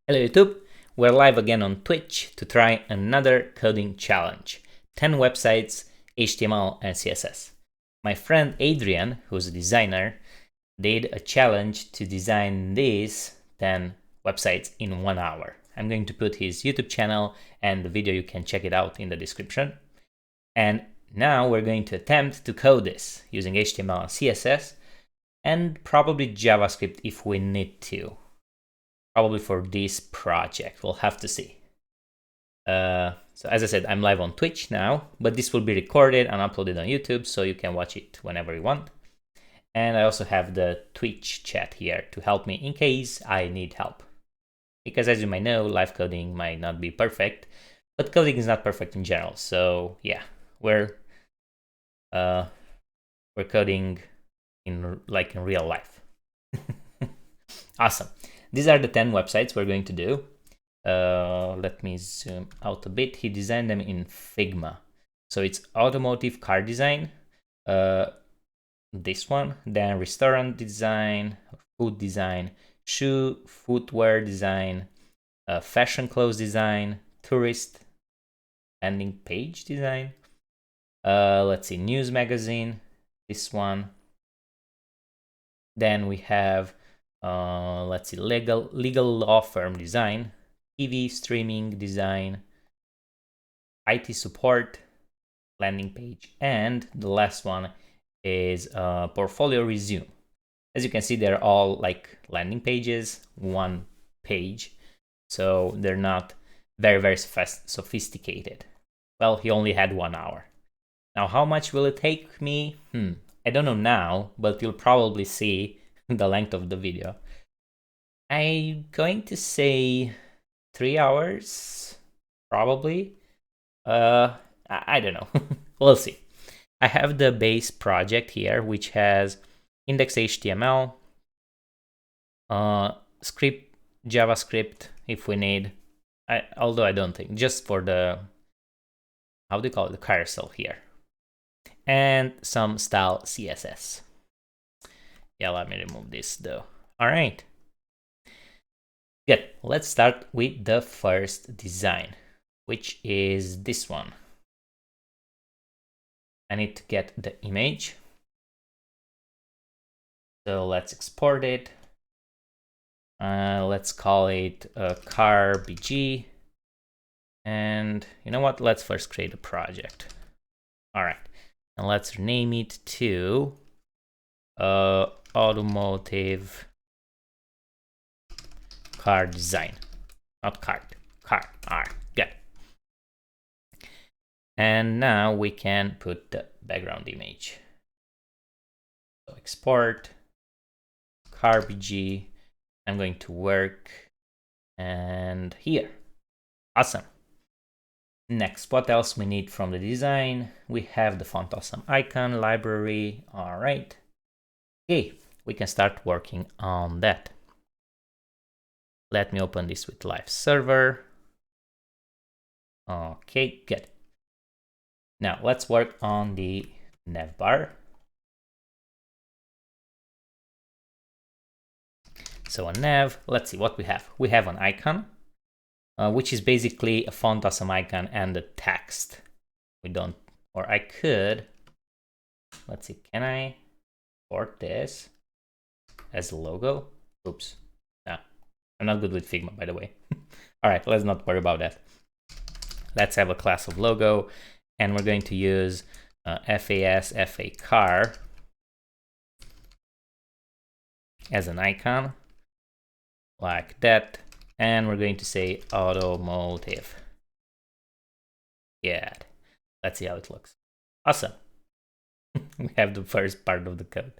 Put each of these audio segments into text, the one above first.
Hello YouTube, we're live again on Twitch to try another coding challenge. 10 websites, HTML and CSS. My friend Adrian, who's a designer, did a challenge to design these 10 websites in 1 hour. I'm going to put his YouTube channel and the video, you can check it out in the description. And now we're going to attempt to code this using HTML and CSS and probably JavaScript if we need to. Probably for this project, we'll have to see. So as I said, I'm live on Twitch now, but this will be recorded and uploaded on YouTube, so you can watch it whenever you want. And I also have the Twitch chat here to help me in case I need help. Because as you might know, live coding might not be perfect, but coding is not perfect in general. So yeah, we're coding in real life. Awesome. These are the 10 websites we're going to do. Let me zoom out a bit. He designed them in Figma. So it's automotive car design, this one, then restaurant design, food design, shoe, footwear design, fashion clothes design, tourist, landing page design. Let's see, news magazine, this one. Then we have let's see, legal law firm design, TV streaming design, IT support, landing page, and the last one is portfolio resume. As you can see, they're all like landing pages, one page, so they're not very sophisticated. Well, he only had 1 hour. Now, how much will it take me? I don't know now, but you'll probably see the length of the video. I'm going to say 3 hours, probably. I don't know. We'll see. I have the base project here, which has index.html, script, JavaScript if we need. Although I don't think, just for the, how do you call it, the carousel here. And some style CSS. Yeah, let me remove this though. All right. Good. Let's start with the first design, which is this one. I need to get the image. So let's export it. Let's call it car BG. And you know what? Let's first create a project. All right. And let's rename it to Automotive Car design, not cart, car. All right, good. And now we can put the background image. So export car BG. I'm going to work and here. Awesome. Next, what else we need from the design? We have the font awesome icon library. All right. Okay, we can start working on that. Let me open this with live server. Okay, good. Now let's work on the navbar. So a nav, let's see what we have. We have an icon, which is basically a font awesome icon and the text. We don't, or I could, let's see, can I import this as a logo? Oops. I'm not good with Figma, by the way. All right, let's not worry about that. Let's have a class of logo, and we're going to use FA car as an icon, like that. And we're going to say automotive. Yeah, let's see how it looks. Awesome. We have the first part of the code.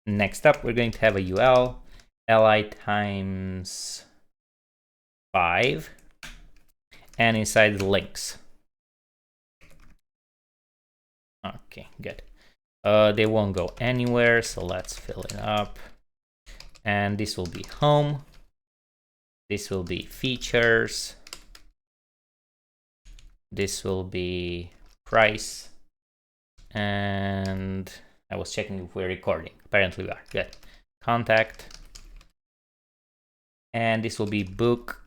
Next up, we're going to have a UL. li times 5 and inside the links. Okay, good. They won't go anywhere, so let's fill it up. And this will be home. This will be features. This will be price. And I was checking if we're recording. Apparently we are. Good. Contact. And this will be book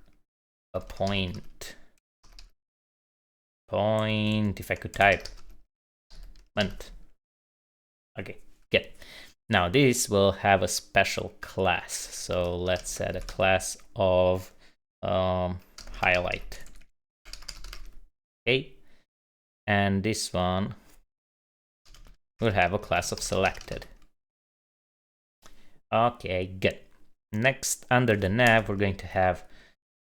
a point, if I could type, month. Okay, good. Now this will have a special class. So let's add a class of highlight. Okay, and this one will have a class of selected. Okay, good. Next, under the nav, we're going to have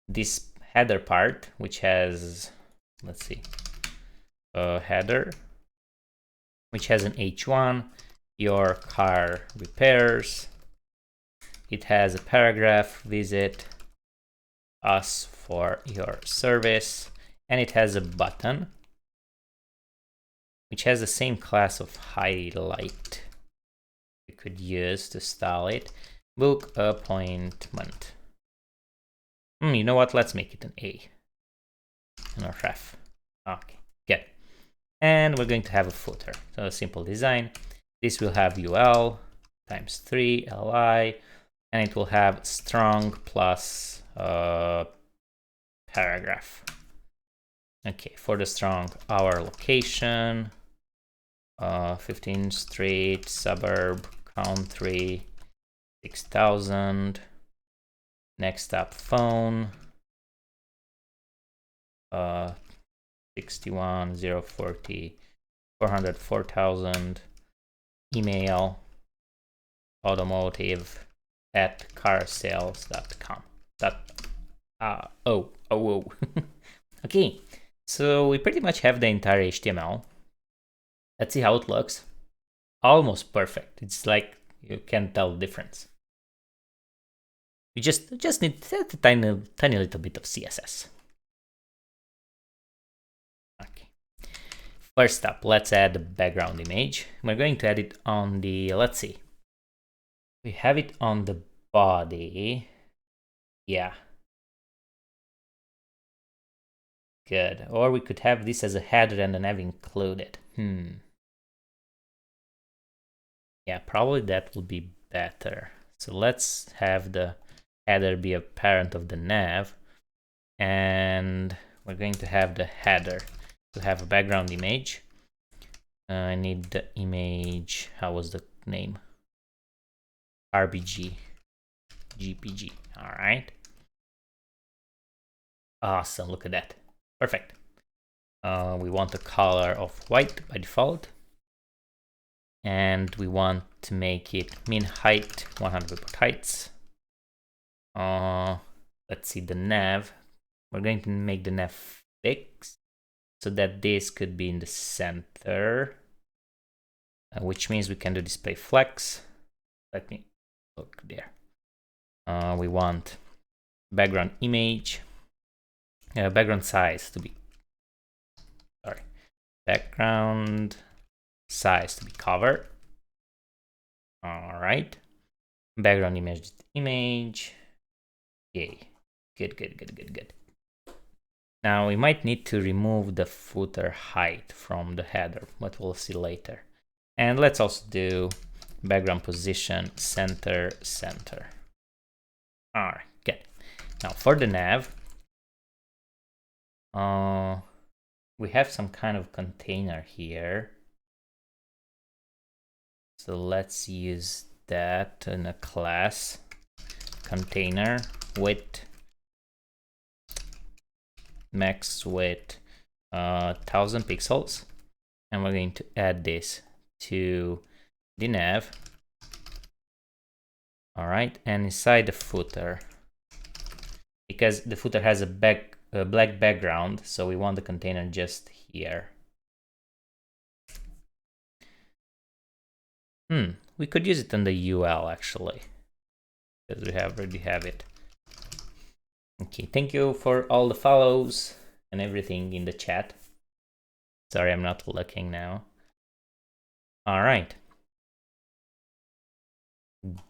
this header part, which has, let's see, a header, which has an H1, your car repairs. It has a paragraph, visit us for your service, and it has a button, which has the same class of highlight we could use to style it. Book appointment. You know what? Let's make it an A. And a ref. Okay, good. And we're going to have a footer. So a simple design. This will have UL times 3 LI, and it will have strong plus paragraph. Okay, for the strong, our location, 15th Street, suburb, country, 6,000. Next up, phone, 61,040, 404,000. Email, automotive at carsales.com. Okay, so we pretty much have the entire HTML. Let's see how it looks. Almost perfect. It's like you can't tell the difference. We just need a tiny little bit of CSS. Okay. First up, let's add the background image. We're going to add it on the, let's see. We have it on the body. Yeah. Good. Or we could have this as a header and then have included. Yeah, probably that would be better. So let's have the header be a parent of the nav, and we're going to have the header to have a background image. I need the image. How was the name? RBG, GPG. All right. Awesome. Look at that. Perfect. We want the color of white by default, and we want to make it min height 100 report heights. Let's see the nav. We're going to make the nav fixed so that this could be in the center, which means we can do display flex. Let me look there. We want background image, background size to be, background size to be covered. All right. Background image. Yay. Good. Now we might need to remove the footer height from the header, but we'll see later. And let's also do background position, center. All right, good. Now for the nav, we have some kind of container here. So let's use that in a class container with max width 1000 pixels, and we're going to add this to the nav. All right, and inside the footer, because the footer has a black background, so we want the container just here. We could use it in the UL actually, because we already have it. Okay, thank you for all the follows and everything in the chat. Sorry, I'm not looking now. All right.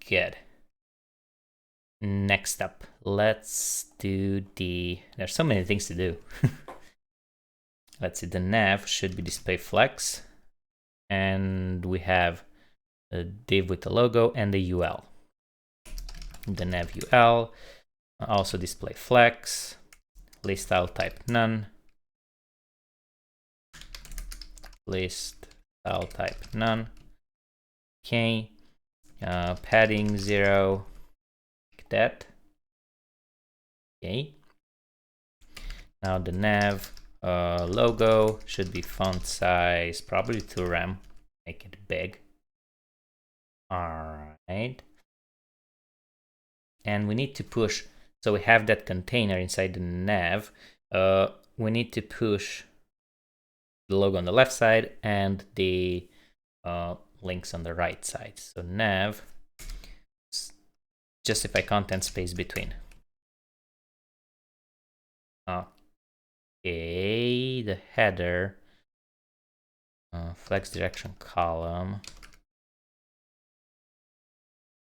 Good. Next up, let's do there's so many things to do. Let's see, the nav should be display flex, and we have a div with the logo and the UL. The nav UL, also display flex, list style type none, list style type none. Okay, padding 0, like that. Okay. Now the nav logo should be font size probably 2 rem. Make it big. All right. And we need to push. So we have that container inside the nav. We need to push the logo on the left side and the links on the right side. So nav, justify content space between. Okay, the header, flex direction column,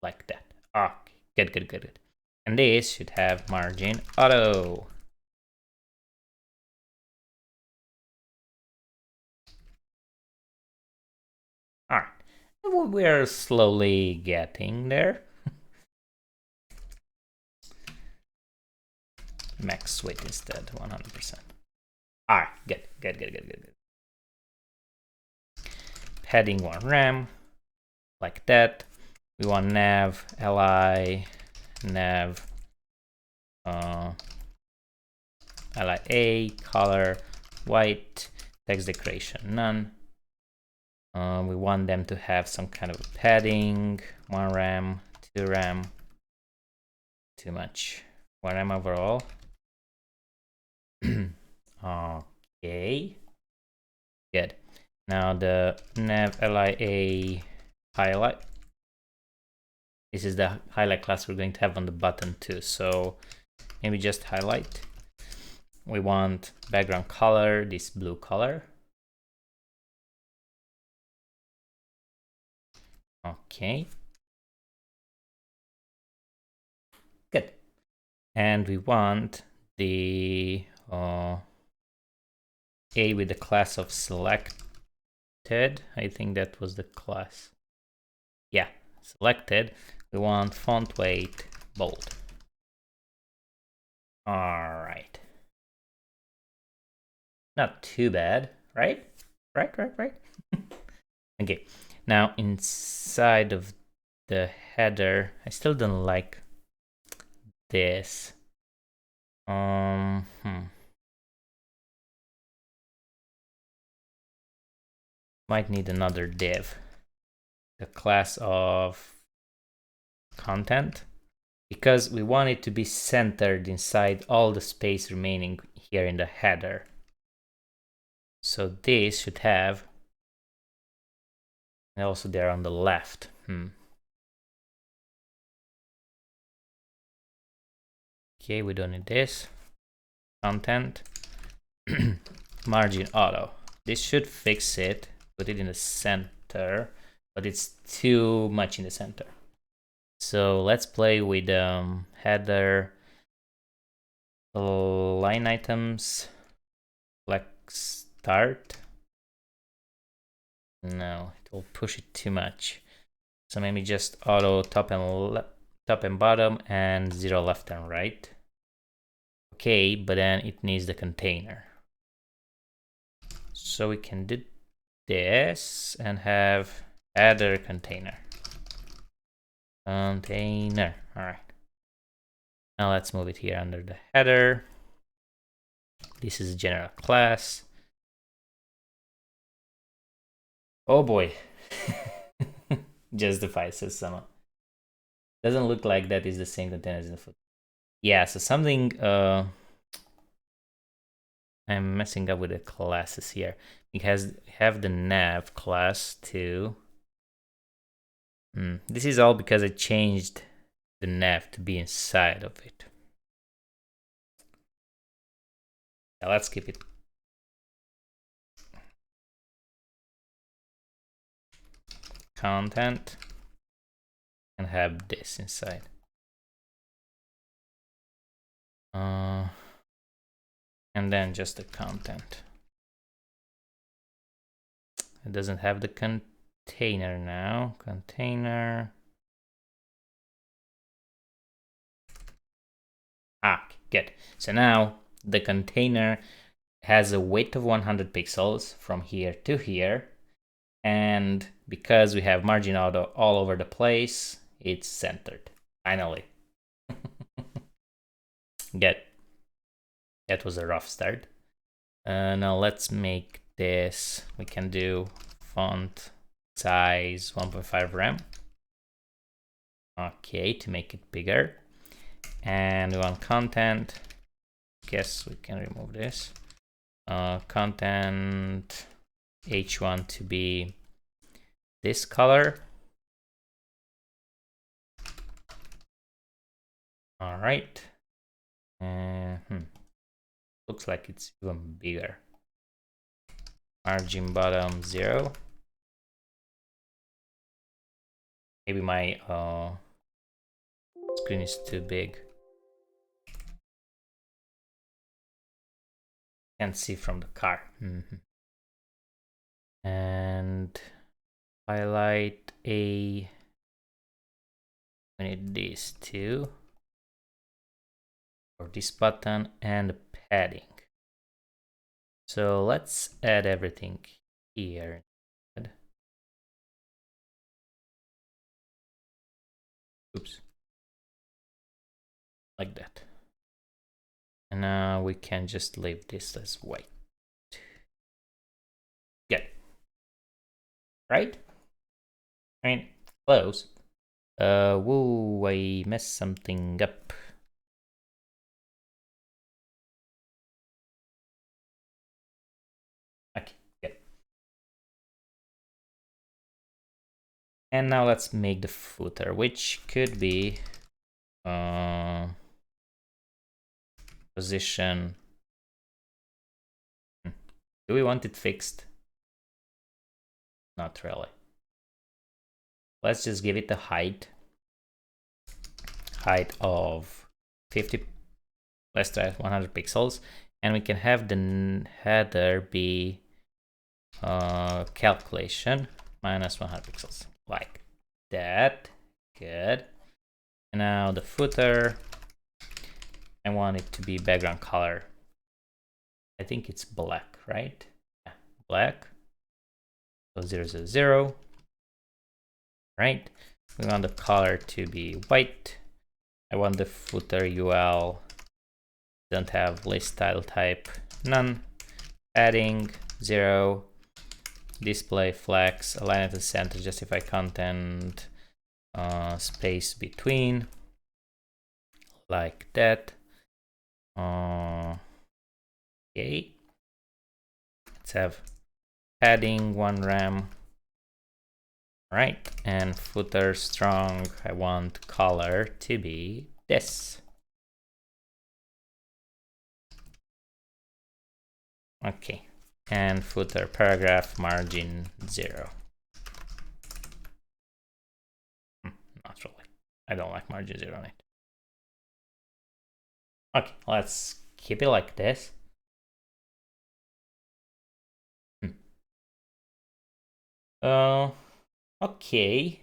like that. Okay, good. And this should have margin auto. All right, we're slowly getting there. Max width instead, 100%. All right, good. Padding 1 rem, like that. We want nav, li, nav, lia, color, white, text decoration, none. We want them to have some kind of padding, 1 rem, 2 rem, too much, 1 rem overall. Okay, good. Now the nav lia highlight. This is the highlight class we're going to have on the button too. So maybe just highlight. We want background color, this blue color. Okay. Good. And we want the A with the class of selected. I think that was the class. Yeah, selected. We want font weight bold. All right. Not too bad, right? Right. Okay. Now inside of the header, I still don't like this. Might need another div. The class of content, because we want it to be centered inside all the space remaining here in the header. So this should have, and also there on the left. Okay, we don't need this. Content, margin auto. This should fix it, put it in the center, but it's too much in the center. So let's play with header, line items, flex start. No, it will push it too much. So maybe just auto top and bottom and 0 left and right. Okay, but then it needs the container. So we can do this and have header container. All right. Now let's move it here under the header. This is a general class. Oh boy. Justify, says someone. Doesn't look like that is the same container as in the foot. Yeah, so something I'm messing up with the classes here. Because have the nav class too. This is all because I changed the nav to be inside of it. Yeah, let's keep it. Content and have this inside. And then just the content. It doesn't have the container now. Container. Good. So now the container has a width of 100 pixels from here to here, and because we have margin all over the place, it's centered. Finally. That was a rough start. Now let's make this. We can do font size 1.5 rem. Okay, to make it bigger. And we want content. Guess we can remove this. Content H1 to be this color. All right. Looks like it's even bigger. Margin bottom 0. Maybe my screen is too big. Can't see from the car. And highlight we need these two, or this button, and padding. So let's add everything here. Oops. Like that. And now we can just leave this as white. Good. Right? I mean, close. Whoa, I messed something up. Okay, good. And now let's make the footer, which could be position. Do we want it fixed? Not really. Let's just give it a height of 50, let's try 100 pixels, and we can have the header be calculation minus 100 pixels, like that. Good. And now the footer, I want it to be background color. I think it's black, right? Yeah, black. So 000. Right. We want the color to be white. I want the footer UL, don't have list title type, none. Padding 0. Display flex, align at the center, justify content, space between, like that. Okay. Let's have padding 1 rem. Right, and footer strong, I want color to be this. Okay, and footer paragraph margin 0. Not really. I don't like margin 0 on it. Okay, let's keep it like this. Okay,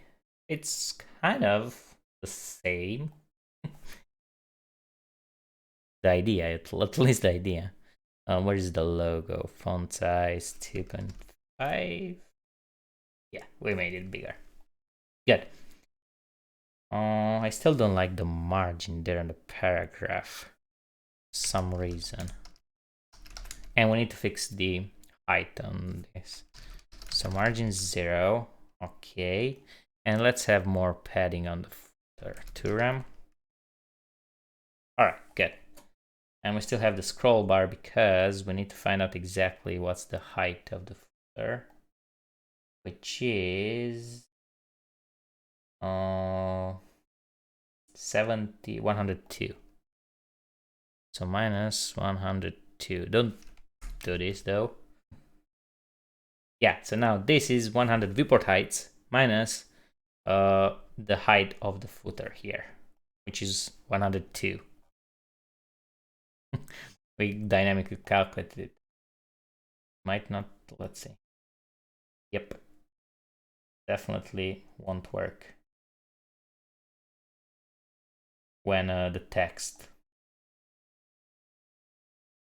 it's kind of the same. The idea, at least the idea. Where is the logo? Font size 2.5. Yeah, we made it bigger. Good. I still don't like the margin there in the paragraph. For some reason. And we need to fix the height on this. So margin 0. Okay. And let's have more padding on the footer. 2 rem. Alright, good. And we still have the scroll bar because we need to find out exactly what's the height of the footer, which is 102. So minus 102. Don't do this though. Yeah, so now this is 100 viewport heights minus the height of the footer here, which is 102. We dynamically calculated it. Might not, let's see. Yep. Definitely won't work when the text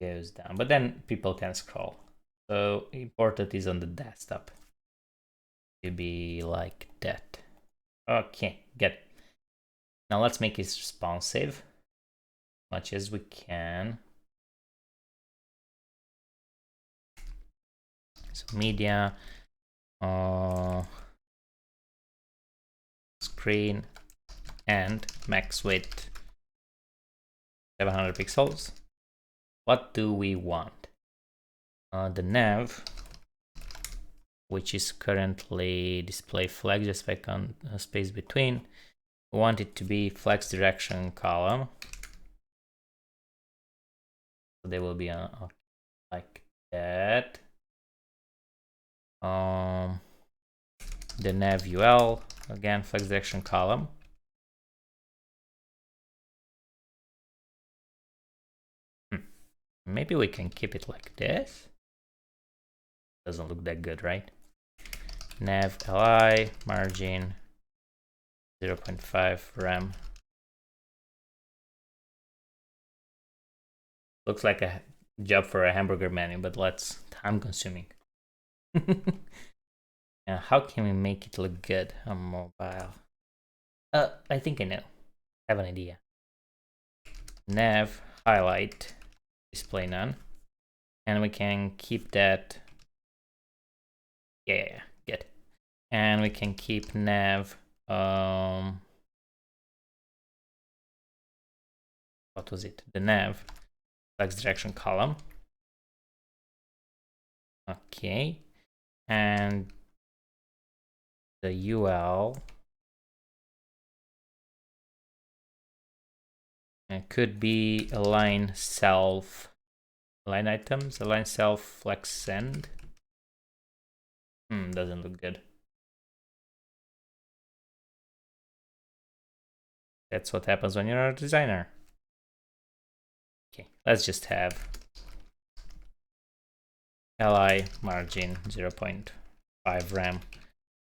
goes down, but then people can scroll. So important is on the desktop to be like that. Okay, good. Now let's make it responsive as much as we can. So media, screen, and max width 700 pixels. What do we want? The nav, which is currently display flag, just like on space between. We want it to be flex direction column. So they will be like that. The nav UL, again, flex direction column. Maybe we can keep it like this. Doesn't look that good, right? Nav li margin 0.5 rem. Looks like a job for a hamburger menu, but let's time consuming. How can we make it look good on mobile? I think I know. I have an idea. Nav highlight display none, and we can keep that. Yeah, good. And we can keep nav. What was it? The nav flex direction column. Okay, and the UL. It could be align self, align items, align self flex send. Doesn't look good. That's what happens when you're a designer. Okay, let's just have li margin 0.5 rem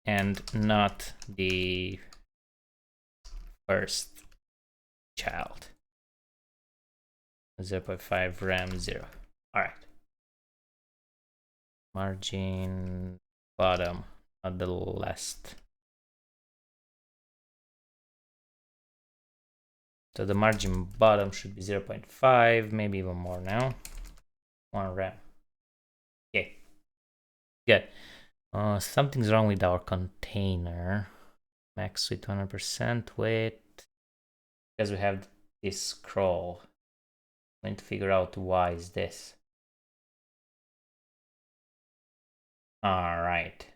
and not the first child. 0.5 rem 0. All right. Margin bottom, not the last. So the margin bottom should be 0.5, maybe even more now. 1 rem. Okay, good. Something's wrong with our container. Max width 100% width. Because we have this scroll. I'm going to figure out why is this. Alright.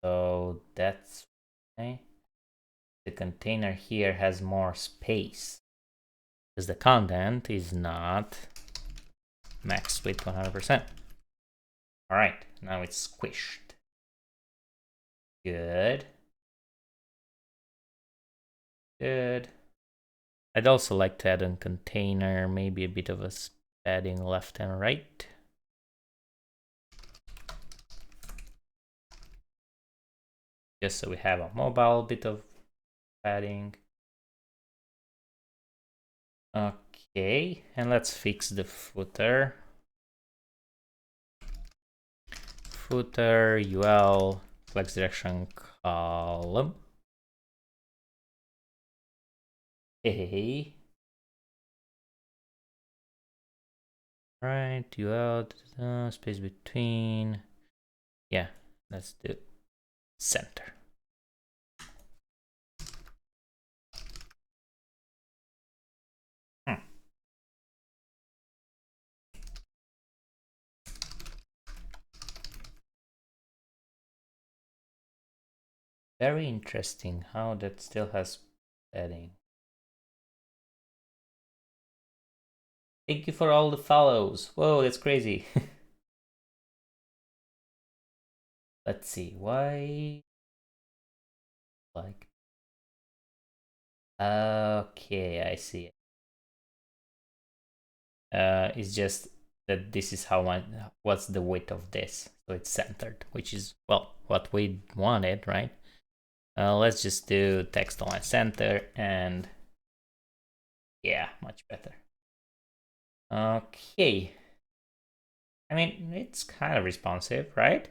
So that's okay. The container here has more space. Because the content is not max width 100%. Alright, now it's squished. Good. Good. I'd also like to add a container, maybe a bit of a padding left and right. Just so we have a mobile bit of padding. Okay, and let's fix the footer. Footer UL flex direction column. Hey. Right, UL space between. Yeah, let's do center. Very interesting how that still has padding. Thank you for all the follows. Whoa, that's crazy. Let's see, why? Like, okay, I see it. It's just that this is how much, what's the width of this? So it's centered, which is, well, what we wanted, right? Let's just do text align center, and yeah, much better. Okay, I mean, it's kind of responsive, right?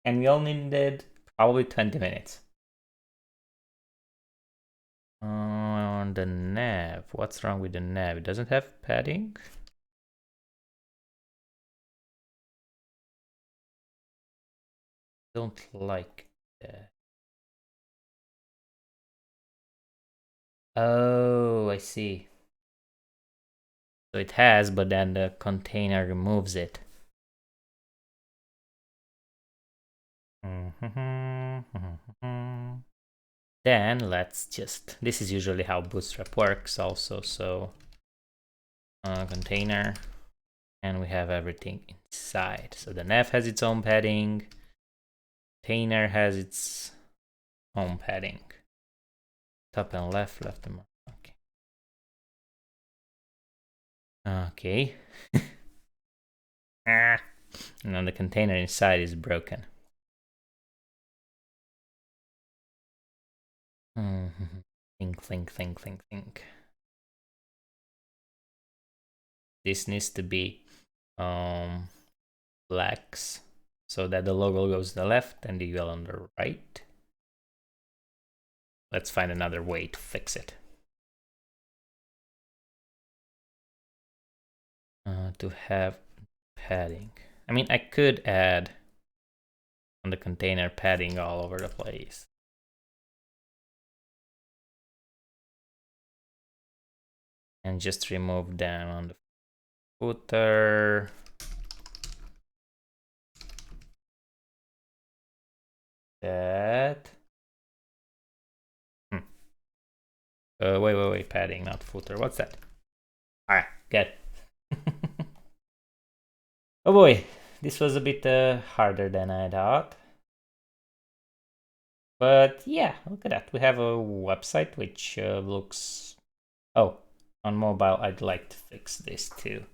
And we only needed probably 20 minutes. On the nav, what's wrong with the nav? It doesn't have padding? Don't like that. Oh, I see. So it has, but then the container removes it. Then let's just, this is usually how Bootstrap works also, so container, and we have everything inside. So the nav has its own padding, container has its own padding. Top and left, left and right. Okay. And then the container inside is broken. Think. This needs to be blacks so that the logo goes to the left and the UL on the right. Let's find another way to fix it. To have padding. I mean, I could add on the container padding all over the place. And just remove them on the footer. That. Wait, padding, not footer. What's that? All right, good. Oh boy, this was a bit harder than I thought. But yeah, look at that. We have a website which looks... Oh, on mobile, I'd like to fix this too.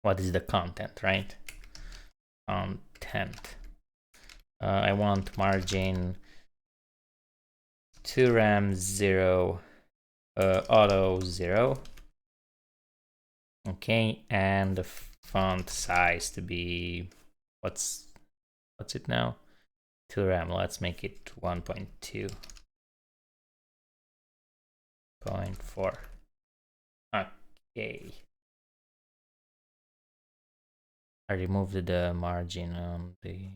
What is the content, right? Content. I want margin 2 rem 0, auto 0. Okay, and the font size to be, what's it now? 2 rem. Let's make it 1.2. 0.4. Okay. I removed the margin on the...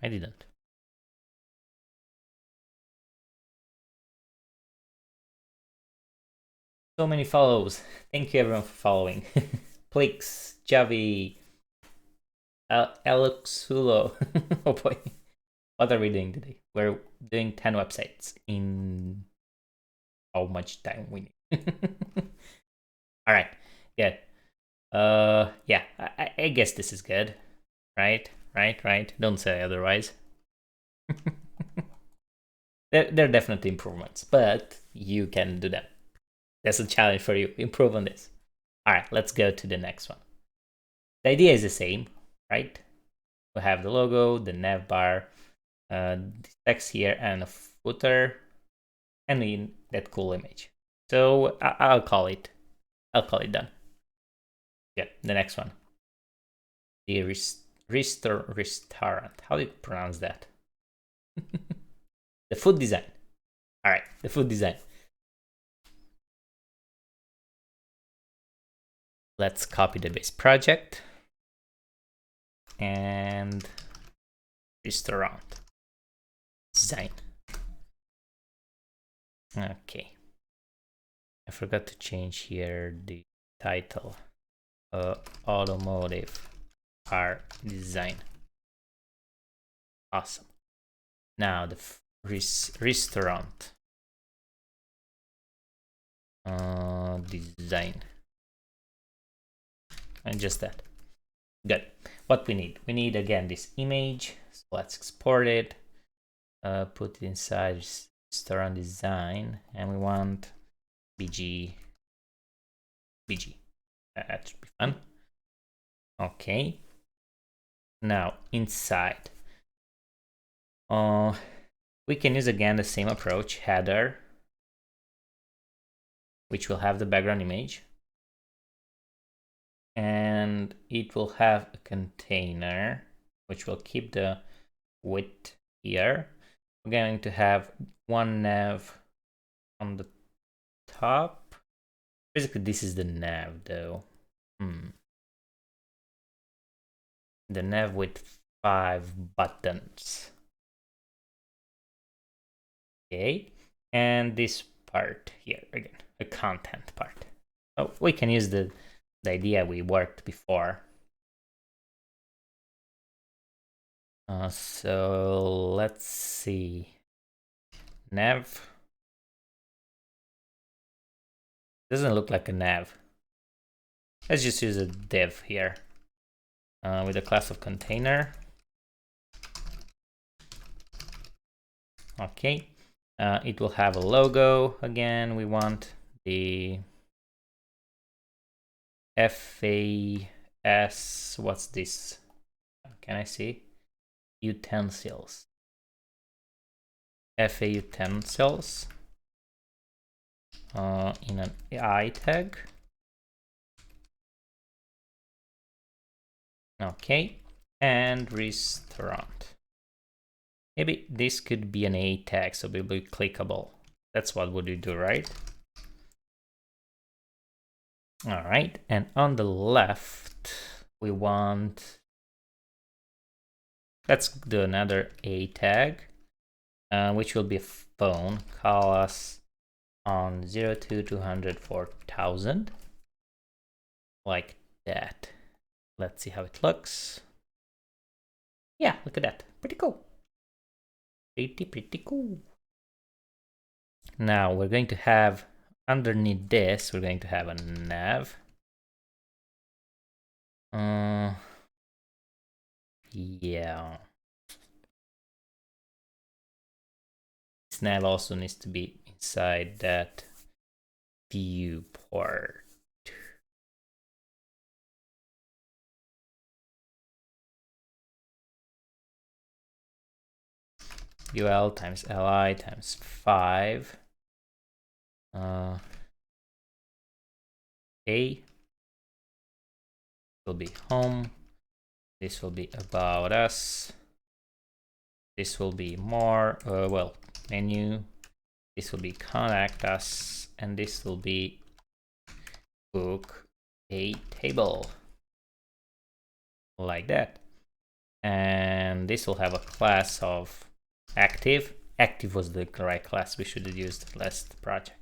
I didn't. So many follows. Thank you everyone for following. Plix, Javi, Alexulo. Oh boy. What are we doing today? We're doing 10 websites in how much time we need. All right. Good. Yeah, I guess this is good. Right. Don't say otherwise. There are definitely improvements, but you can do them. That's a challenge for you. Improve on this. All right, let's go to the next one. The idea is the same, right? We have the logo, the nav bar, the text here, and a footer, and in that cool image. So I'll call it done. Yeah, the next one. The restaurant. How do you pronounce that? The food design. All right, the food design. Let's copy the base project and restaurant design. Okay. I forgot to change here the title. Automotive Car design. Awesome. Now the restaurant design. And just that. Good. What we need again this image. So let's export it. Put it inside restaurant design, and we want BG. That should be fun. Okay. Now inside, we can use again the same approach. Header, which will have the background image. And it will have a container, which will keep the width here. We're going to have one nav on the top. Basically, this is the nav though. The nav with 5 buttons. Okay, and this part here again, a content part. Oh, we can use the idea we worked before. So let's see. Nav doesn't look like a nav. Let's just use a div here with a class of container. Okay, it will have a logo again. We want the FAS. What's this? Can I see? Utensils. FA utensils in an I tag. Okay, and restaurant. Maybe this could be an A tag, so it will be clickable. That's what would you do, right? All right, and on the left, we want, let's do another A tag, which will be a phone. Call us on 02-200-4000, like that. Let's see how it looks. Yeah, look at that. Pretty cool. Pretty cool. Now we're going to have underneath this, we're going to have a nav. Yeah. This nav also needs to be inside that viewport. UL times li times 5. A will be home. This will be about us. This will be more, well, menu. This will be contact us, and this will be book a table, like that. And this will have a class of active. Active was the right class we should have used last project.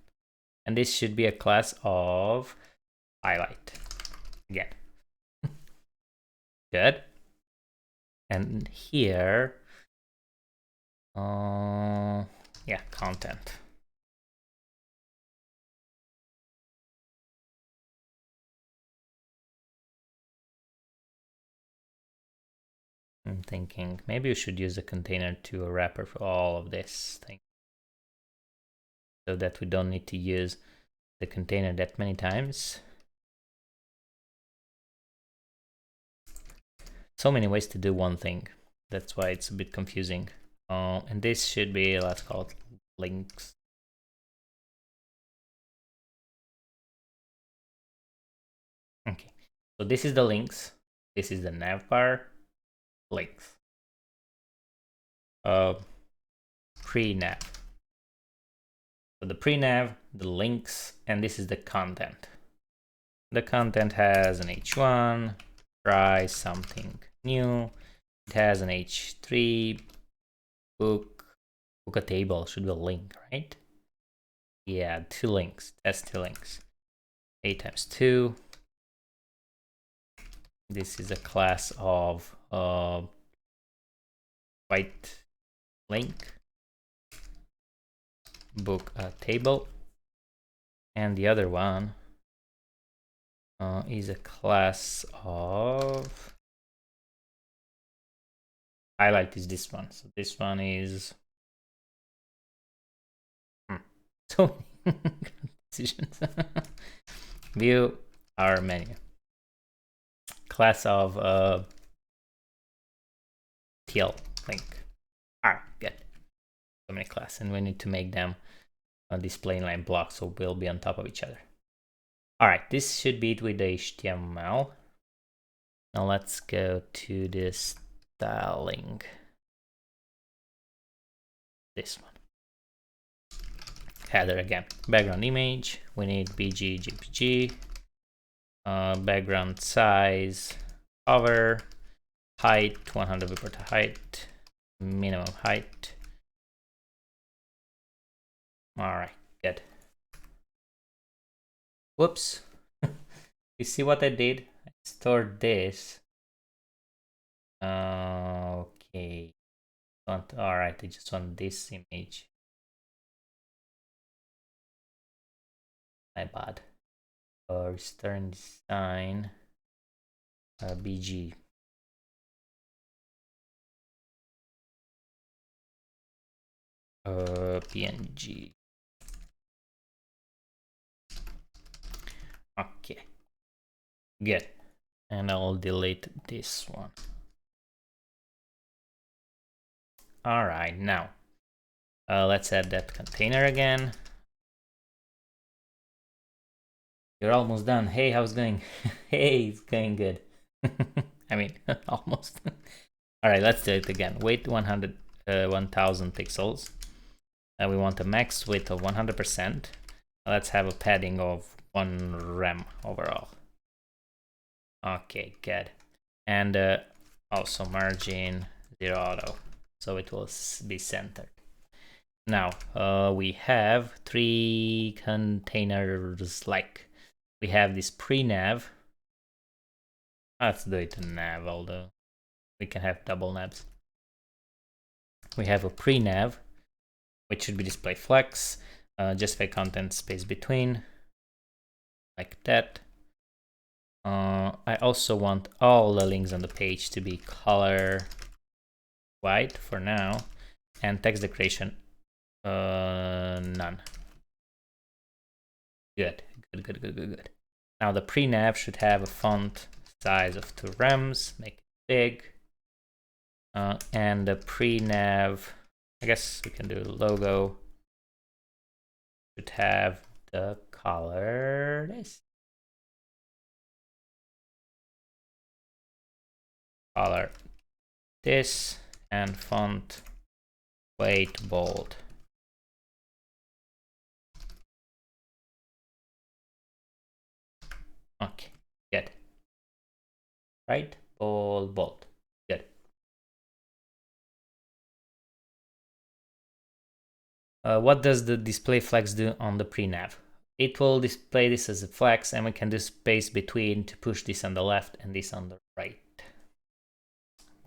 And this should be a class of highlight again. Good. And here, yeah, content. I'm thinking maybe we should use a container to a wrapper for all of this thing, so that we don't need to use the container that many times. So many ways to do one thing. That's why it's a bit confusing. And this should be, let's call it links. Okay, so this is the links. This is the navbar, links. Pre-nav. So the pre-nav, the links, and this is the content. The content has an H1, try something new. It has an H3, book a table, should be a link, right? Yeah, 2 links, that's 2 links. A times 2. This is a class of white link, book a table, and the other one is a class of highlight is this one. So this one is so decisions. View our menu. Class of TL link. Good. So many classes, and we need to make them display line blocks, so we'll be on top of each other. All right, this should be it with the HTML. Now let's go to the styling. This one. Header again. Background image. We need BG, JPG. Background size. Cover. Height. 100 viewport height. Minimum height. All right, good. Whoops. You see what I did? I stored this. Okay. All right, I just want this image. My bad. Return design. BG. PNG. Okay. Good. And I'll delete this one. All right, now let's add that container again. You're almost done. Hey, how's it going? Hey, it's going good. I mean, almost. All right, let's do it again. Weight 1000 pixels. We want a max width of 100%. Let's have a padding of 1 rem overall. Okay, good. And also margin 0 auto, so it will be centered. Now we have 3 containers. Like we have this pre-nav. Let's do it in nav, although we can have double navs. We have a pre-nav, which should be display flex, justify content space between, like that. I also want all the links on the page to be color white for now, and text decoration none. Good. Now the pre-nav should have a font size of 2 rems, make it big. And the pre-nav, I guess we can do logo, should have the color this. Color this, and font weight bold. Okay, good. Right, bold. Good. What does the display flex do on the pre-nav? It will display this as a flex, and we can do space between to push this on the left and this on the right.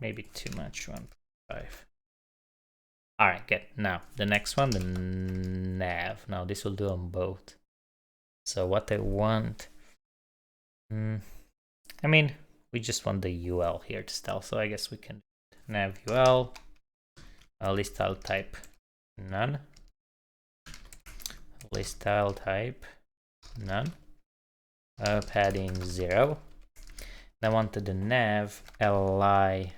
Maybe too much, 1.5. All right, good. Now the next one, the nav. Now this will do on both. So what I want, I mean, we just want the UL here to style. So I guess we can nav UL, list style type none, list style type none, padding 0. I wanted the nav li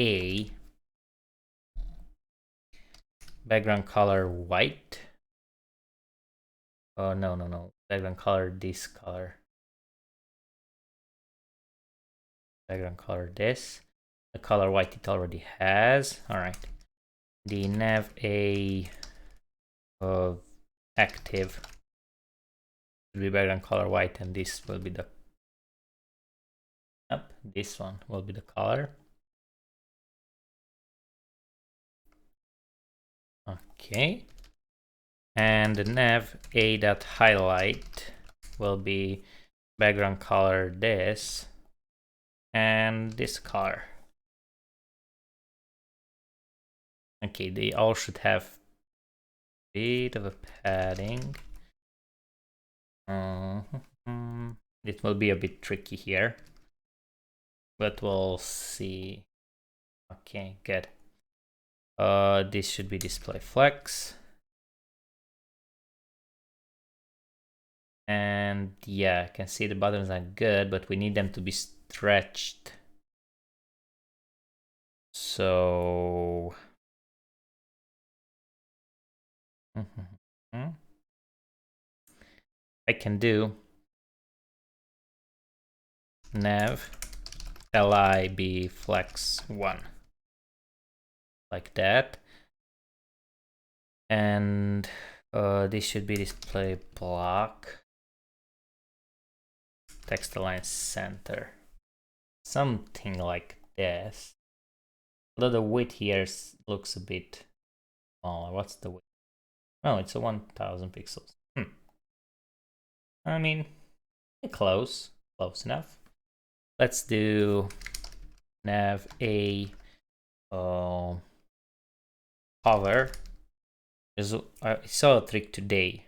a background color white. Oh no, background color this color. Background color this. The color white it already has. All right. The nav a of active will be background color white, and this will be the this one will be the color. Okay. And the nav a dot highlight will be background color this and this color. Okay, they all should have a bit of a padding. It will be a bit tricky here, but we'll see. Okay, good. This should be display flex. And yeah, I can see the buttons are good, but we need them to be stretched. So I can do nav lib flex 1 like that, and this should be display block text align center, something like this. Although the width here looks a bit smaller. What's the width? Oh, it's a 1000 pixels. I mean, close enough. Let's do nav a hover. I saw a trick today.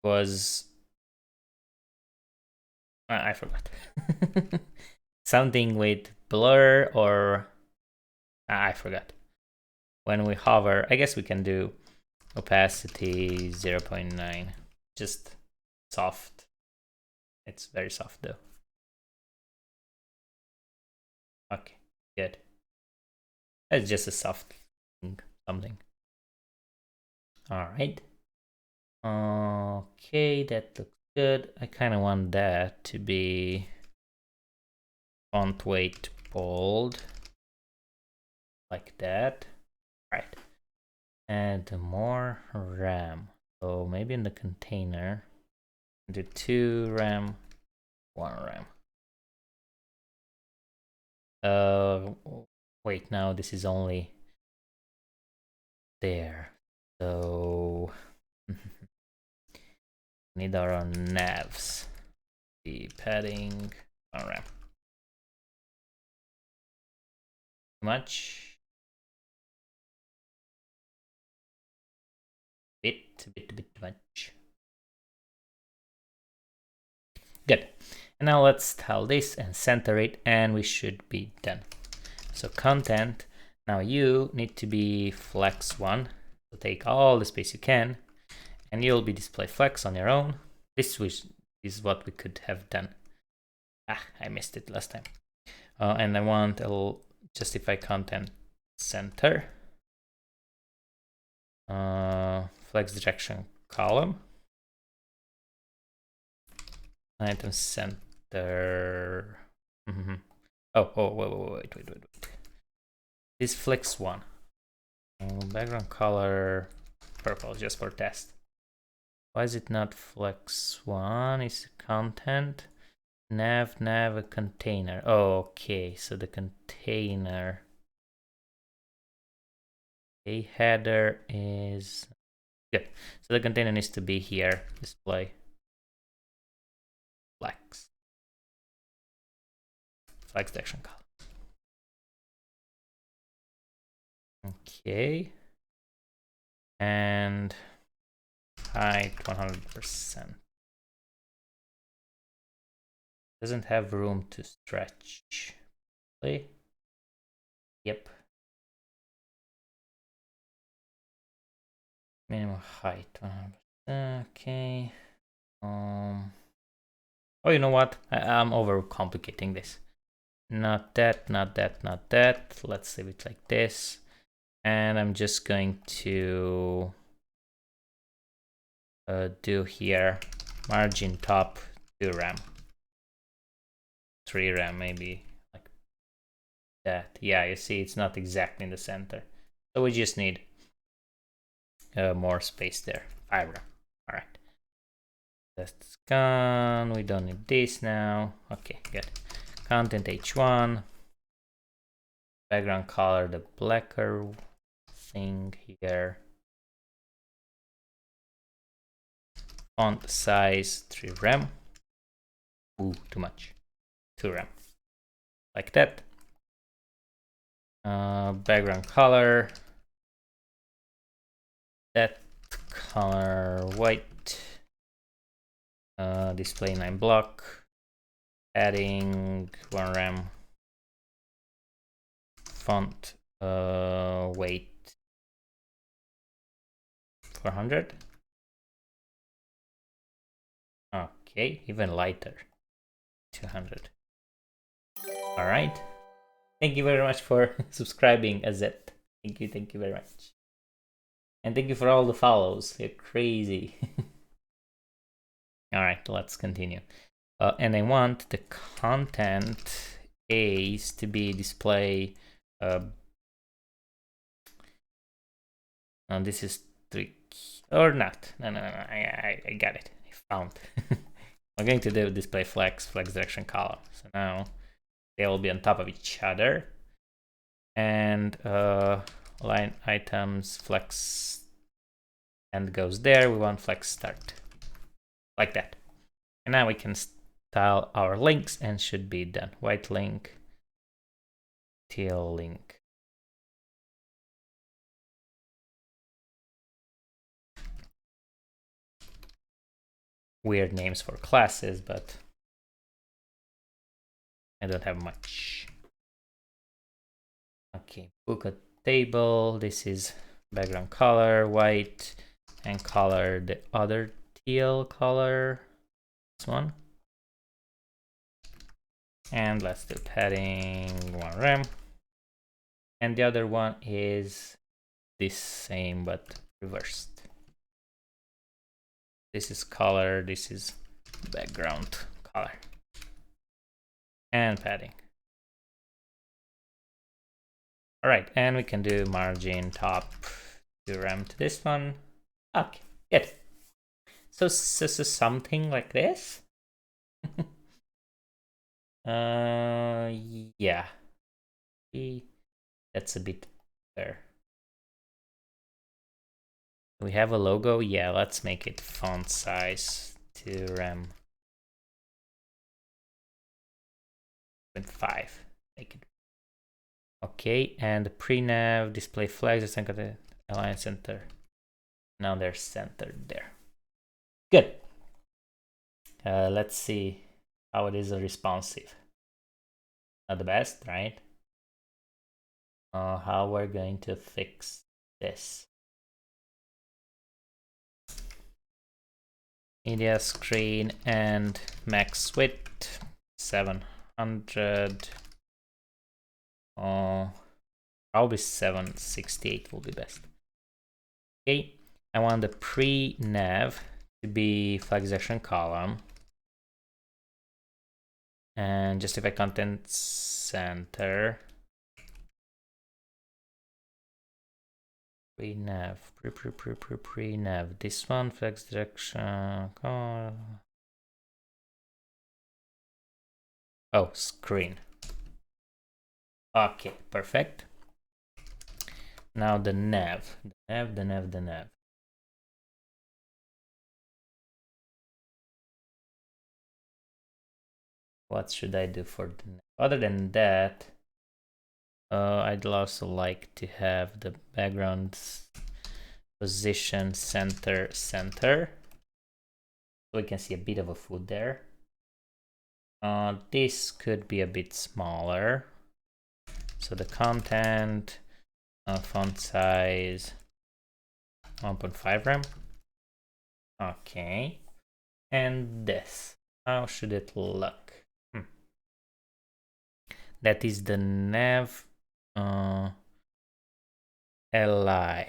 Was I forgot. Something with blur or I forgot. When we hover, I guess we can do opacity 0.9. Just soft. It's very soft though. Okay, good. It's just a soft thing, something. All right. Okay, that looks good. I kind of want that to be font weight bold, like that. All right. And more RAM. So maybe in the container, do 2 RAM, 1 RAM. Wait, now this is only there. So need our own navs. The padding, 1 RAM. Too much. Bit too much. Good. And now let's tell this and center it, and we should be done. So content, now you need to be flex 1. So take all the space you can, and you'll be display flex on your own. This is what we could have done. I missed it last time. And I want a justify content center. Flex direction column. Item center. Oh, wait. This flex 1. Background color purple, just for test. Why is it not flex 1? Is content nav a container? Oh, okay, so the container. A header is good. So the container needs to be here. Display flex direction column. Okay, and height 100%. Doesn't have room to stretch. Play. Yep. Minimum height 100%. Okay. Oh, you know what? I'm overcomplicating this. Not that. Let's save it like this. And I'm just going to do here margin top 2 RAM. 3 RAM maybe, like that. Yeah, you see it's not exactly in the center. So we just need more space there. 5 RAM. All right. That's gone. We don't need this now. Okay, good. Content H1. Background color, the blacker thing here. Font size 3 RAM. Ooh, too much. 2 RAM. Like that. Background color. That color white. Display 9 block. Adding 1 RAM. Font weight 400. Okay, even lighter. 200. All right. Thank you very much for subscribing, Azet. Thank you very much. And thank you for all the follows. You're crazy. All right, let's continue. And I want the content A's to be display. This is tricky or not. No, I got it. I found. I'm going to do display flex direction column. So now they will be on top of each other. And line items flex and goes there. We want flex start like that. And now we can style our links and should be done. White link, teal link. Weird names for classes, but I don't have much. Okay, book a table. This is background color, white, and color the other teal color. This one. And let's do padding 1 rem. And the other one is this same but reversed. This is color, this is background color. And padding. All right, and we can do margin top 2 rem to this one. Okay, good. So something like this. Yeah. That's a bit better. We have a logo. Yeah, let's make it font size 2 rem. 0.5. Make it. Okay, and the pre-nav display flags. I think the align center. Now they're centered there. Good. Let's see how it is responsive. Not the best, right? How we're going to fix this. Media screen and max width 700. Probably 768 will be best. Okay, I want the pre-nav to be flag section column. And justify content center. Pre-nav, pre-nav. This one, flex direction. Oh, screen. Okay, perfect. Now the nav. The nav. What should I do for the nav? Other than that, I'd also like to have the background position center. So we can see a bit of a foot there. This could be a bit smaller. So the content, font size 1.5 rem. Okay. And this, how should it look? That is the nav li.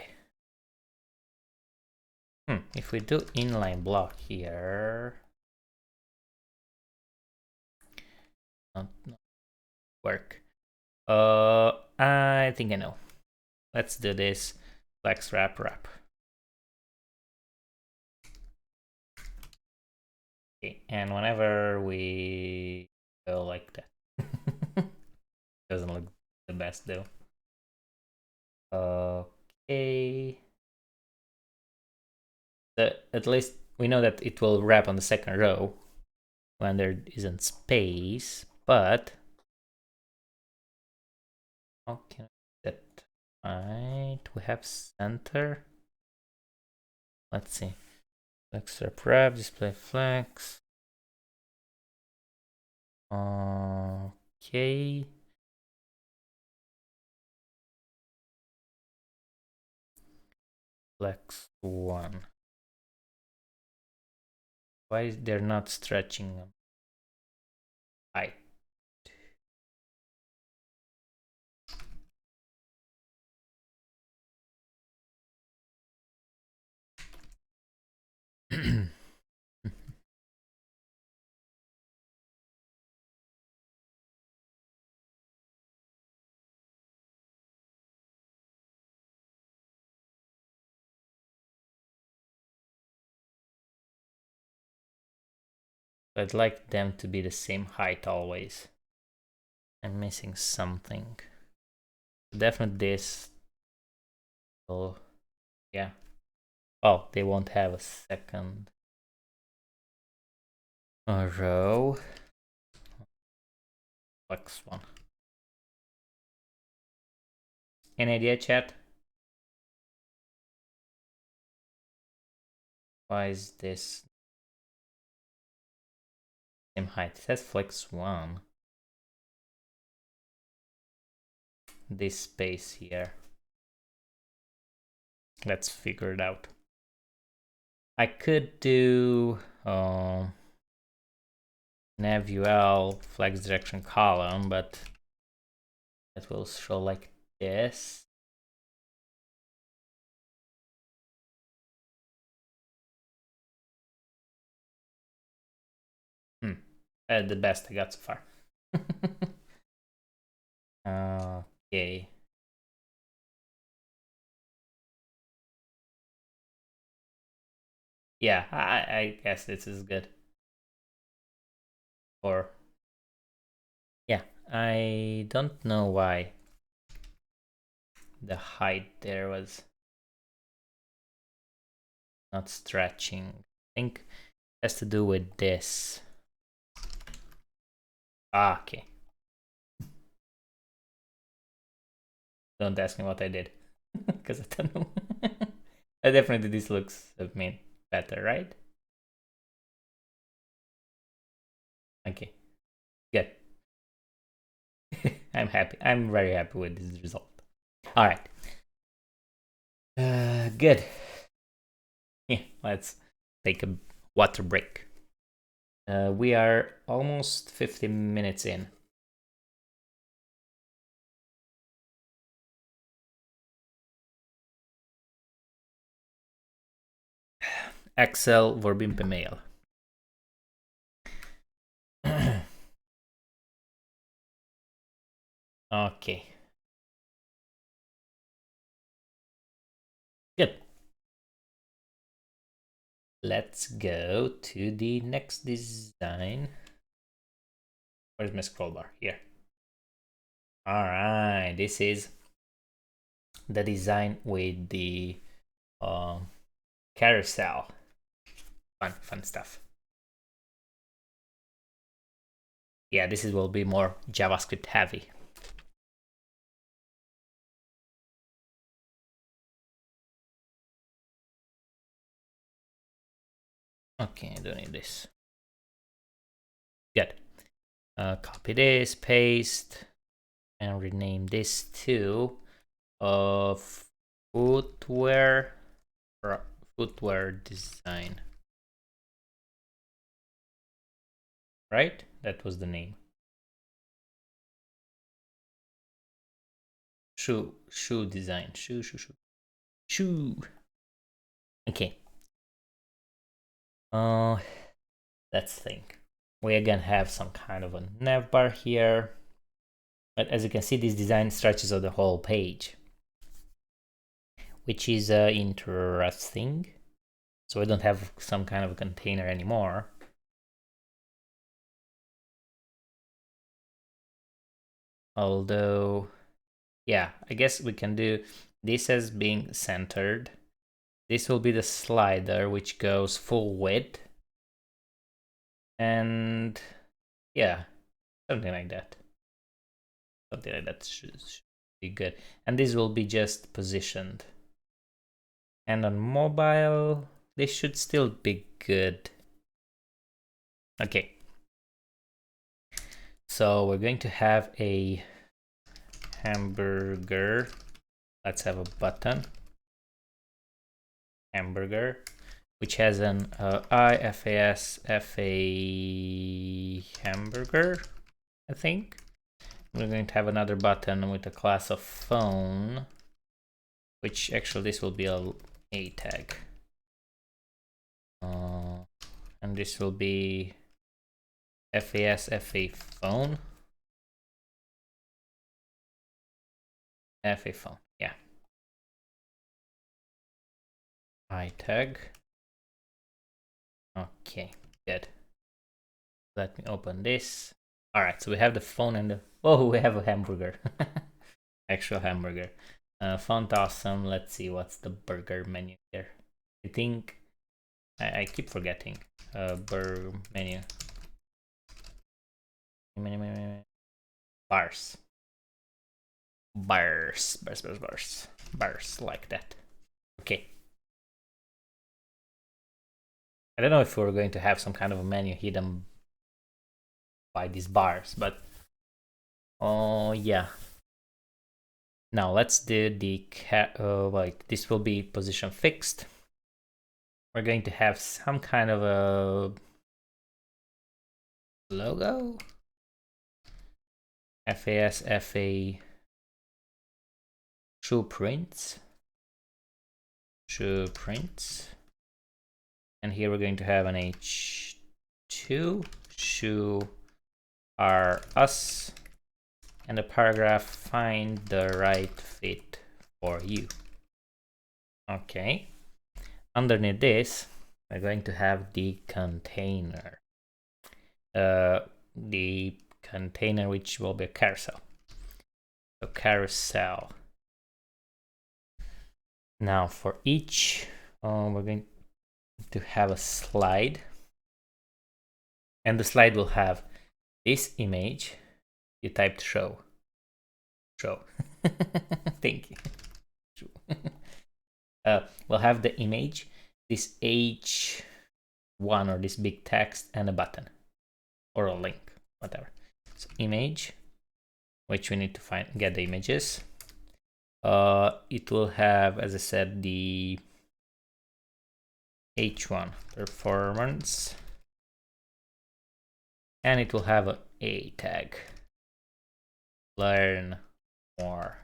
If we do inline block here, not work. I think I know. Let's do this. Flex wrap. Okay, and whenever we go like that, doesn't look the best though. Okay. At least we know that it will wrap on the second row when there isn't space, but okay, that right. We have center. Let's see. Flex wrap, display flex. Okay. Flex 1. Why is they're not stretching them? Height. I'd like them to be the same height always. I'm missing something. Definitely this. Oh, yeah. Oh, they won't have a second row. Flex one. Any idea, chat? Why is this same height? It says flex one. This space here. Let's figure it out. I could do navul flex direction column, but it will show like this. The best I got so far. Okay. Yeah, I guess this is good. Or yeah, I don't know why the height there was not stretching. I think it has to do with this. Ah, okay. Don't ask me what I did, because I don't know. Definitely this looks, I mean, better, right? Okay, good. I'm happy. I'm very happy with this result. All right. Good. Yeah, let's take a water break. We are almost 50 minutes in. Excel vorbim per mail. Okay. Good. Let's go to the next design. Where's my scroll bar? Here. All right. This is the design with the carousel. Fun stuff. Yeah, this will be more JavaScript heavy. Okay, I don't need this. Good. Copy this, paste, and rename this to footwear design. Right? That was the name. Shoe design. Shoe. Okay. Let's think. We again have some kind of a nav bar here. But as you can see, this design stretches out the whole page, which is interesting. So we don't have some kind of a container anymore. Although, yeah, I guess we can do this as being centered. This will be the slider, which goes full width. And yeah, something like that. Something like that should be good. And this will be just positioned. And on mobile, this should still be good. Okay. So we're going to have a hamburger. Let's have a button. Hamburger, which has an IFAS FA hamburger, I think. We're going to have another button with a class of phone, which actually this will be a tag. And this will be FAS FA phone. FA phone, yeah. I tag. Okay, good. Let me open this. All right, so we have the phone and the, oh, we have a hamburger. Actual hamburger. Font awesome. Let's see what's the burger menu here. I think I keep forgetting. Burger menu. Bars. Bars like that. Okay. I don't know if we're going to have some kind of a menu hidden by these bars, but oh yeah. Now let's do the like this will be position fixed. We're going to have some kind of a logo. FAS FA shoe prints. And here we're going to have an H2 shoe are us, and a paragraph, find the right fit for you. Okay, underneath this we're going to have the container, the container which will be a carousel. So carousel. Now for each we're going to have a slide, and the slide will have this image. You typed show. Thank you. We'll have the image, this H1 or this big text, and a button or a link, whatever. So image, which we need to get the images. It will have, as I said, the H1 performance, and it will have a tag. Learn more.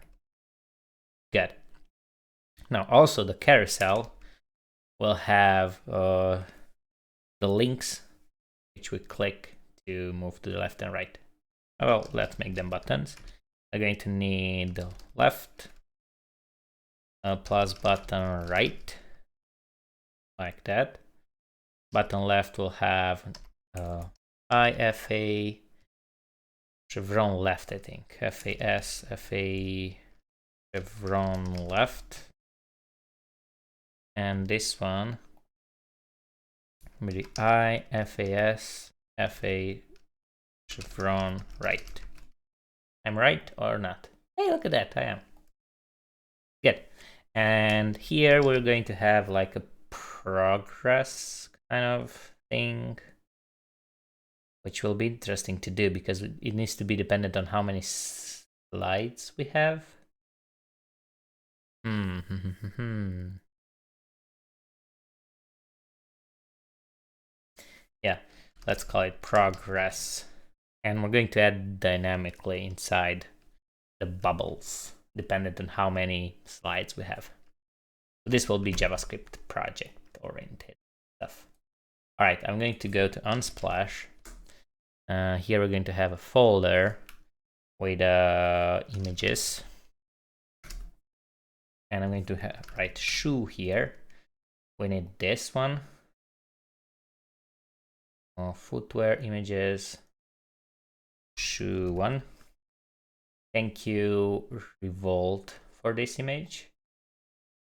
Good. Now also the carousel will have the links which we click to move to the left and right. Well, let's make them buttons. I'm going to need the left, plus button right, like that. Button left will have IFA chevron left, I think. FAS, FA chevron left. And this one will be IFAS, FA chevron right. I'm right or not? Hey, look at that, I am. Good. And here we're going to have like a progress kind of thing, which will be interesting to do because it needs to be dependent on how many slides we have. Yeah, let's call it progress. And we're going to add dynamically inside the bubbles, dependent on how many slides we have. So this will be JavaScript project oriented stuff. All right, I'm going to go to Unsplash. Here we're going to have a folder with images. And I'm going to write shoe here. We need this one. Footwear images. Shoe 1. Thank you, Revolt, for this image.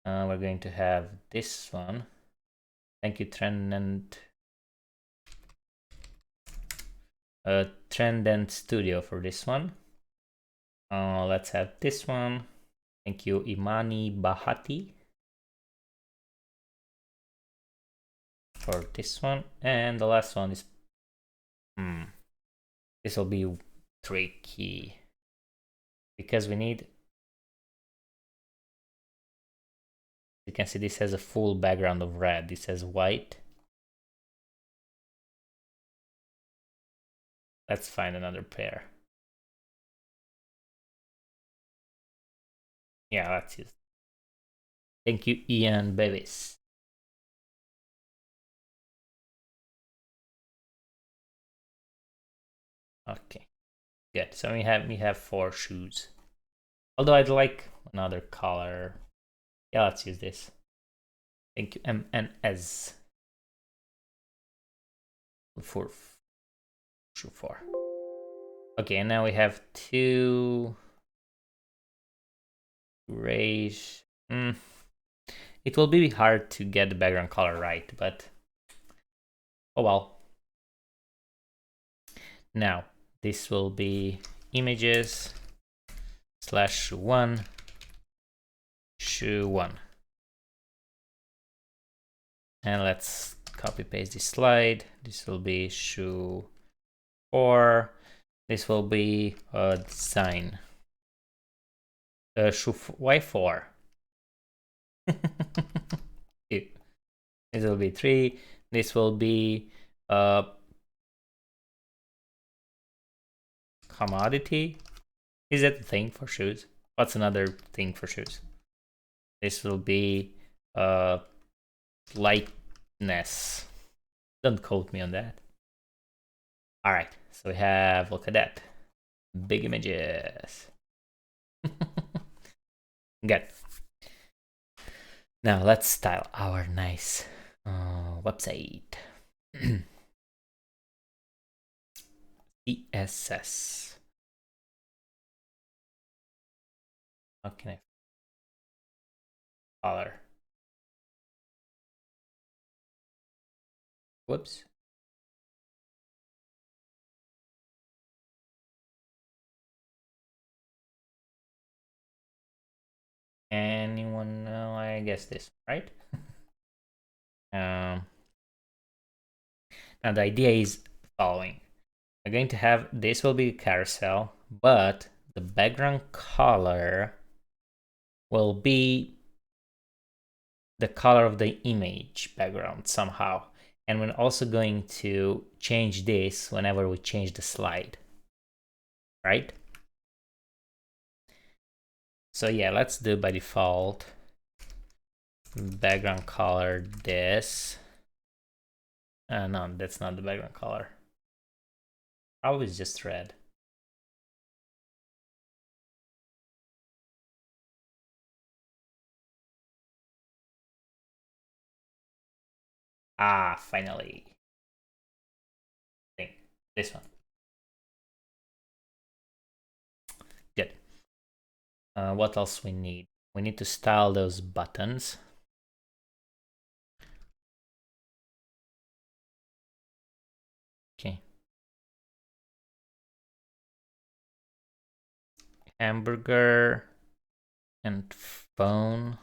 We're going to have this one. Thank you, Trendent Studio, for this one. Let's have this one. Thank you, Imani Bahati, for this one. And the last one is this will be tricky because we need, you can see this has a full background of red. This has white. Let's find another pair. Yeah, let's use. Thank you, Ian Bevis. Okay, good. So we have 4 shoes. Although I'd like another color. Yeah, let's use this. Thank you, MNS. shoe 4. Okay, and now we have two grays. It will be hard to get the background color right, but oh well. Now, this will be images / one shoe 1. And let's copy paste this slide. This will be shoe 4. This will be a design. Shoe Y4. This will be 3. This will be commodity. Is that a thing for shoes? What's another thing for shoes? This will be lightness. Don't quote me on that. All right, so we have, look at that, big images. Good. Now let's style our nice website. CSS. How can I color? Whoops. Anyone know? I guess this, right? Now the idea is following. We're going to have, this will be a carousel, but the background color will be the color of the image background somehow. And we're also going to change this whenever we change the slide, right? So yeah, let's do by default background color this. No, that's not the background color. Probably it's just red. Ah, finally. I think this one. Good. What else we need? We need to style those buttons. Okay. Hamburger and phone.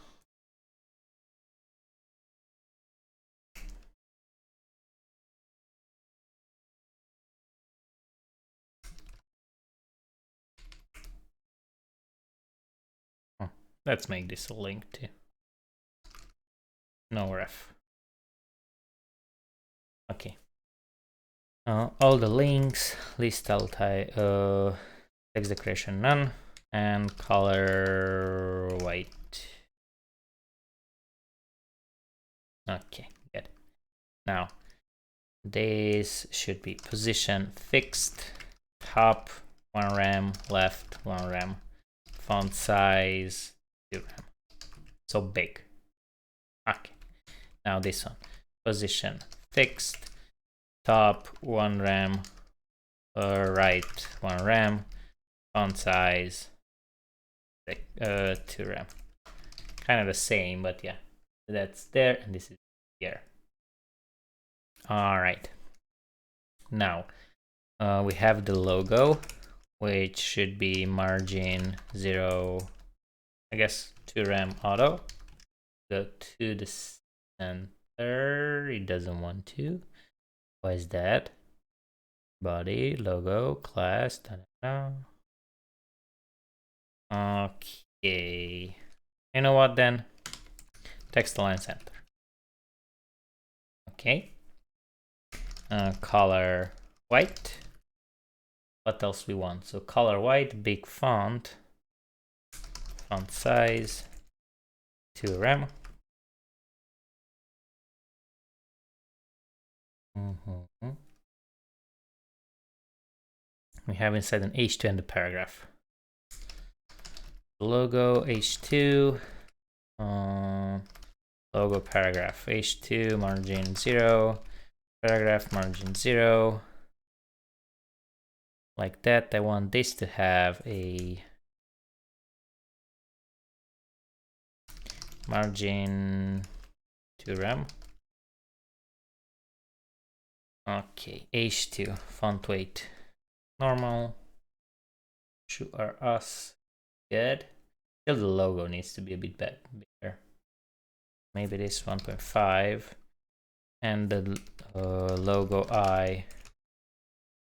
Let's make this a link too. No ref. Okay. All the links, list style type, text decoration none, and color white. Okay, good. Now, this should be position fixed, top 1 rem, left 1 rem, font size 2 rem. So big. Okay. Now this one, position fixed, top 1 rem, right 1 rem, font size 2 rem. Kind of the same, but yeah, that's there, and this is here. All right. Now we have the logo, which should be margin 0, I guess 2 rem auto. Go to the center. It doesn't want to. Why is that? Body, logo, class. Okay. You know what then? Text align center. Okay. Color white. What else we want? So color white, big font, font size 2 rem. We have inside an H2 and the paragraph. Logo H2, logo paragraph H2 margin 0, paragraph margin 0. like that. I want this to have a margin to rem. Okay, H2 font weight normal. Should are us good. Still the logo needs to be a bit bigger. Maybe this 1.5 and the logo I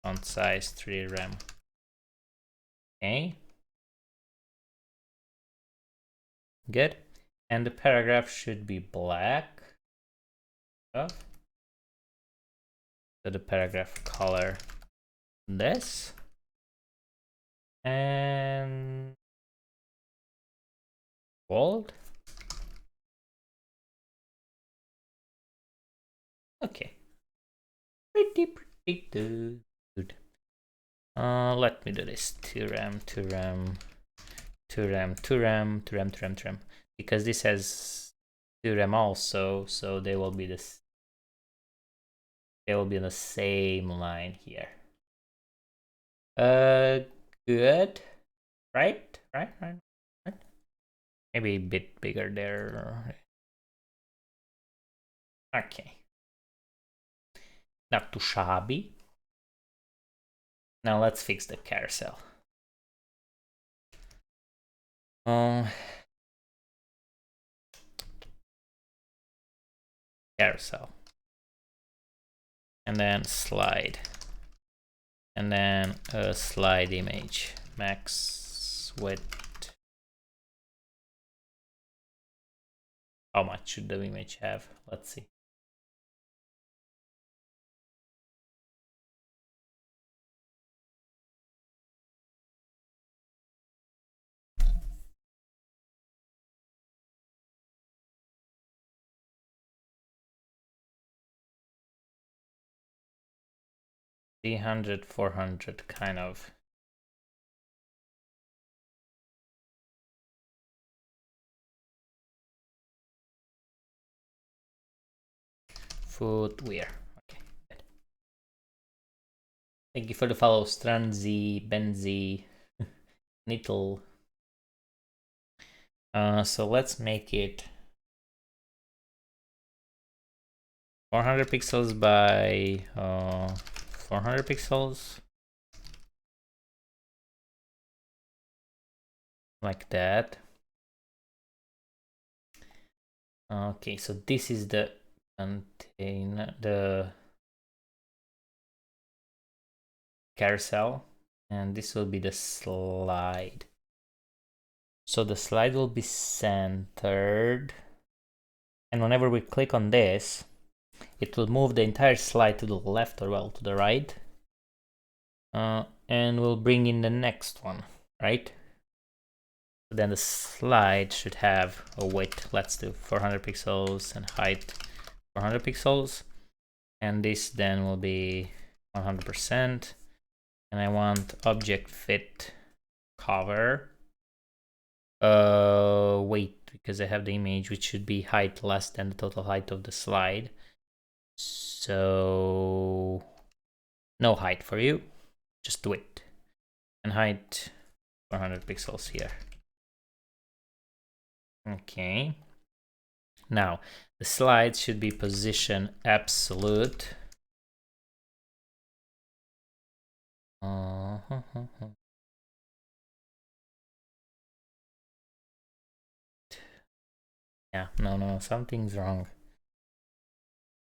font size 3 rem. Okay, good. And the paragraph should be black. So the paragraph color this and bold. Okay, pretty good. Let me do this 2 rem, 2 rem, 2 rem, 2 rem, 2 rem, 2 rem, 2 rem, because this has 2 rem also, so they will be this. They will be on the same line here. Good. Right. Maybe a bit bigger there. Okay. Not too shabby. Now let's fix the carousel. Carousel. And then slide. And then a slide image. Max width. How much should the image have? Let's see. $300, $400 kind of. Footwear. Okay, good. Thank you for the follow, Stranzi, Benzi, Nittle. So let's make it 400 pixels by 400 pixels. Like that. Okay, so this is the container, the carousel, and this will be the slide. So the slide will be centered, and whenever we click on this, it will move the entire slide to the left or well to the right, and we'll bring in the next one, right? So then the slide should have a width, let's do 400 pixels, and height 400 pixels, and this then will be 100%, and I want object fit cover. Wait, because I have the image which should be height less than the total height of the slide. So no height for you, just width, and height 400 pixels here. Okay. Now the slide should be position absolute. Yeah, no, something's wrong.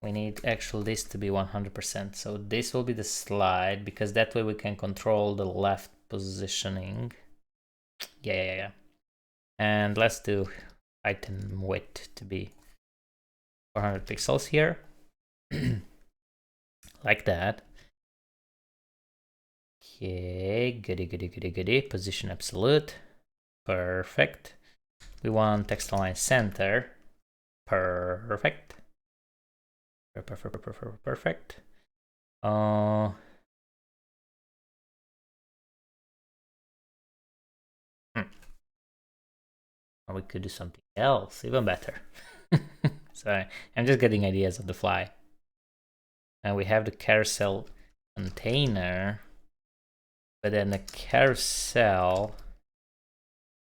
We need actually this to be 100%. So this will be the slide, because that way we can control the left positioning. Yeah. And let's do height and width to be 400 pixels here. Like that. Okay, goody. Position absolute. Perfect. We want text align center. Perfect. Perfect. Or we could do something else, even better. So I'm just getting ideas on the fly. And we have the carousel container. but then the carousel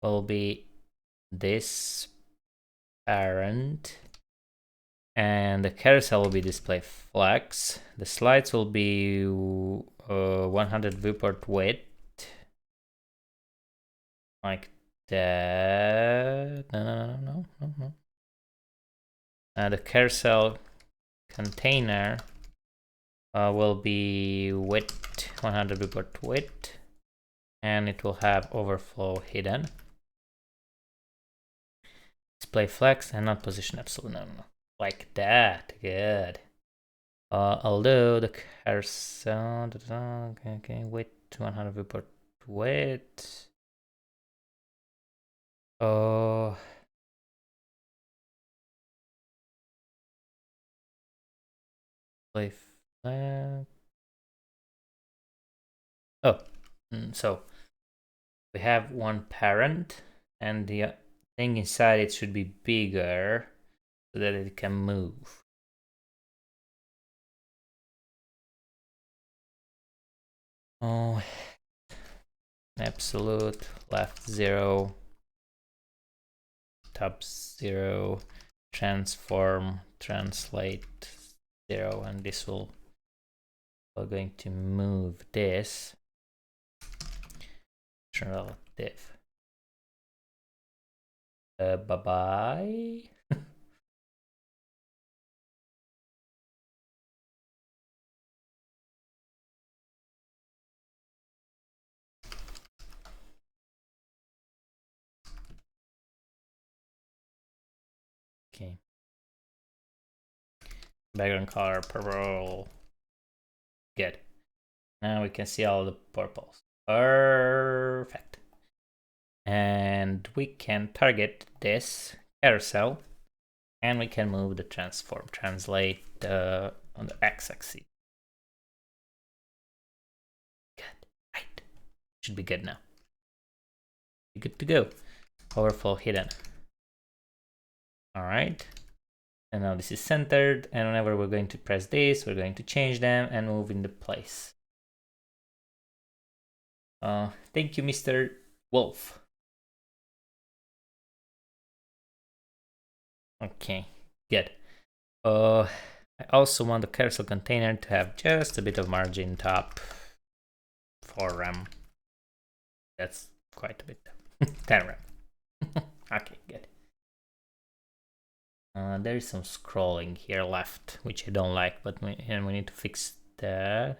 will be this parent, and the carousel will be display flex. The slides will be 100 viewport width, like that. No. The carousel container will be width 100 viewport width, and it will have overflow hidden. Display flex and not position absolute. No. Like that. Good. Although the carousel, okay, width 100 viewport width. Oh. Display flex. Oh, so we have one parent, and the thing inside it should be bigger so that it can move. Oh, absolute left 0, top 0, transform, translate 0, and this will, we're going to move this relative. Bye-bye. Okay. Background color purple. Good. Now we can see all the purples. Perfect. And we can target this carousel, and we can move the transform, translate on the x-axis. Good. Right. Should be good now. Good to go. Overflow hidden. All right. And now this is centered, and whenever we're going to press this, we're going to change them and move into place. Thank you, Mr. Wolf. Okay, good. I also want the carousel container to have just a bit of margin top for RAM. That's quite a bit. 10 RAM. Okay, good. There is some scrolling here left, which I don't like, but we need to fix that.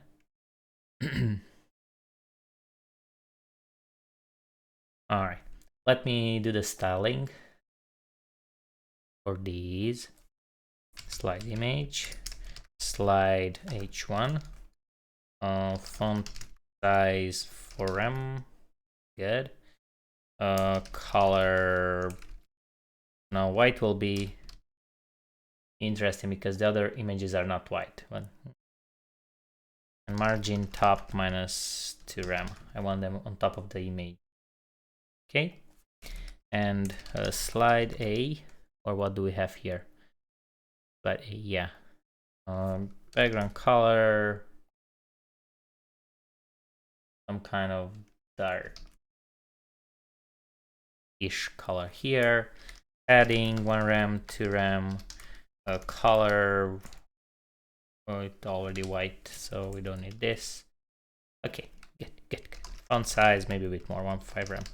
All right, let me do the styling for these. Slide image, slide H1, font size for M, good. Color, now white will be interesting because the other images are not white. And margin top -2 RAM. I want them on top of the image. Okay, and slide A, or what do we have here? Slide A, yeah. Background color, some kind of dark-ish color here. Adding 1 RAM, 2 RAM. Color, oh, it's already white, so we don't need this. Okay, good. Font size, maybe a bit more, 1.5 RAM.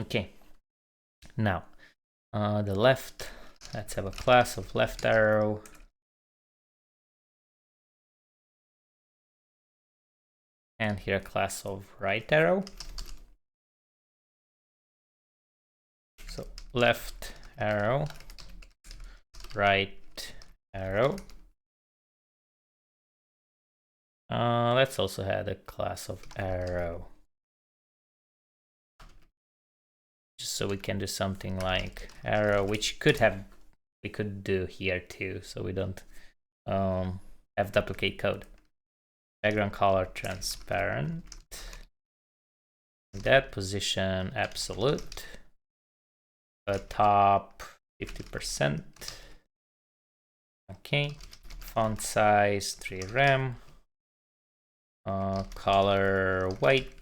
Okay, now the left, let's have a class of left arrow. And here a class of right arrow. So left arrow, right arrow. Let's also add a class of arrow, just so we can do something like arrow, which we could do here too, so we don't have duplicate code. Background color transparent. That position absolute. Top 50%. Okay. Font size 3 RAM. Color white,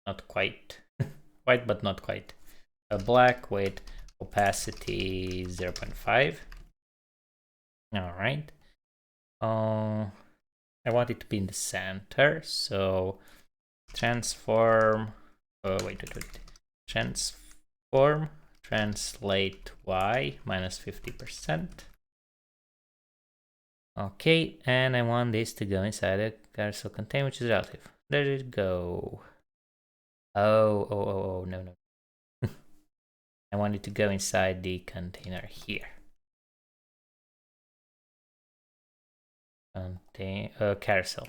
not quite. White but not quite. Black with opacity 0.5. All right. I want it to be in the center, so transform. Wait. Transform translate y minus 50%. Okay, and I want this to go inside a carousel container, which is relative. There it go. Oh, no. I want it to go inside the container here. Carousel.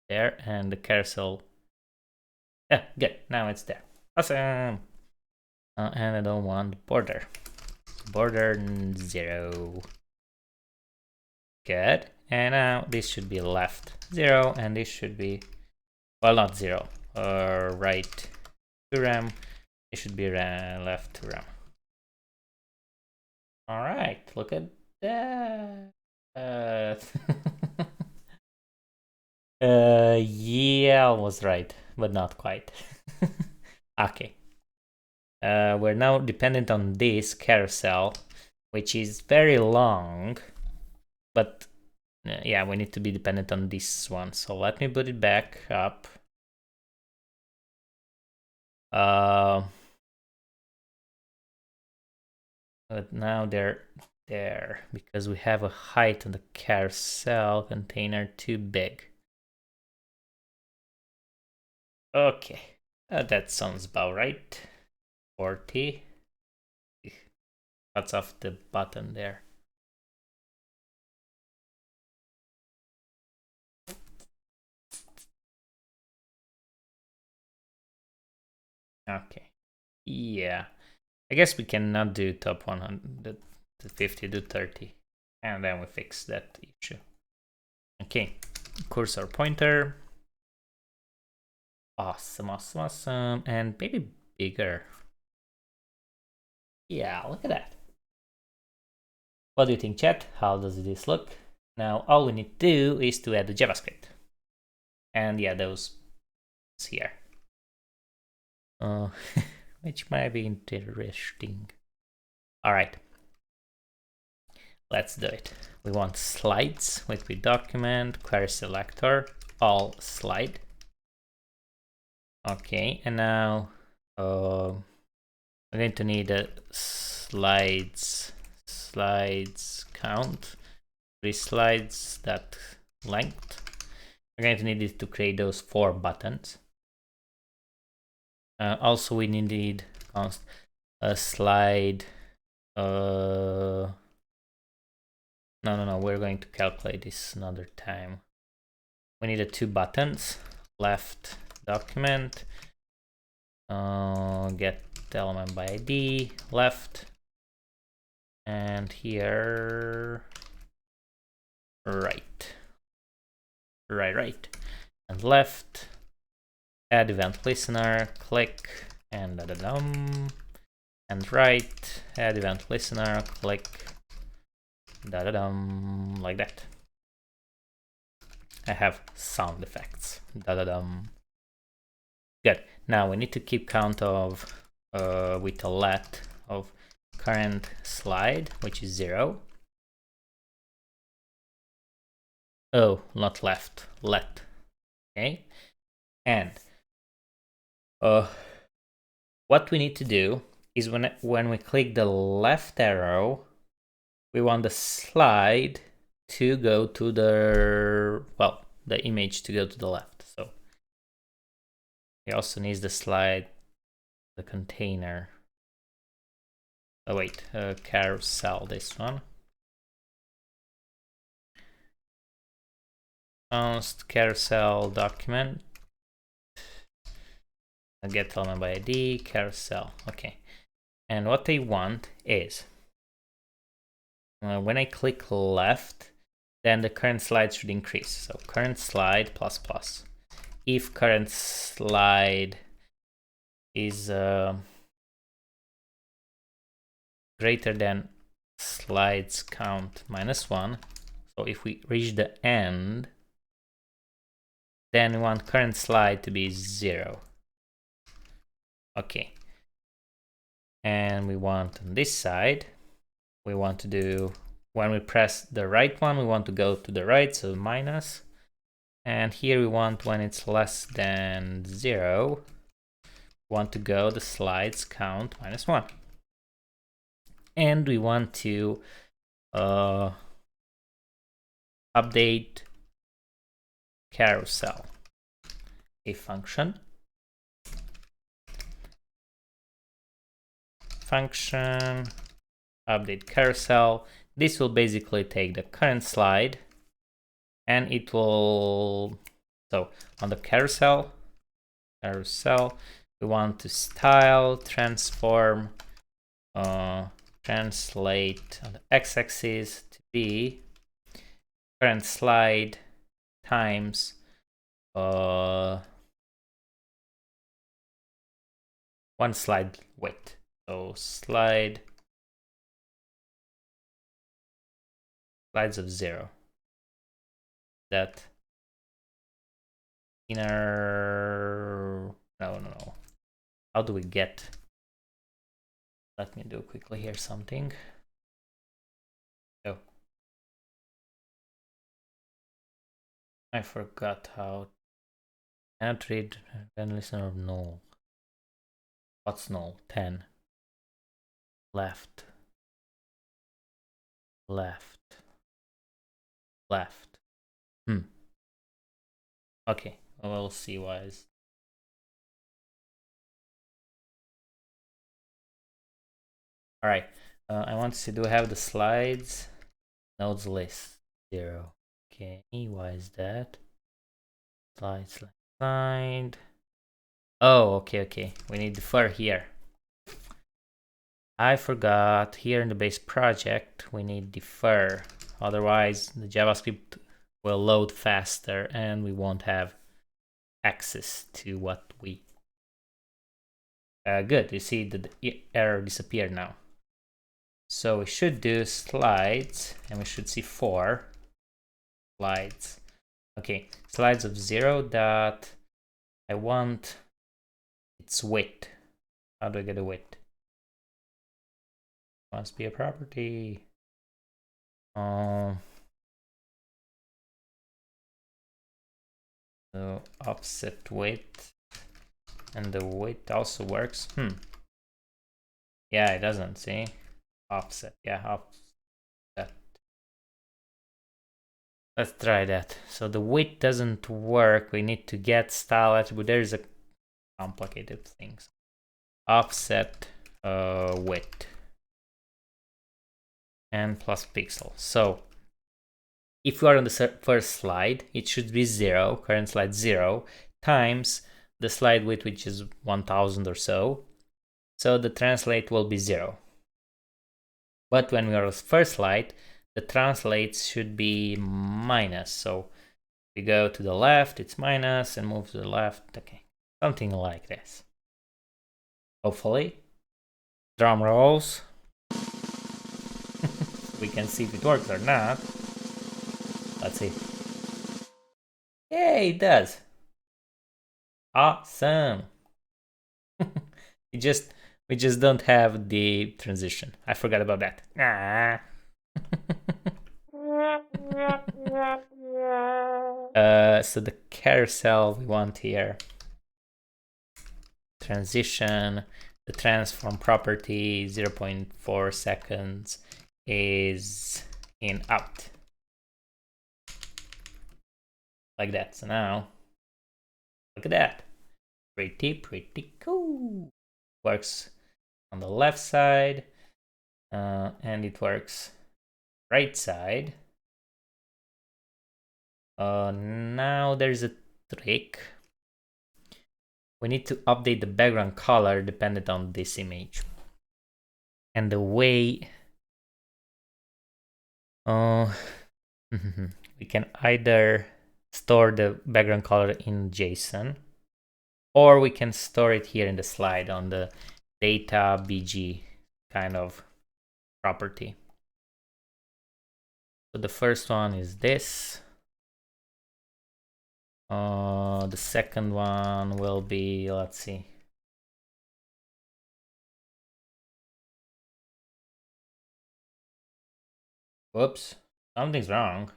There, and the carousel. Yeah, good. Now it's there. Awesome. And I don't want border. Border 0. Good. And now this should be left 0, and this should be, well, not 0. Right to rem. It should be left to rem. All right, look at that. Yeah, I was right, but not quite. Okay. We're now dependent on this carousel, which is very long, but yeah, we need to be dependent on this one. So let me put it back up. But now they're there because we have a height on the carousel container too big. Okay, that sounds about right. 40. Cuts off the button there. Okay, yeah, I guess we cannot do top 100, the 50, do 30, and then we fix that issue. Okay, cursor pointer. Awesome, and maybe bigger. Yeah, look at that. What do you think, chat? How does this look? Now all we need to do is to add the JavaScript, and yeah, those here. Which might be interesting. All right, let's do it. We want slides with the document, query selector, all slide. Okay, and now we're going to need a slides count, 3 slides, that length. We're going to need it to create those 4 buttons. Also, we need a slide. No, we're going to calculate this another time. We need 2 buttons. Left document, get element by ID, left, and here right, and left. Add event listener, click, and and right, add event listener, click, like that. I have sound effects, Good. Now we need to keep count of with a let of current slide, which is 0. Oh, not left, let. Okay, and what we need to do is when we click the left arrow, we want the slide to go to the, well, the image to go to the left. So we also need the slide, the container. Oh wait, carousel, this one. Const carousel document. Get element by ID, carousel. Okay, and what they want is when I click left, then the current slide should increase. So current slide plus plus. If current slide is greater than slides count -1, So if we reach the end, then we want current slide to be 0. Okay. And we want on this side, we want to do, when we press the right one, we want to go to the right, so minus. And here we want when it's less than 0, we want to go the slides count -1. And we want to update carousel, a function. Update carousel. This will basically take the current slide and it will, so on the carousel, we want to style, transform, translate on the x-axis to be current slide times one slide width. So slides of 0. That inner, no. How do we get? Let me do quickly here something. Oh, I forgot how. Cannot read then listen or null. What's null? 10. Left. Okay, we'll see why. All right, I want to see, do I have the slides? Nodes list 0. Okay, why is that? Slide. Oh, okay. We need the defer here. I forgot, here in the base project, we need defer. Otherwise, the JavaScript will load faster and we won't have access to what we... good, you see the error disappeared now. So we should do slides and we should see 4 slides. Okay, slides of 0 dot, I want its width. How do I get a width? Must be a property. So offset width, and the width also works. Yeah, it doesn't, see? Offset, yeah, offset. Let's try that. So the width doesn't work. We need to get style attribute. There's a complicated thing. Offset width and plus pixel. So if you are on the first slide, it should be 0, current slide 0, times the slide width, which is 1000 or so. So the translate will be 0. But when we are on the first slide, the translates should be minus. So we go to the left, it's minus, and move to the left. Okay, something like this. Hopefully. Drum rolls. We can see if it works or not. Let's see. Yay, it does. Awesome. we just don't have the transition. I forgot about that. So the carousel we want here. Transition, the transform property 0.4 seconds is in out. Like that. So now, look at that. Pretty cool. Works on the left side, and it works right side. Now there's a trick. We need to update the background color dependent on this image. And the way we can either store the background color in JSON, or we can store it here in the slide on the data bg kind of property. So the first one is this. The second one will be, let's see. Whoops, something's wrong.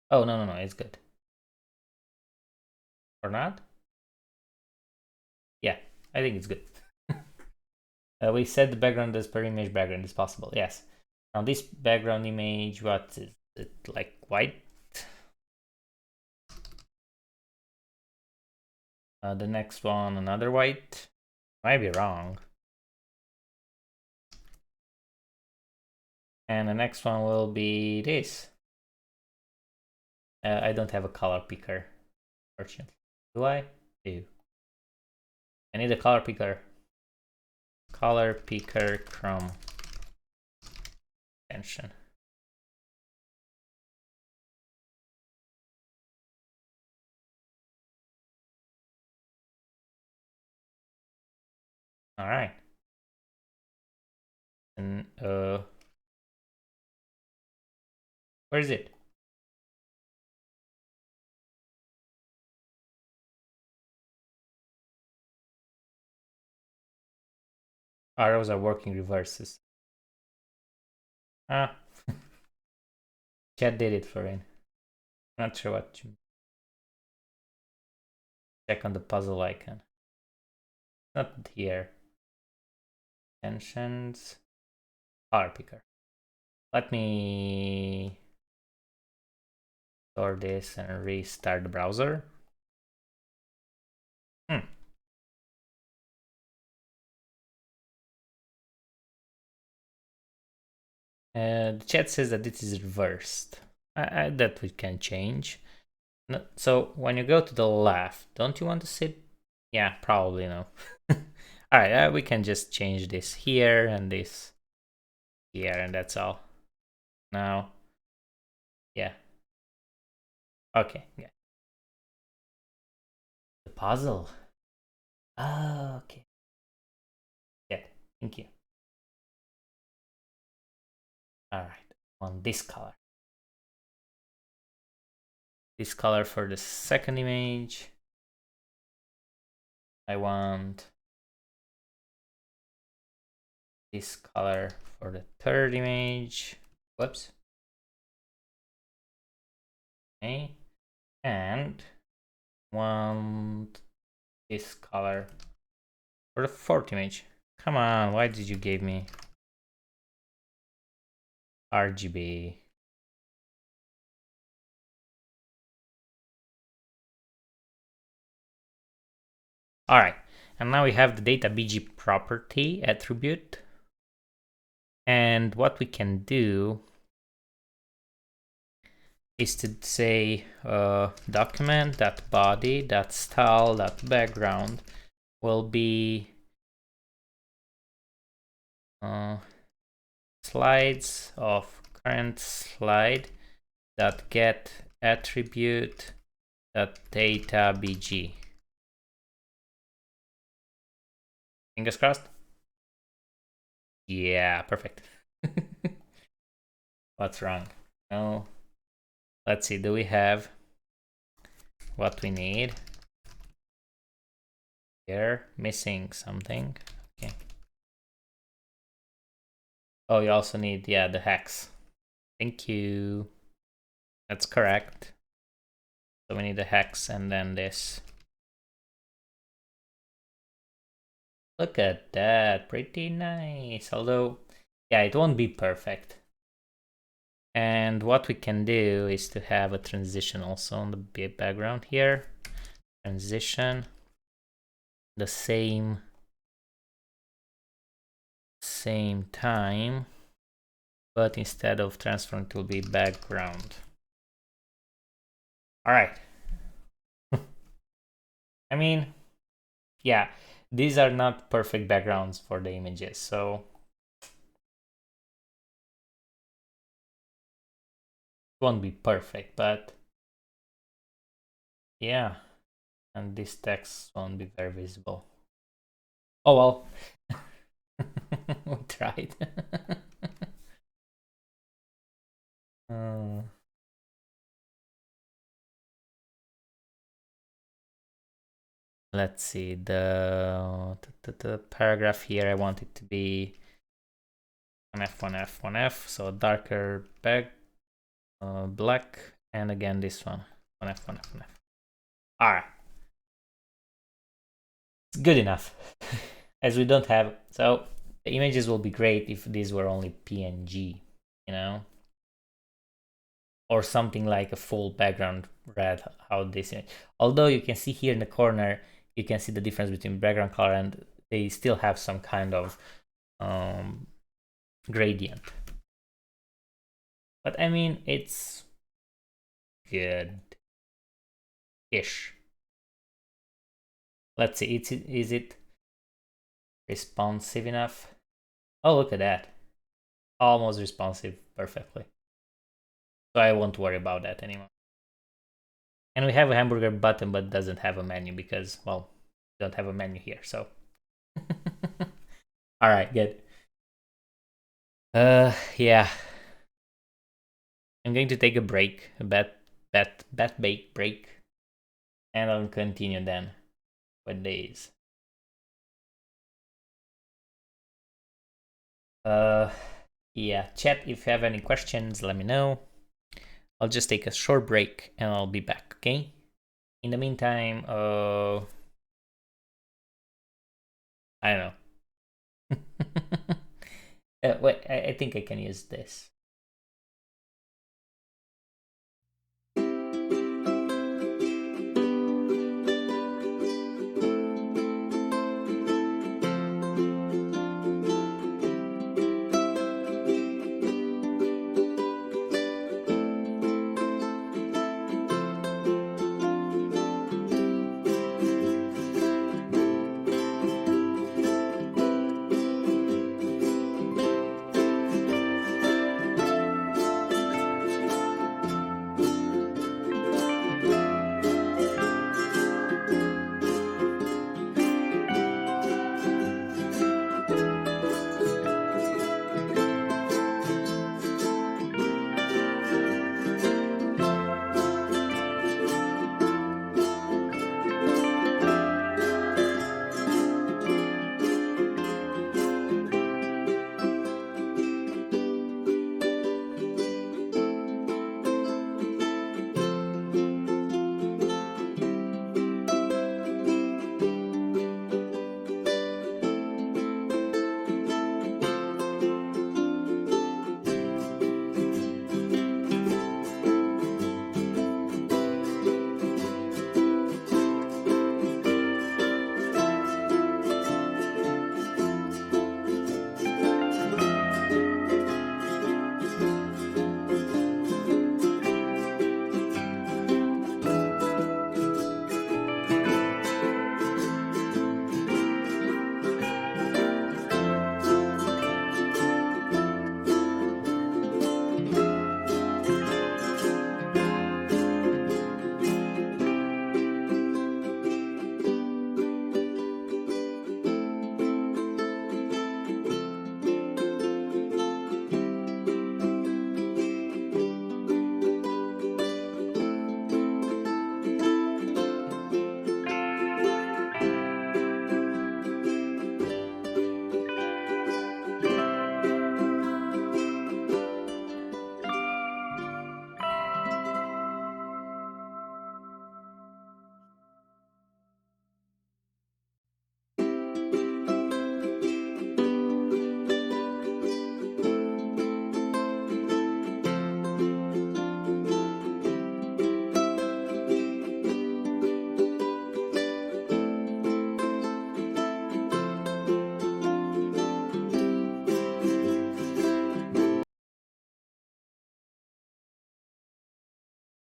Oh, no, it's good. Or not? Yeah, I think it's good. We set the background as per image background is possible, yes. Now this background image, what is it, like white? The next one, another white. Might be wrong. And the next one will be this. I don't have a color picker, fortunately. Do I? Do. I need a color picker. Color picker Chrome extension. All right. And where is it? Arrows are working reverses. Ah, chat did it for him. Not sure what to check on the puzzle icon. Not here. Extensions. Color picker. Let me store this and restart the browser. The chat says that this is reversed. That we can change. No, so when you go to the left, don't you want to sit? Yeah, probably no. All right, we can just change this here and this here, and that's all. Now, yeah. Okay, yeah. The puzzle. Oh, okay. Yeah, thank you. All right, on this color. This color for the second image. I want this color for the third image. Whoops. Okay. And want this color for the fourth image. Come on, why did you give me RGB? All right, and now we have the data bg property attribute. And what we can do is to say document.body.style.background will be slides of current slide dot get attribute dot data bg. Fingers crossed. Yeah, perfect. What's wrong? No. Let's see, do we have what we need? Here, missing something. Okay. Oh, you also need, yeah, the hex. Thank you. That's correct. So we need the hex and then this. Look at that, pretty nice. Although, yeah, it won't be perfect. And what we can do is to have a transition also on the background here. Transition, the same time, but instead of transform, it will be background. All right. I mean, yeah, these are not perfect backgrounds for the images, so it won't be perfect, but yeah, and this text won't be very visible. Oh well, we tried. Let's see, the paragraph here, I want it to be 1F, 1F, 1F, so darker back, black, and again this one, 1F, 1F, 1F. Alright. It's good enough, as we don't have, so the images will be great if these were only PNG, you know? Or something like a full background red, how this is. Although you can see here in the corner, you can see the difference between background color and they still have some kind of gradient. But I mean, it's good-ish. Let's see, is it responsive enough? Oh, look at that. Almost responsive perfectly. So I won't worry about that anymore. And we have a hamburger button, but doesn't have a menu because, well, we don't have a menu here, so. All right, good. Yeah. I'm going to take a break, a bat bake break, and I'll continue then with these. Yeah, chat, if you have any questions, let me know. I'll just take a short break and I'll be back, okay? In the meantime, I don't know. Wait, I think I can use this.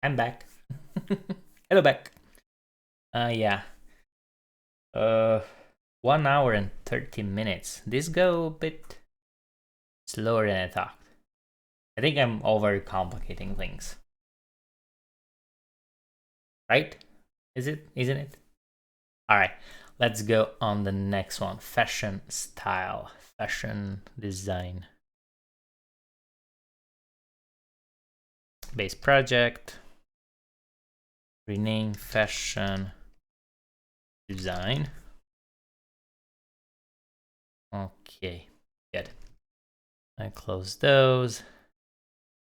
I'm back. Hello back. Yeah. 1 hour and 30 minutes. This go a bit slower than I thought. I think I'm overcomplicating things. Right? Isn't it? Alright, let's go on the next one. Fashion style. Fashion design. base project, rename fashion design. Okay, good. I close those.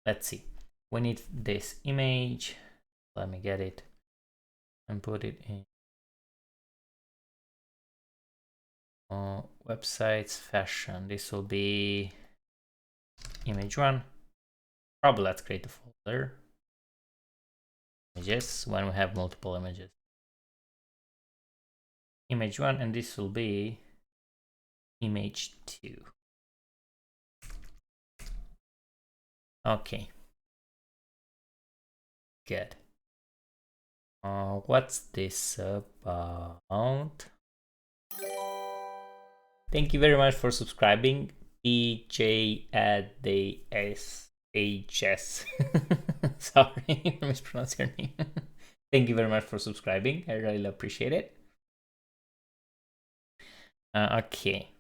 Let's see. We need this image. Let me get it and put it in websites, fashion. This will be image one. Probably let's create a folder. Images when we have multiple images. Image one, and this will be image two. Okay. Good. What's this about? Thank you very much for subscribing. PJ at the SHS. Sorry, I mispronounced your name. Thank you very much for subscribing. I really appreciate it. Okay.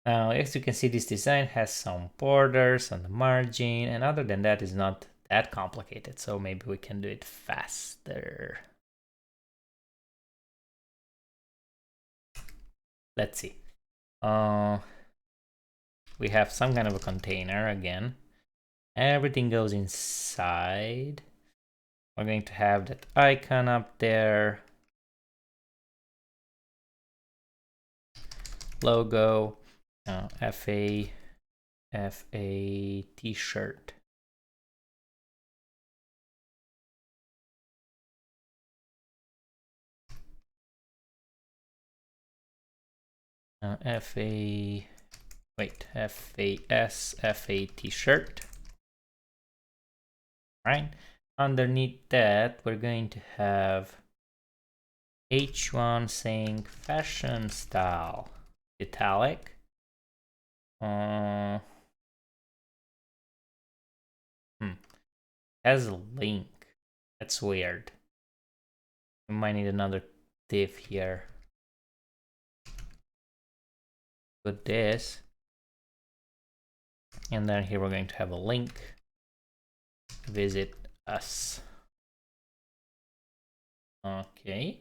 As you can see, this design has some borders on the margin, and other than that, it's not that complicated. So maybe we can do it faster. Let's see. We have some kind of a container again. Everything goes inside. We're going to have that icon up there. Logo, FA t-shirt. FA t-shirt. Right. Underneath that, we're going to have H1 saying fashion style, italic. Has a link. That's weird. We might need another div here. Put this. And then here we're going to have a link. Visit us. Okay.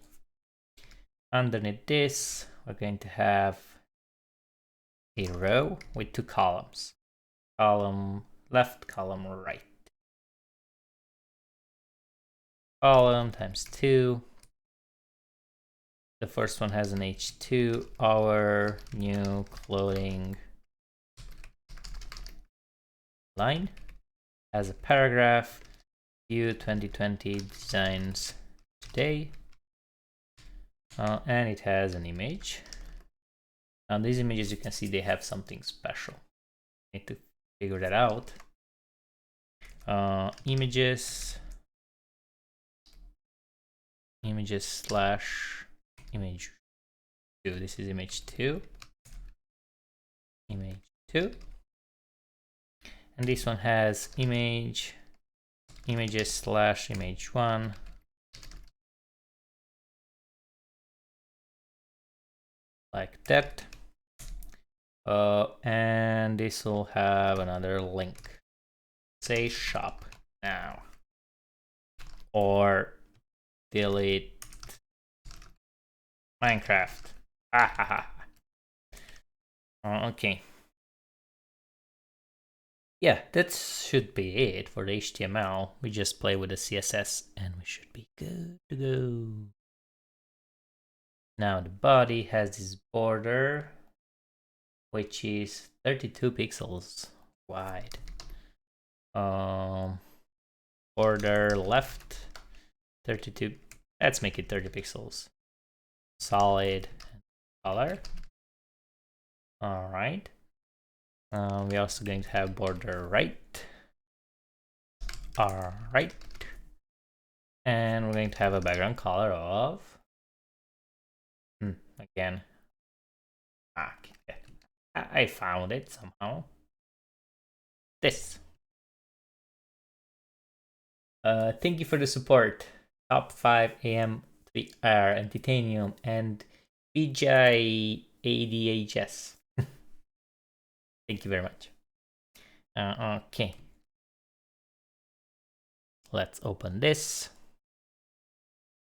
Underneath this, we're going to have a row with two columns. Column left, column right. Column times 2. The first one has an H2, our new clothing line. Has a paragraph, view 2020 designs today. And it has an image. Now these images, you can see they have something special. Need to figure that out. Images slash image 2. This is image 2. Image 2. And this one has images slash image 1. Like that. And this will have another link. Say shop now. Or delete Minecraft. Okay. Yeah, that should be it for the HTML. We just play with the CSS and we should be good to go. Now the body has this border, which is 32 pixels wide. Border left, 32. Let's make it 30 pixels. Solid color. All right. We're also going to have border right. All right. And we're going to have a background color of, again, I found it somehow. This. Thank you for the support. Top 5 AM3R and Titanium and BJ ADHS. Thank you very much. Okay. let's open this.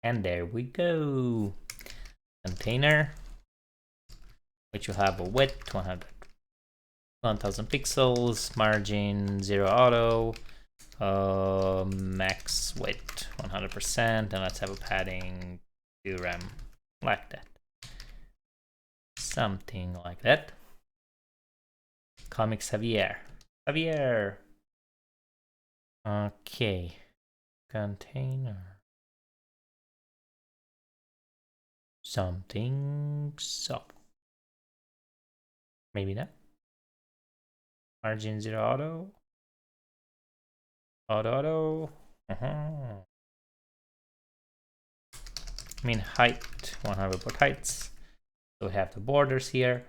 And there we go. Container, which will have a width 1000 pixels, margin 0 auto, max width 100%, and let's have a padding 2 rem, like that. Something like that. Comics Javier. Okay. Container. Something so. Maybe not. Margin 0 auto. Auto. I mean height, 100 port heights. So we have the borders here.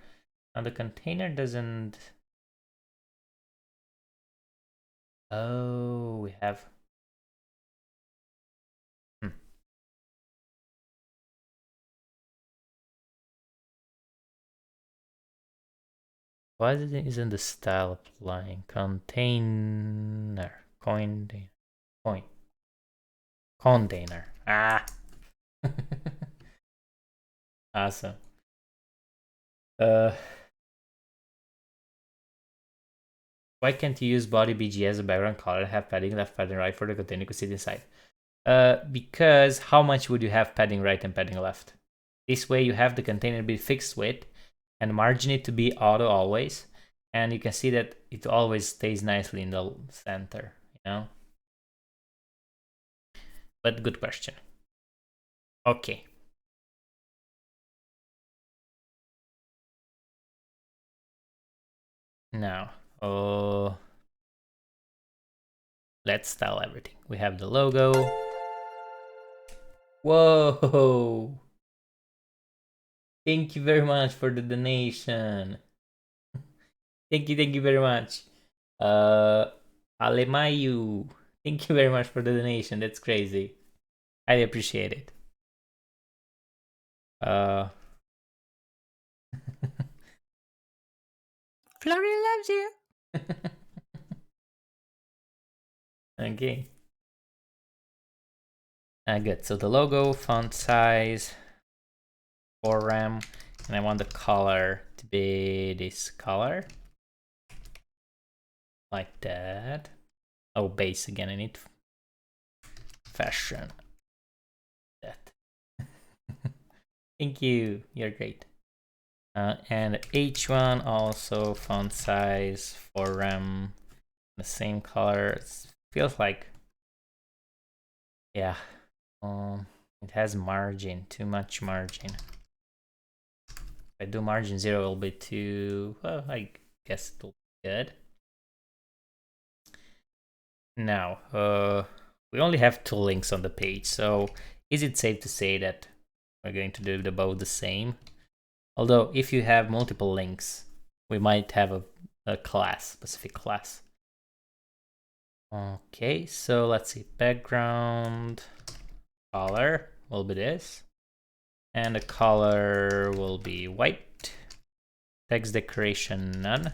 Now the container doesn't. Oh, we have. Why isn't the style applying? Container. Container. Ah. Awesome. Why can't you use body BG as a background color and have padding left, padding right for the container to sit inside? Because how much would you have padding right and padding left? This way you have the container be fixed width and margin it to be auto always. And you can see that it always stays nicely in the center, you know? But good question. Okay. Now, let's style everything. We have the logo. Whoa! Thank you very much for the donation. Thank you very much. Alemayu, thank you very much for the donation. That's crazy. I appreciate it. Flurry loves you. Okay. Good. So the logo, font size, 4 rem, and I want the color to be this color, like that. Oh, base again. I need fashion. That. Thank you. You're great. And H1 also font size 4 rem, the same color. It feels like, yeah. It has margin, too much margin. If I do margin 0, it'll be too, well, I guess it'll be good. Now, we only have 2 links on the page, so is it safe to say that we're going to do about the same? Although, if you have multiple links, we might have a class, specific class. Okay, so let's see, background color will be this, and the color will be white. Text decoration none.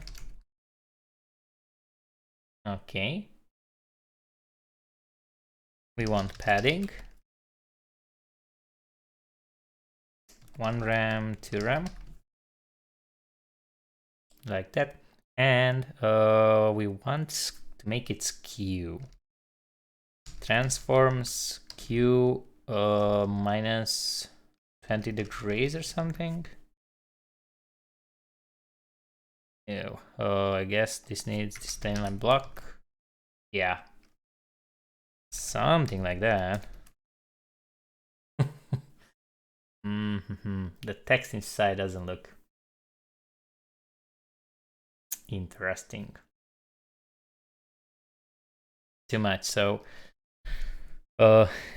Okay. We want padding. 1 rem, 2 rem. Like that. And we want to make it skew. Transform skew minus 20 degrees or something. Ew. I guess this needs the stain line block. Yeah. Something like that. The text inside doesn't look interesting. Too much. So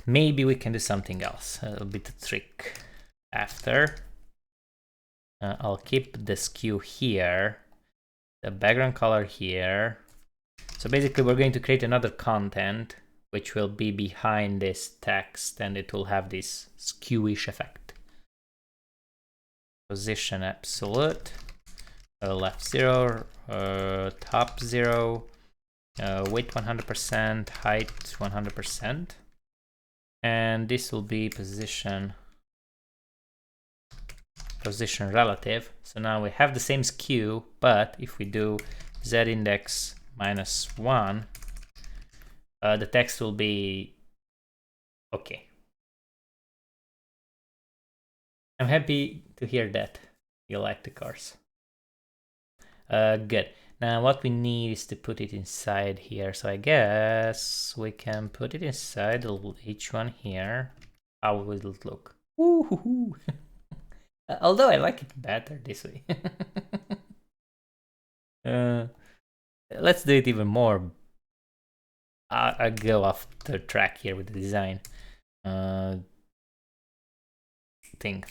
maybe we can do something else. A bit of trick after. I'll keep the skew here, the background color here. So basically we're going to create another content which will be behind this text, and it will have this skewish effect. Position absolute, left 0, top 0, width 100%, height 100%, and this will be position relative. So now we have the same skew, but if we do z index -1, the text will be okay. I'm happy to hear that you like the cars. Good. Now what we need is to put it inside here. So I guess we can put it inside each one here. How will it look? Woohoo! Although I like it better this way. Let's do it even more. I'll go off the track here with the design. Think.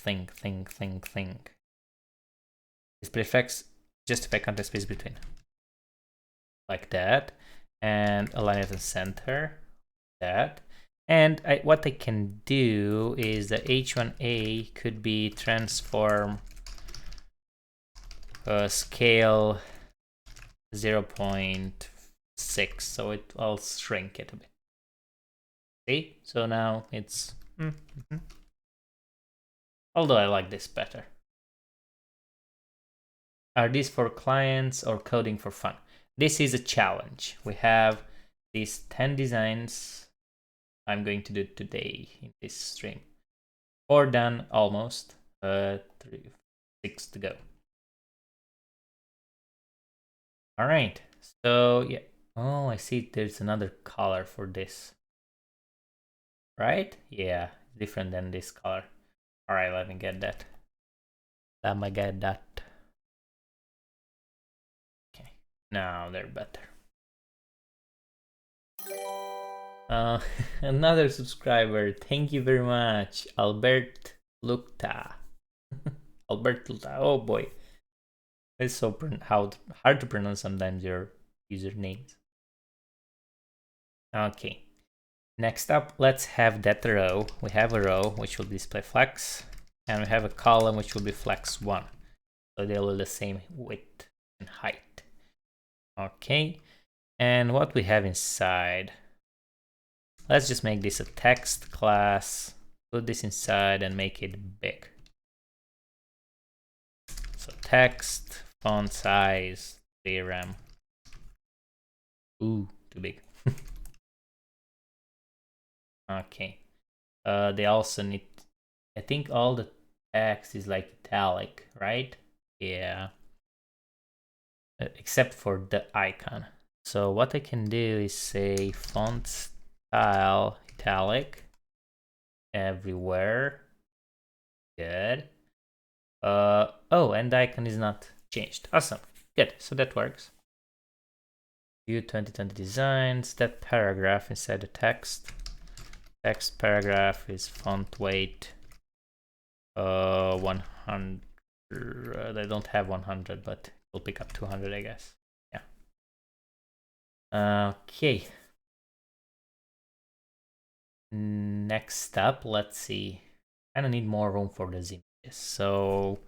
Display effects, justify context space between. Like that. And align it in center. That. And what I can do is the H1A could be transform scale 0.6, so I'll shrink it a bit. See? So now it's... Although I like this better. Are these for clients or coding for fun? This is a challenge. We have these 10 designs I'm going to do today in this stream. 4 done almost, 6 to go. All right, so yeah. Oh, I see there's another color for this. Right? Yeah, different than this color. All right, let me get that. Let me get that. Okay, now they're better. Another subscriber. Thank you very much, Albert Lukta. Albert Lukta. Oh boy, it's so hard to pronounce sometimes your usernames. Okay. Next up, let's have that row. We have a row which will display flex, and we have a column which will be flex 1. So they will be the same width and height. Okay. And what we have inside, let's just make this a text class, put this inside and make it big. So text, font size, theorem. Ooh, too big. Okay. They also need, I think all the text is like italic, right? Yeah. Except for the icon. So what I can do is say font style italic everywhere. Good. Oh, and the icon is not changed. Awesome. Good. So that works. View 2020 designs. That paragraph inside the text. Text paragraph is font weight 100. I don't have 100, but we'll pick up 200, I guess. Yeah. Okay. Next up, let's see. I don't need more room for these images. So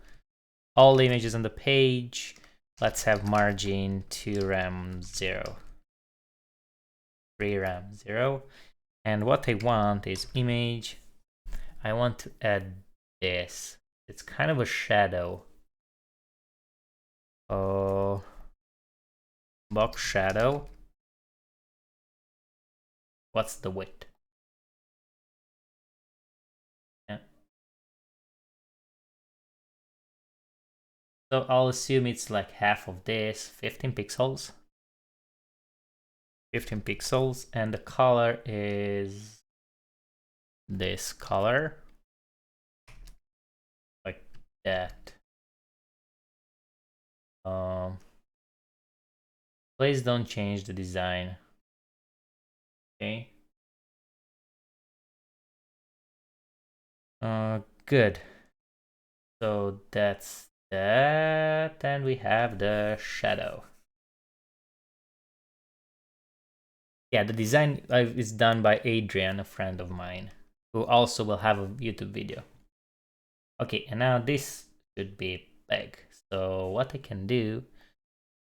all the images on the page, let's have margin 2 rem 0, 3 rem 0. And what I want is image. I want to add this. It's kind of a shadow. Box shadow. What's the width? Yeah. So I'll assume it's like half of this, 15 pixels. 15 pixels, and the color is this color, like that. Please don't change the design. Okay. Good. So that's that, and we have the shadow. Yeah, the design is done by Adrian, a friend of mine, who also will have a YouTube video. Okay, and now this should be big. So what I can do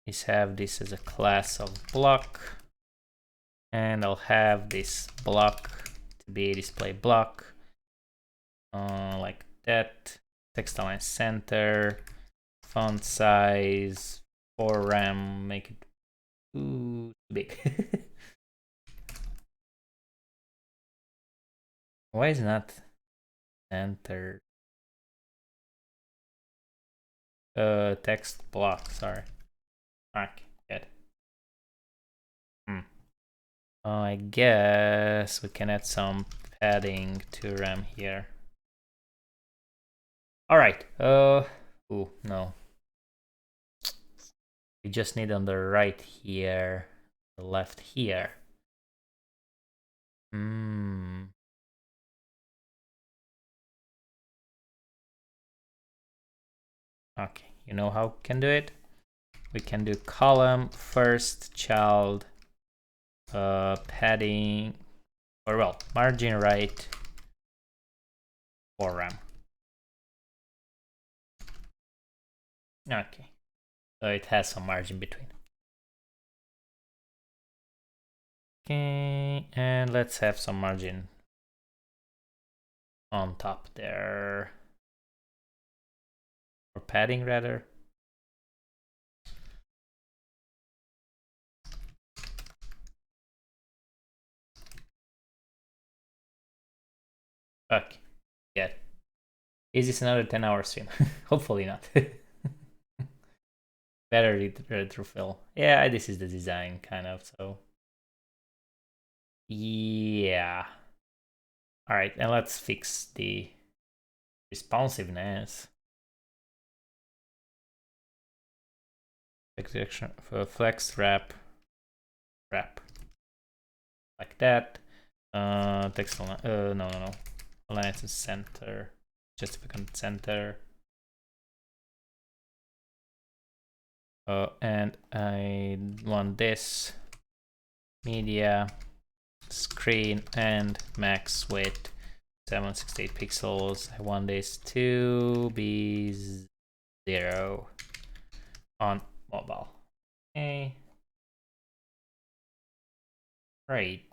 is have this as a class of block, And I'll have this block to be a display block, like that. Text align center, font size 4 rem, make it too big. Why is it not center? Text block, sorry. Okay, good. I guess we can add some padding to RAM here. All right. Oh no. We just need on the right here, the left here. Okay, you know how we can do it? We can do column first child padding, or well, margin right for RAM. Okay, so it has some margin between. Okay, and let's have some margin on top there, or padding rather. Okay, yeah. Is this another 10-hour stream? Hopefully not. Better retrofill. Yeah, this is the design kind of, so. Yeah. All right, and let's fix the responsiveness. Flex wrap, like that. Text no. Align to center. Just become center. And I want this media screen and max width 768 pixels. I want this to be 0 on mobile. Okay. Right.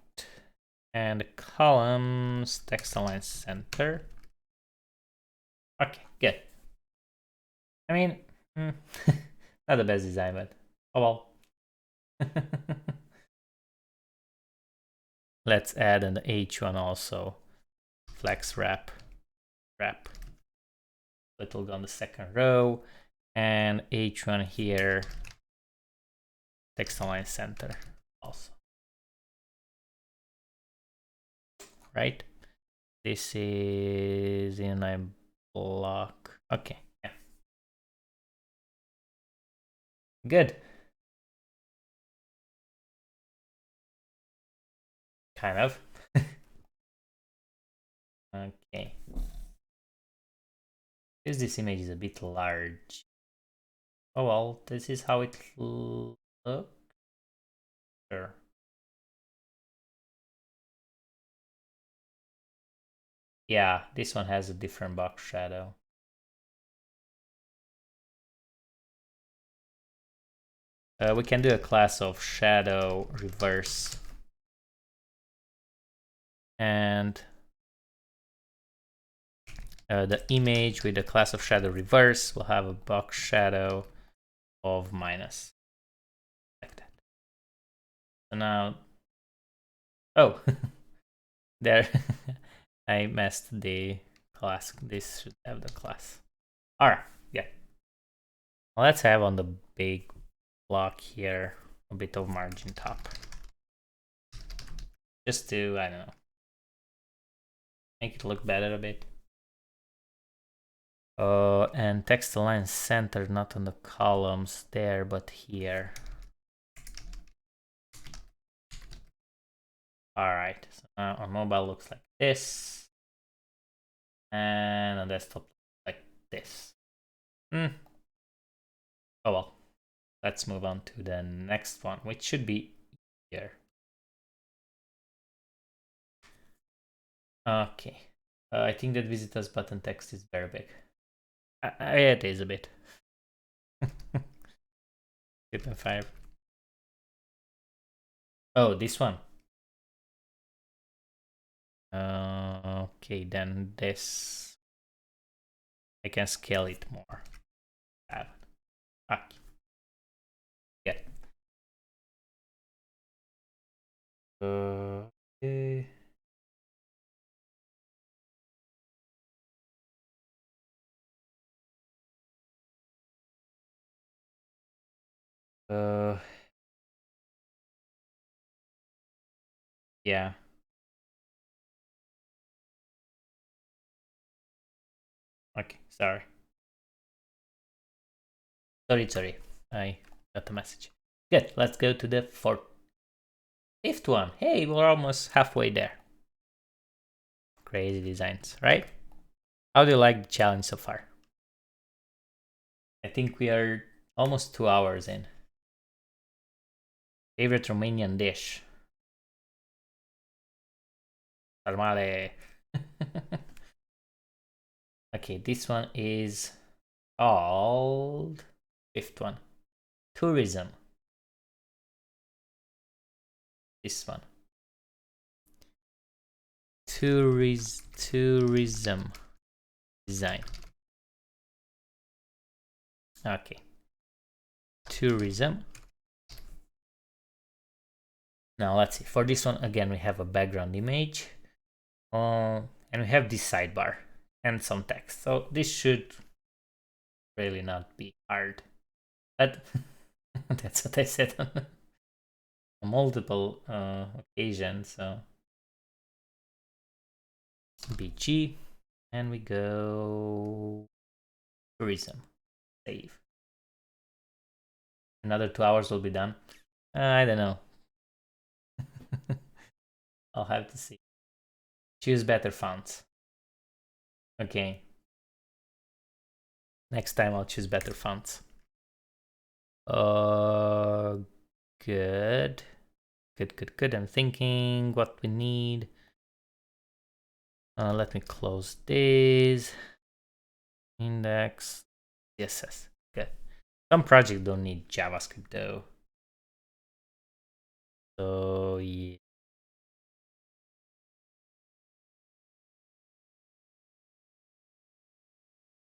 And columns, text align center. Okay, good. I mean, not the best design, but oh well. Let's add an H1 also. Flex wrap. It'll go on the second row. And H1 here. Text align center also. Right? This is inline block. Okay, yeah. Good. Kind of. Okay. Because this image is a bit large. Oh well, this is how it looks. Sure. Yeah, this one has a different box shadow. We can do a class of shadow reverse. And the image with the class of shadow reverse will have a box shadow of minus. Like that. So now, oh, there, I messed the class. This should have the class. All right, yeah. Well, let's have on the big block here a bit of margin top. Just to, I don't know, make it look better a bit. And text align center, not on the columns there, but here. All right, so now on mobile looks like this, and on desktop like this. Oh well, let's move on to the next one, which should be here. Okay, I think that visitors button text is very big. It is a bit. 2.5. Oh, this one. Okay, then this, I can scale it more. Okay. Yeah. Okay. Yeah. Okay, sorry. Sorry. I got the message. Good, let's go to the fifth one. Hey, we're almost halfway there. Crazy designs, right? How do you like the challenge so far? I think we are almost 2 hours in. Favorite Romanian dish? Sarmale. Okay, this one is called fifth one. Tourism. This one. Tourism design. Okay. Tourism. Now let's see. For this one, again, we have a background image. And we have this sidebar and some text. So this should really not be hard. But that's what I said on multiple occasions. So BG, and we go tourism. Save. Another 2 hours will be done. I don't know. I'll have to see. Choose better fonts. Okay. Next time I'll choose better fonts. Good. Good. I'm thinking what we need. Let me close this. Index. CSS. Good. Some projects don't need JavaScript though. So yeah.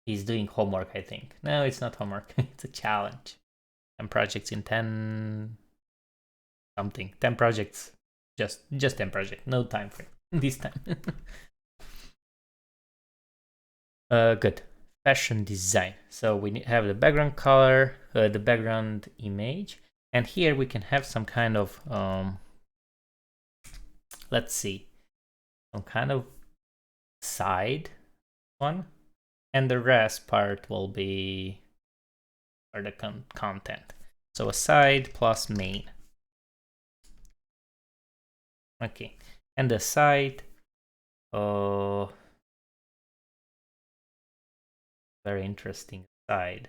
He's doing homework, I think. No, it's not homework. It's a challenge. 10 projects in 10 something. 10 projects. Just 10 projects. No time frame this time. Good. Fashion design. So we have the background color, the background image, and here we can have some kind of let's see, some kind of side one, and the rest part will be for the content. So a side plus main. Okay, and the side, very interesting side.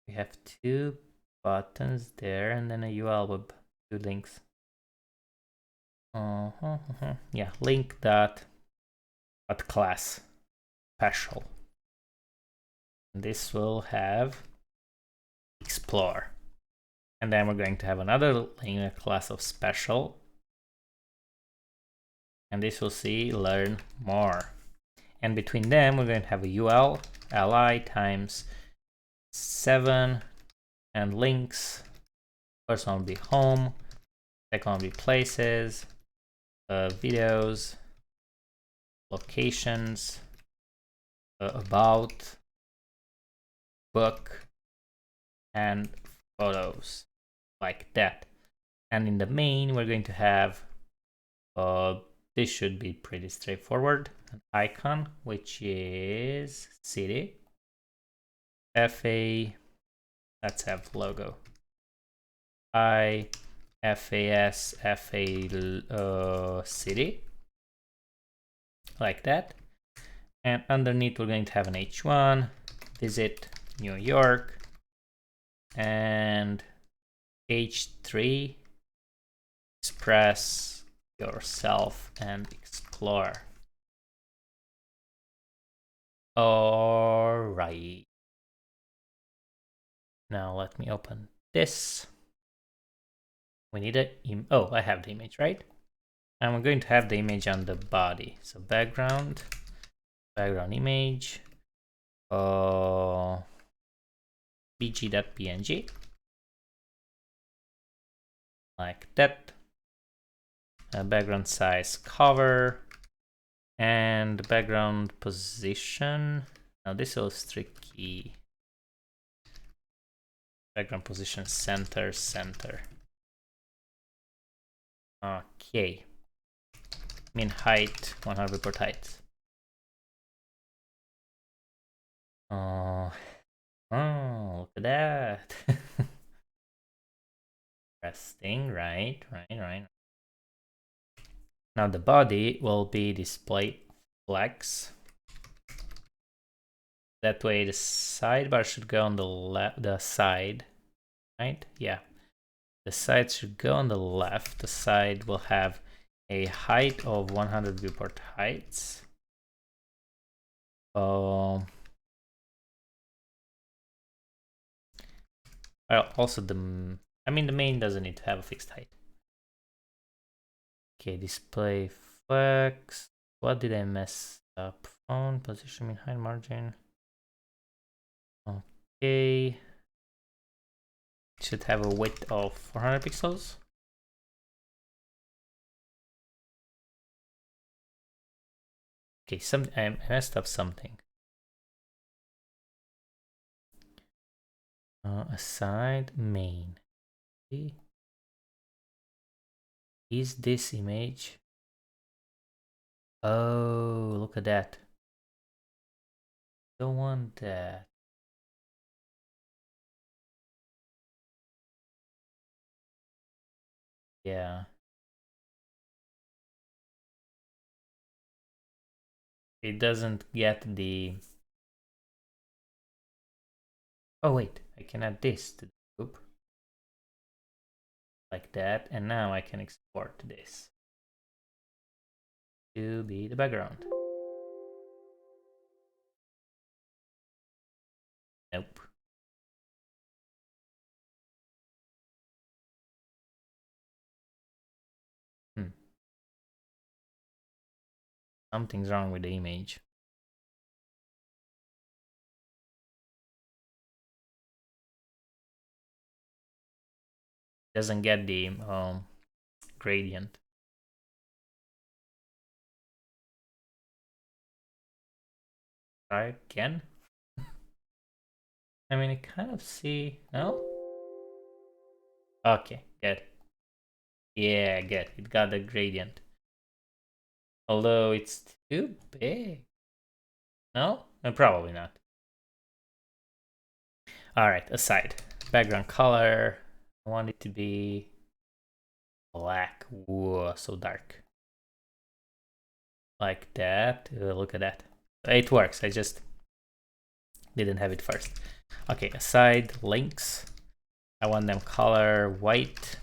We have two buttons there, and then a URL with two links. Yeah, link that at class special. This will have explore, and then we're going to have another link class of special, and this will see learn more. And between them, we're going to have a UL li times 7 and links. First one will be home, second one will be places, videos, locations, about, book, and photos, like that. And in the main, we're going to have this should be pretty straightforward, an icon, which is city, FA, let's have logo, FAS, FA city, like that. And underneath, we're going to have an H1, visit New York, and H3, express yourself and explore. All right. Now let me open this. We need oh, I have the image, right? And we're going to have the image on the body. So background image, bg.png, like that. Background size cover, and background position. Now this is tricky. Background position center. Okay. Min height 100 report height. Oh, look at that. Interesting, right. Now the body will be display flex. That way the sidebar should go on the side, right? Yeah. The side should go on the left. The side will have a height of 100 viewport heights. Well, also the main doesn't need to have a fixed height. Okay, display flex. What did I mess up? Font position, min height, margin. Okay. Should have a width of 400 pixels. Okay, I messed up something. Aside main. Okay. Is this image? Oh, look at that. Don't want that. Yeah. It doesn't get the... Oh wait, I can add this to the group. Like that, and now I can export this to be the background. Nope. Something's wrong with the image. Doesn't get the gradient. Try again. I mean, I kind of see. No? Okay, good. Yeah, good. It got the gradient. Although it's too big. No? Probably not. Alright, aside. Background color. I want it to be black. Whoa, so dark. Like that. Look at that. It works. I just didn't have it first. Okay, aside links. I want them color white.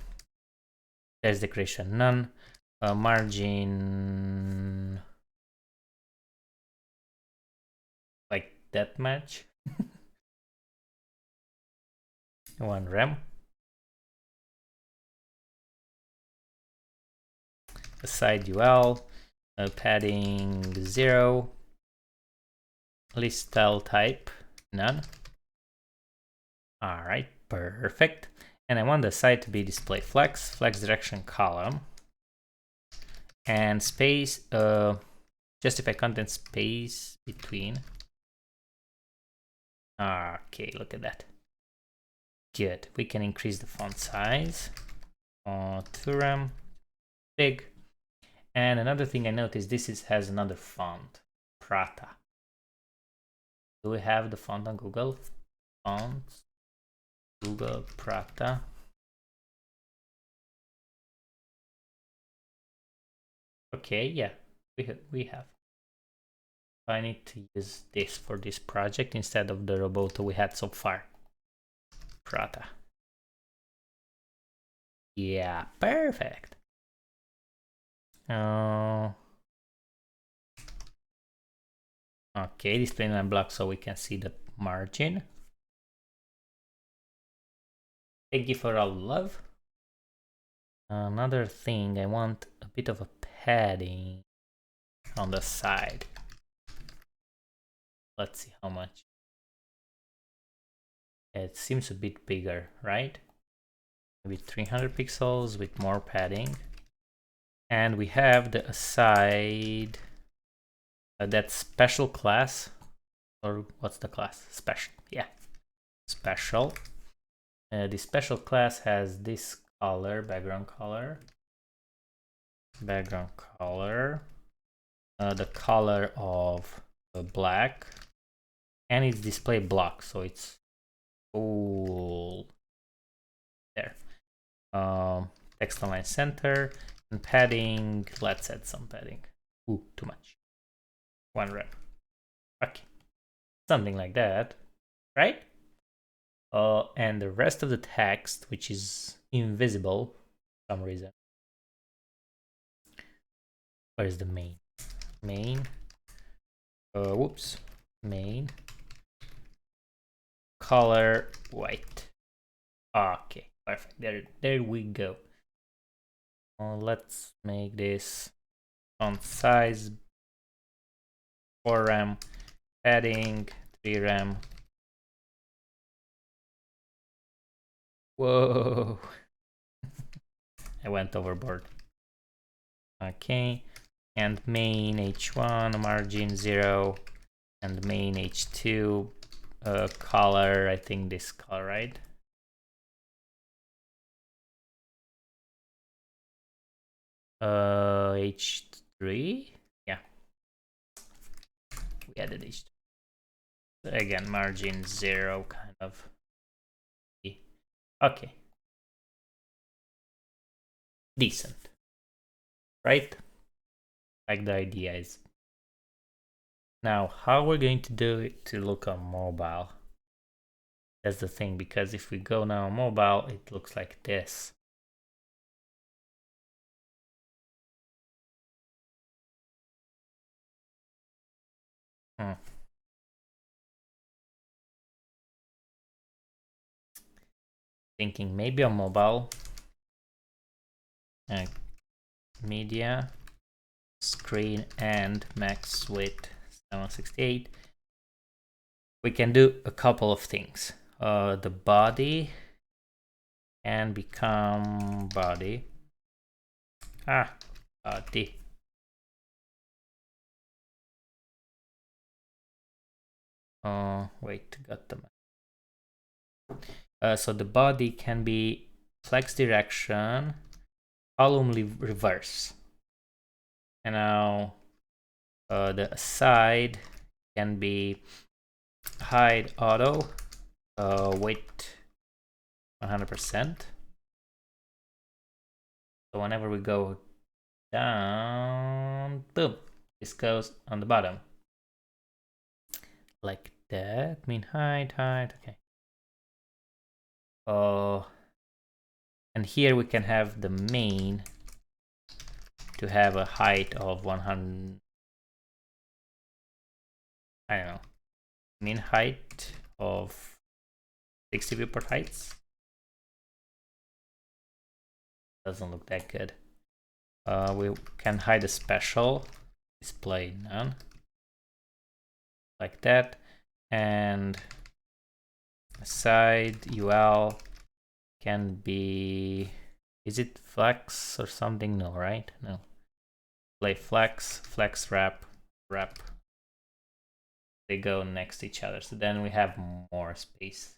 There's decoration none. Margin like that much. One rem. Aside UL. Padding 0. List style type none. All right, perfect. And I want the side to be display flex direction column, and space, justify content space between. Okay, look at that. Good. We can increase the font size. Thuram, big. And another thing I noticed, this has another font, Prata. Do we have the font on Google? Fonts, Google Prata. Okay, yeah, we have. I need to use this for this project instead of the Roboto we had so far. Prata. Yeah, perfect. Okay, display line block so we can see the margin. Thank you for all the love. Another thing, I want a bit of a padding on the side. Let's see how much. It seems a bit bigger, right? Maybe 300 pixels with more padding. And we have the aside, that special class, or what's the class? Special, yeah, special. The special class has this color, background color, the color of black, and it's display block, so it's full there. Text align center and padding. Let's add some padding. Ooh, too much. 1 rep. Okay, something like that, right? And the rest of the text, which is invisible for some reason. Where is the main? Main. Whoops. Main. Color white. Okay, perfect. There we go. Let's make this font size 4 rem, padding 3 rem. Whoa. I went overboard. Okay, and main h1 margin 0, and main h2 color, I think this color, right? H3, yeah, we added h3. So again, margin 0, kind of. Okay, decent, right? Like the idea is. Now, how we're going to do it to look on mobile? That's the thing, because if we go now on mobile, it looks like this. Thinking maybe on mobile, media, screen, and max width 768. We can do a couple of things. The body can become body. Body. Wait, got them. So the body can be flex direction, column reverse. And now the side can be hide auto, width 100%. So whenever we go down, boom, this goes on the bottom. Like that, mean height, okay. And here we can have the main to have a height of 100, I don't know, mean height of 60 viewport heights. Doesn't look that good. We can hide a special, display none, like that, and side UL can be, is it flex or something? No, right? No. Play flex, flex wrap, wrap. They go next to each other, so then we have more space.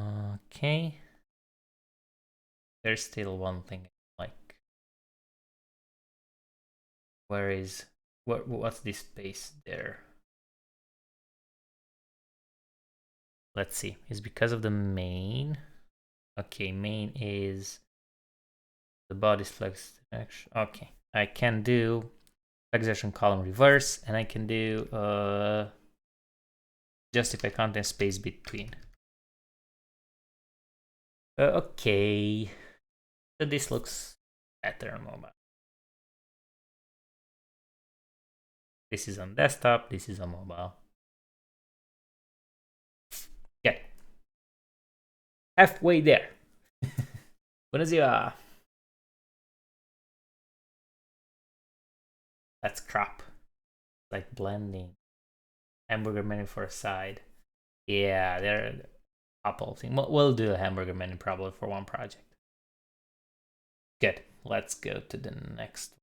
Okay. There's still one thing I like. Where is, what's this space there? Let's see, it's because of the main. Okay, main is the body's flex direction. Okay, I can do flex direction column reverse, and I can do justify content space between. Okay, so this looks better on mobile. This is on desktop, this is on mobile. halfway there. Buonasera. Let's crop. Like blending. Hamburger menu for a side. Yeah, there are a couple of things. We'll do a hamburger menu probably for one project. Good. Let's go to the next.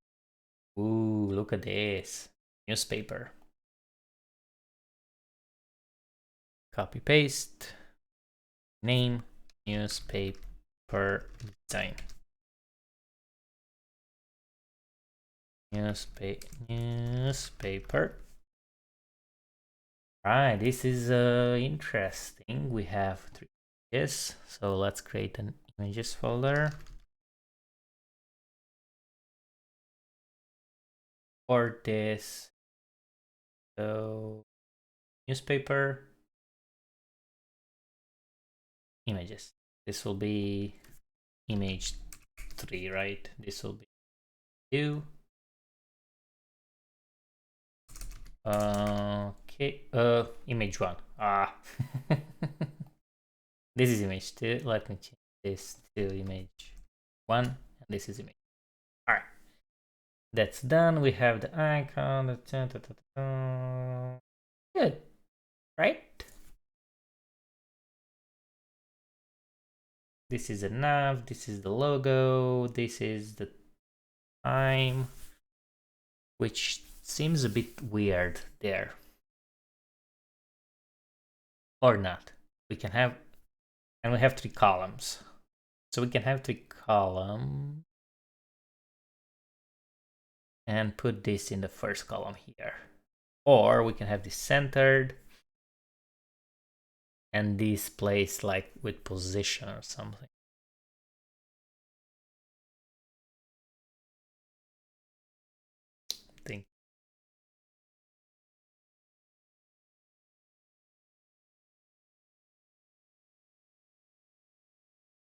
Ooh, look at this. Newspaper. Copy paste. Name. Newspaper design. Newspaper. Right, this is interesting. We have 3 images, so let's create an images folder for this. So newspaper images. This will be image 3, right? This will be 2. Okay, image 1. This is image 2. Let me change this to image 1, and this is image. All right, that's done. We have the icon. Good, right? This is a nav. This is the logo. This is the time, which seems a bit weird there. Or not. We can have, and we have 3 columns. So we can have 3 columns and put this in the first column here. Or we can have this centered and this placed like with position or something. Think.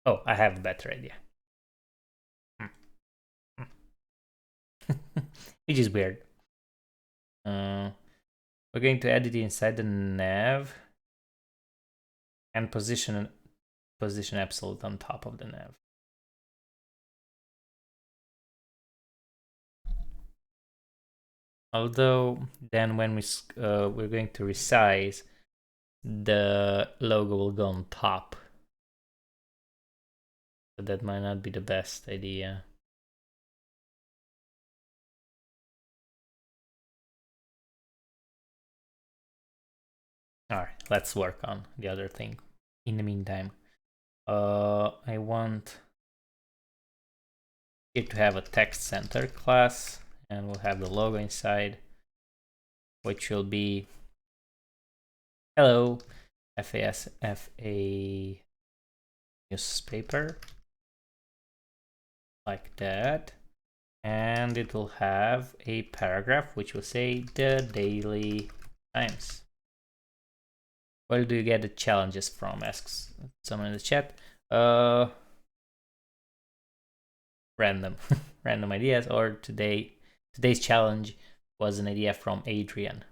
Oh, I have a better idea. Which is weird. We're going to edit it inside the nav and position absolute on top of the nav. Although then when we're going to resize, the logo will go on top. So that might not be the best idea. Alright, let's work on the other thing. In the meantime, I want it to have a text center class, and we'll have the logo inside, which will be hello FA newspaper, like that. And it will have a paragraph which will say the Daily Times. Where do you get the challenges from? Asks someone in the chat. Random random ideas, or today's challenge was an idea from Adrian.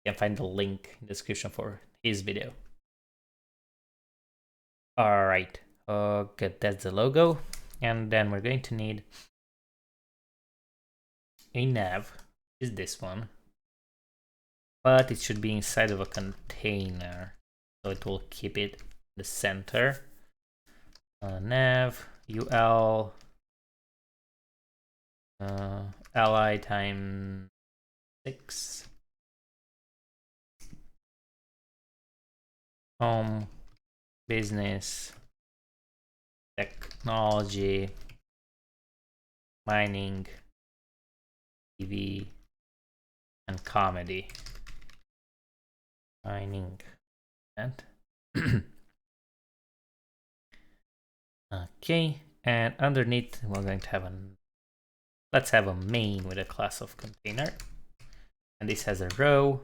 You can find the link in the description for his video. All right, good, that's the logo. And then we're going to need a nav, is this one, but it should be inside of a container, so it will keep it in the center. Nav ul li times 6 home business technology mining TV and comedy. Mining and okay, and underneath we're going to have let's have a main with a class of container, and this has a row.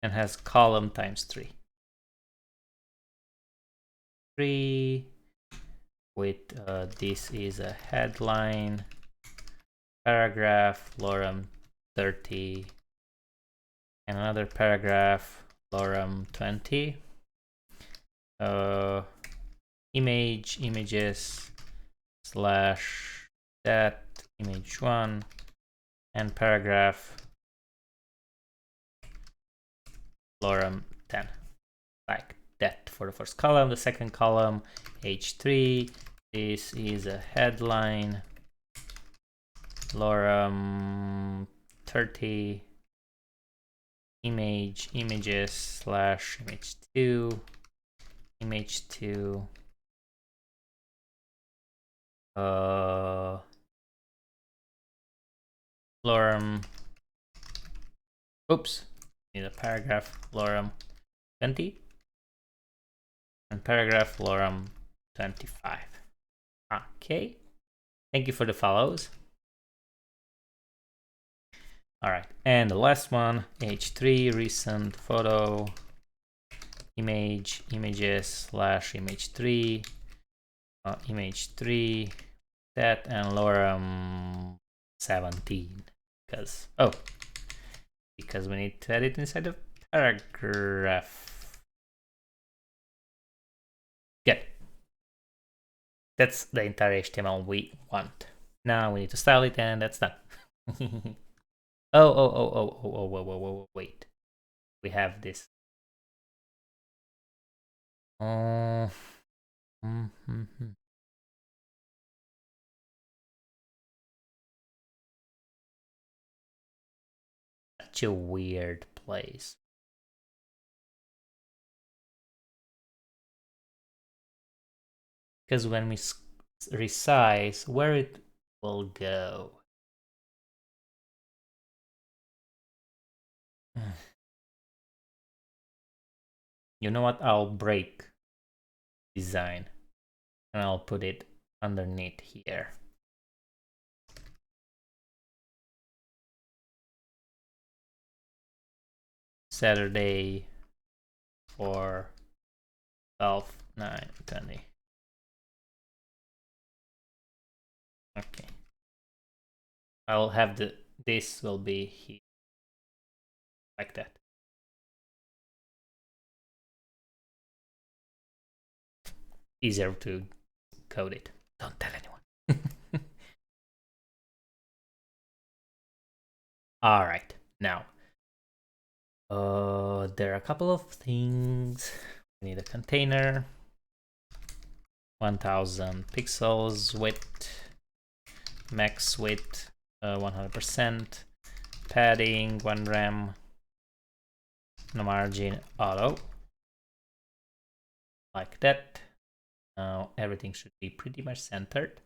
And has column times 3 with this is a headline, paragraph, lorem 30, and another paragraph, lorem 20. Images slash that image 1 and paragraph lorem 10, like that for the first column. The second column, h3, this is a headline, lorem 30, images slash image 2, image 2, lorem, oops, need a paragraph, lorem 20, and paragraph lorem 25. Okay, thank you for the follows. All right, and the last one, h3, recent photo, images slash image 3, image 3, that, and lorem 17, because we need to edit inside the paragraph. Good. That's the entire HTML we want. Now we need to style it, and that's done. Oh, wait. We have this. Such a weird place. Because when we resize, where it will go. You know what? I'll break design and I'll put it underneath here. Saturday for 12/9/20. Okay. I'll have this will be here like that. Easier to code it. Don't tell anyone. All right, now there are a couple of things. We need a container, 1000 pixels width, max width 100%, padding 1 rem, no margin auto, like that. Now everything should be pretty much centered.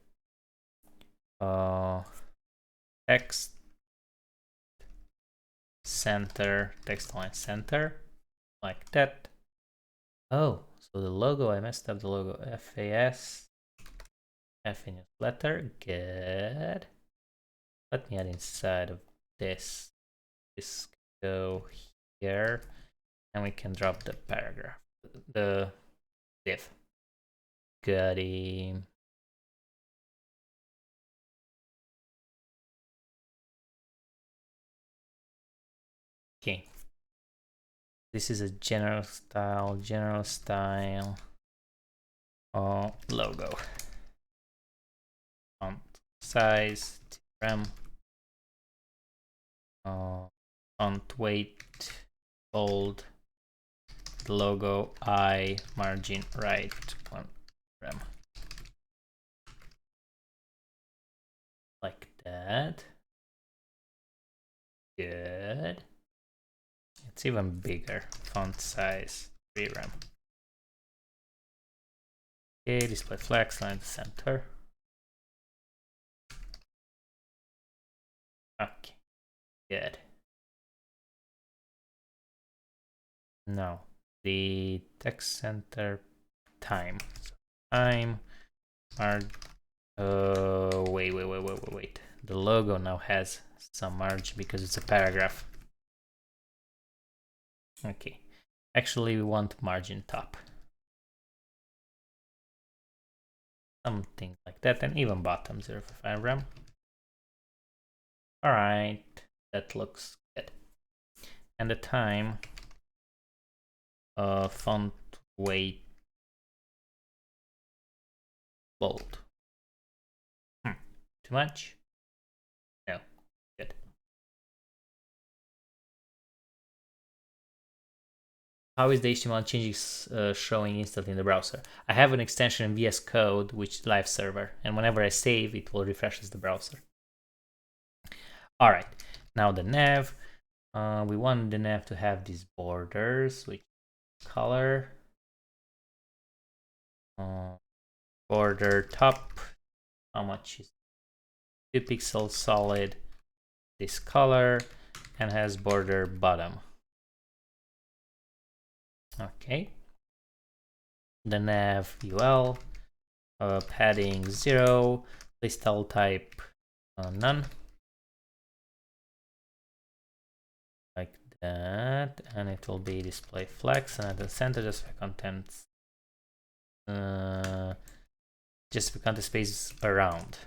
Text center, text line center, like that. Oh, so the logo, I messed up the logo. FAS, F in letter, good. Let me add inside of this. This go here, and we can drop the paragraph, the div. Got him. Okay. This is a general style logo. Font size, rem, font weight, bold, the logo, I, margin right, 1 rem. Like that. Good. It's even bigger. Font size 3 rem. Okay, display flex line to center. Okay, good. Now the text center time. So time wait. The logo now has some margin because it's a paragraph. Okay, actually we want margin top. Something like that, and even bottom 0.5 rem. All right, That looks good. And the time, font weight bold. Too much? No, good. How is the HTML changes showing instantly in the browser? I have an extension in VS Code, which is live server, and whenever I save, it will refresh the browser. All right, now the nav. We want the nav to have these borders, which color. Border top. How much is 2 pixels solid? This color, and has border bottom. Okay. The nav UL, padding 0, list style type none, like that, and it will be display flex, and at the center just for contents, just for content space around.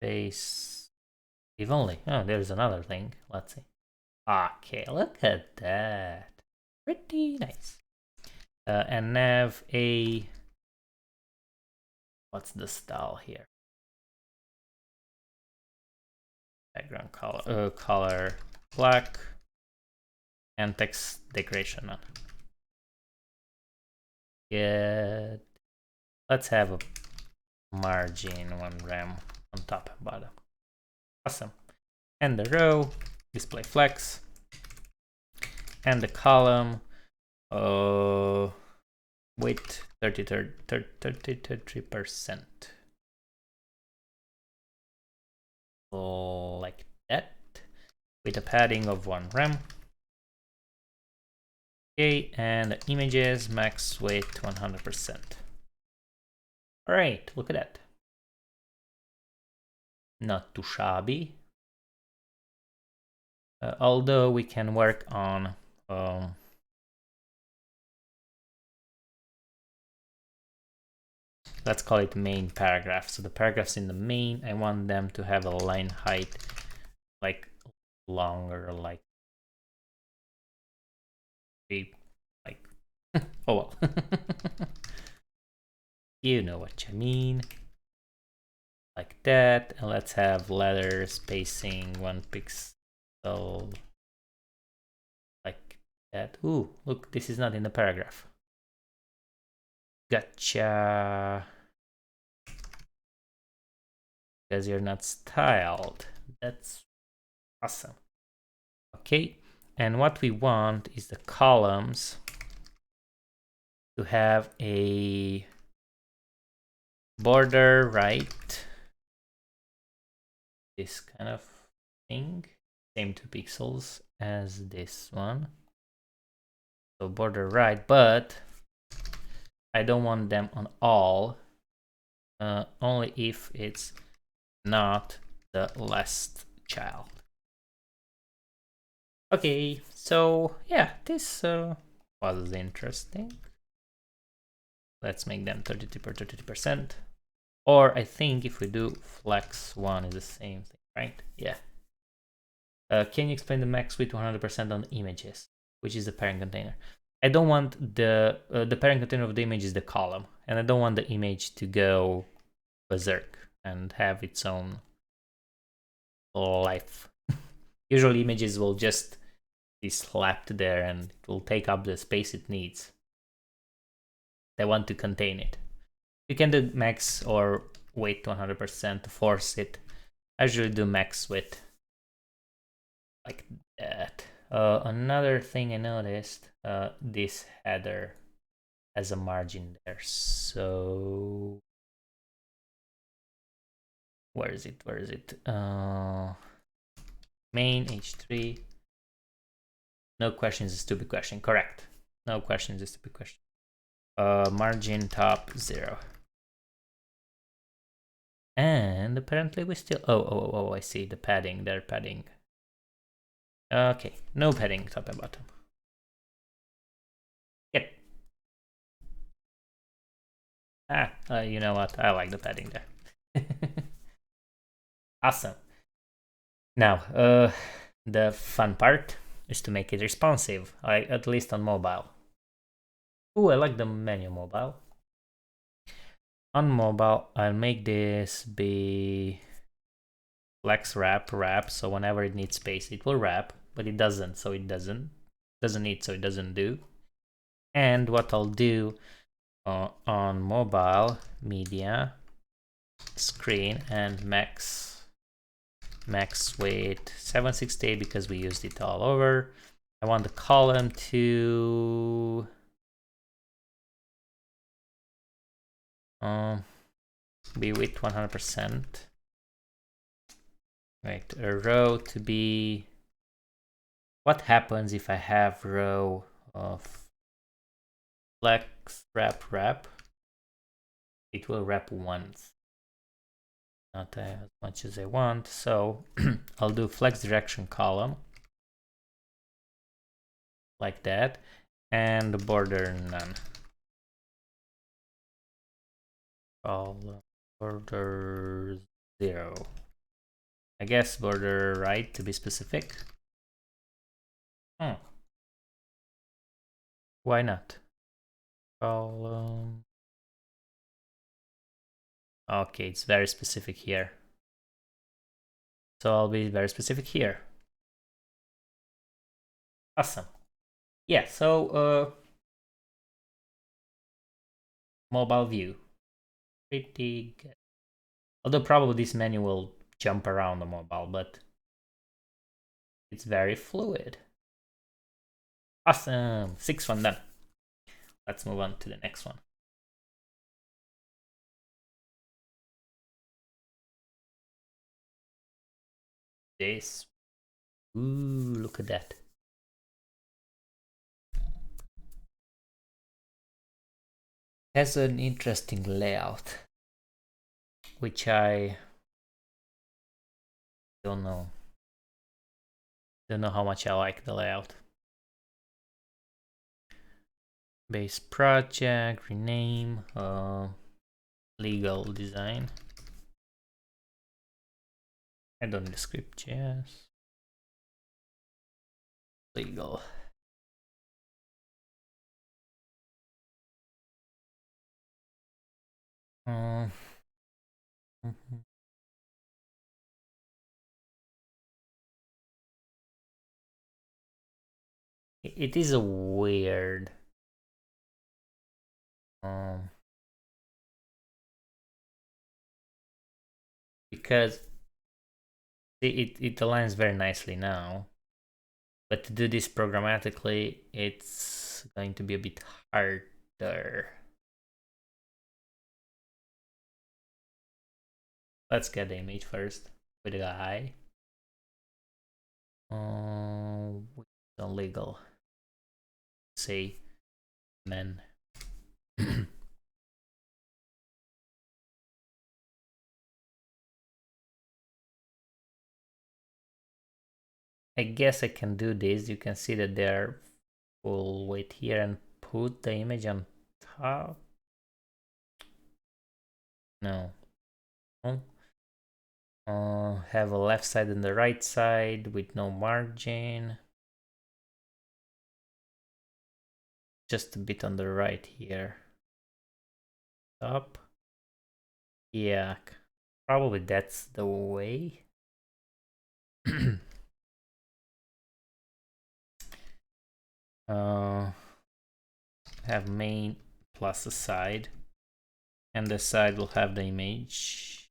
Space, if only. Oh, there's another thing. Let's see. Okay, look at that. Pretty nice. And nav a, what's the style here? Background color black, and text decoration on. Good. Let's have a margin 1 rem on top and bottom. Awesome. And the row, display flex, and the column, weight 33%. Like that, with a padding of 1 rem. Okay, and the images max weight 100%. All right, look at that. Not too shabby. Although we can work on let's call it main paragraph. So the paragraphs in the main, I want them to have a line height like longer, like oh well. You know what I mean. Like that. And let's have letter spacing 1 pixel. Like that. Ooh, look, this is not in the paragraph. Gotcha. Because you're not styled. That's awesome. Okay, and what we want is the columns to have a border right, this kind of thing, same 2 pixels as this one. So border right, but I don't want them on all, only if it's not the last child. Okay, so yeah, this was interesting. Let's make them 32%. Or I think if we do flex 1 is the same thing, right? Yeah. Can you explain the max width 100% on images, which is the parent container? I don't want the parent container of the image is the column, and I don't want the image to go berserk and have its own life. Usually images will just be slapped there and it will take up the space it needs. They want to contain it. You can do max or weight to 100% to force it. I usually do max width like that. Another thing I noticed, this header has a margin there. So where is it? Where is it? Main h3. No question is a stupid question. Correct. No question is a stupid question. Margin top 0. And apparently we still, oh, I see the padding, they're padding. Okay, no padding top and bottom. Yep. You know what? I like the padding there. Awesome. Now, the fun part is to make it responsive, at least on mobile. Ooh, I like the menu mobile. On mobile, I'll make this be flex wrap, so whenever it needs space, it will wrap, but it doesn't, so it doesn't need, so it doesn't do. And what I'll do on mobile, media, screen, and max weight 768 because we used it all over. I want the column to be width 100%. Right, a row to be. What happens if I have row of flex wrap? It will wrap once, not as much as I want. So I'll do flex direction column like that, and border none. Column border 0. I guess border right to be specific. Why not? Column. Okay, it's very specific here. So I'll be very specific here. Awesome. Yeah, so mobile view. Pretty good. Although probably this menu will jump around the mobile, but it's very fluid. Awesome. 6th one done. Let's move on to the next one. This. Ooh, look at that. Has an interesting layout, which I don't know. Don't know how much I like the layout. Base project, rename, legal design. I don't need a script, yes. Legal. It is a weird. Because it aligns very nicely now, but to do this programmatically, it's going to be a bit harder. Let's get the image first with the guy. Illegal. Say men. I guess I can do this. You can see that they're full weight here and put the image on top. No. Have a left side and the right side with no margin. Just a bit on the right here. Up. Yeah, probably that's the way. Have main plus a side, and the side will have the image.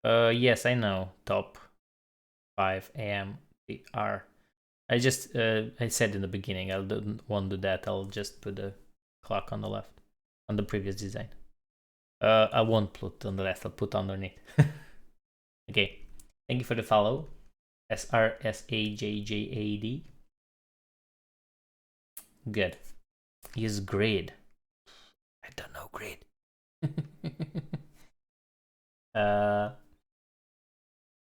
Yes, I know. Top 5 a.m. R. I just I said in the beginning won't do that. I'll just put the clock on the left on the previous design. I won't put on the left. I'll put underneath. Okay. Thank you for the follow. SRSAJJAD. Good. Use grid. I don't know grid.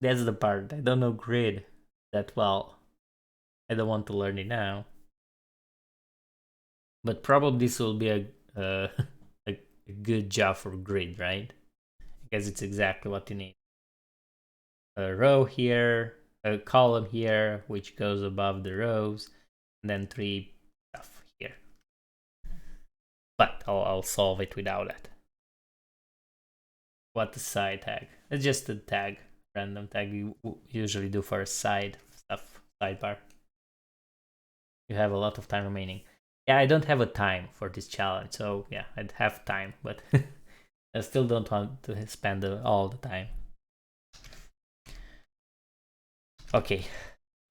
That's the part. I don't know grid that well. I don't want to learn it now. But probably this will be a a good job for grid, right? because it's exactly what you need. A row here, a column here, which goes above the rows, and then 3 stuff here. But I'll solve it without that. What the side tag? It's just a tag, random tag you usually do for a side stuff, sidebar. You have a lot of time remaining. Yeah, I don't have a time for this challenge, so yeah, I'd have time, but I still don't want to spend all the time. Okay,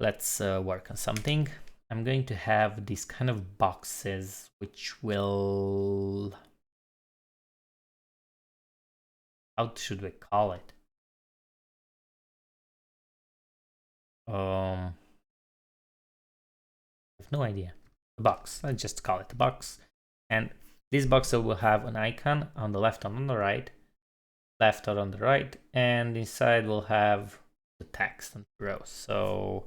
let's work on something. I'm going to have these kind of boxes which will... How should we call it? I have no idea. A box. Let's just call it a box. And this box will have an icon on the left and on the right, left or on the right, and inside we'll have the text and rows. So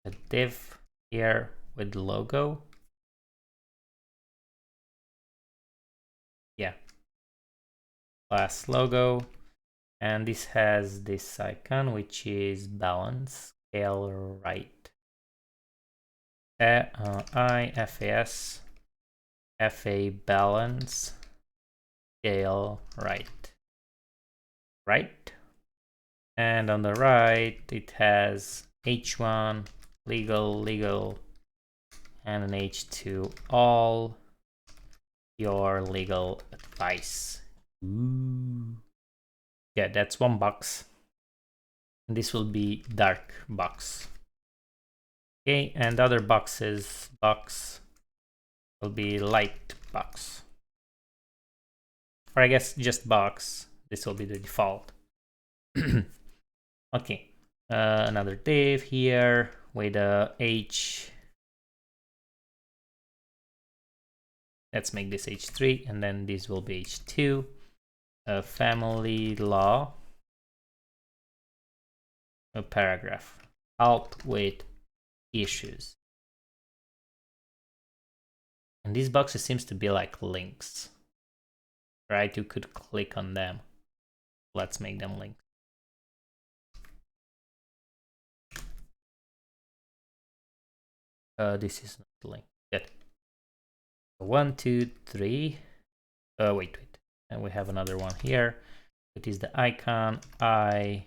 a div here with the logo. Yeah. Class logo. And this has this icon, which is balance, scale right. IFAS, FA balance, scale right. Right. And on the right, it has H1, legal, and an H2, all your legal advice. Ooh. Yeah, that's one box. And this will be dark box. Okay, and other boxes, box will be light box. Or I guess just box. This will be the default. Okay, another div here with a H. Let's make this H3, and then this will be H2. Family law. A paragraph. Help with issues. And these boxes seems to be like links, right? You could click on them. Let's make them links. This is not the link. Good. 1, 2, 3. Wait. And we have another one here. It is the icon IFAS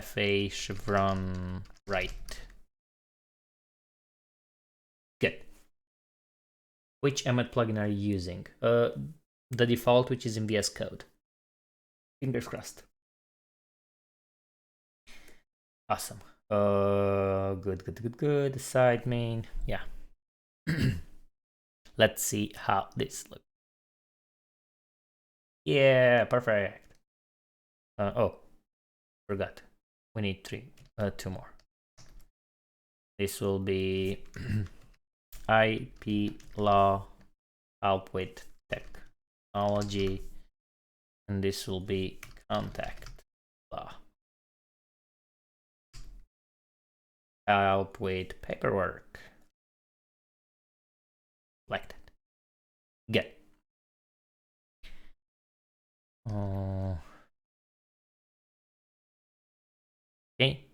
FA chevron right. Good. Which Emmet plugin are you using? The default, which is in VS Code. Fingers crossed. Awesome. Good. Side main. Yeah. Let's see how this looks. Yeah, perfect. Oh, forgot. We need 2 more. This will be IP law, help with technology, and this will be contact law, help with paperwork, like that. Good. Okay.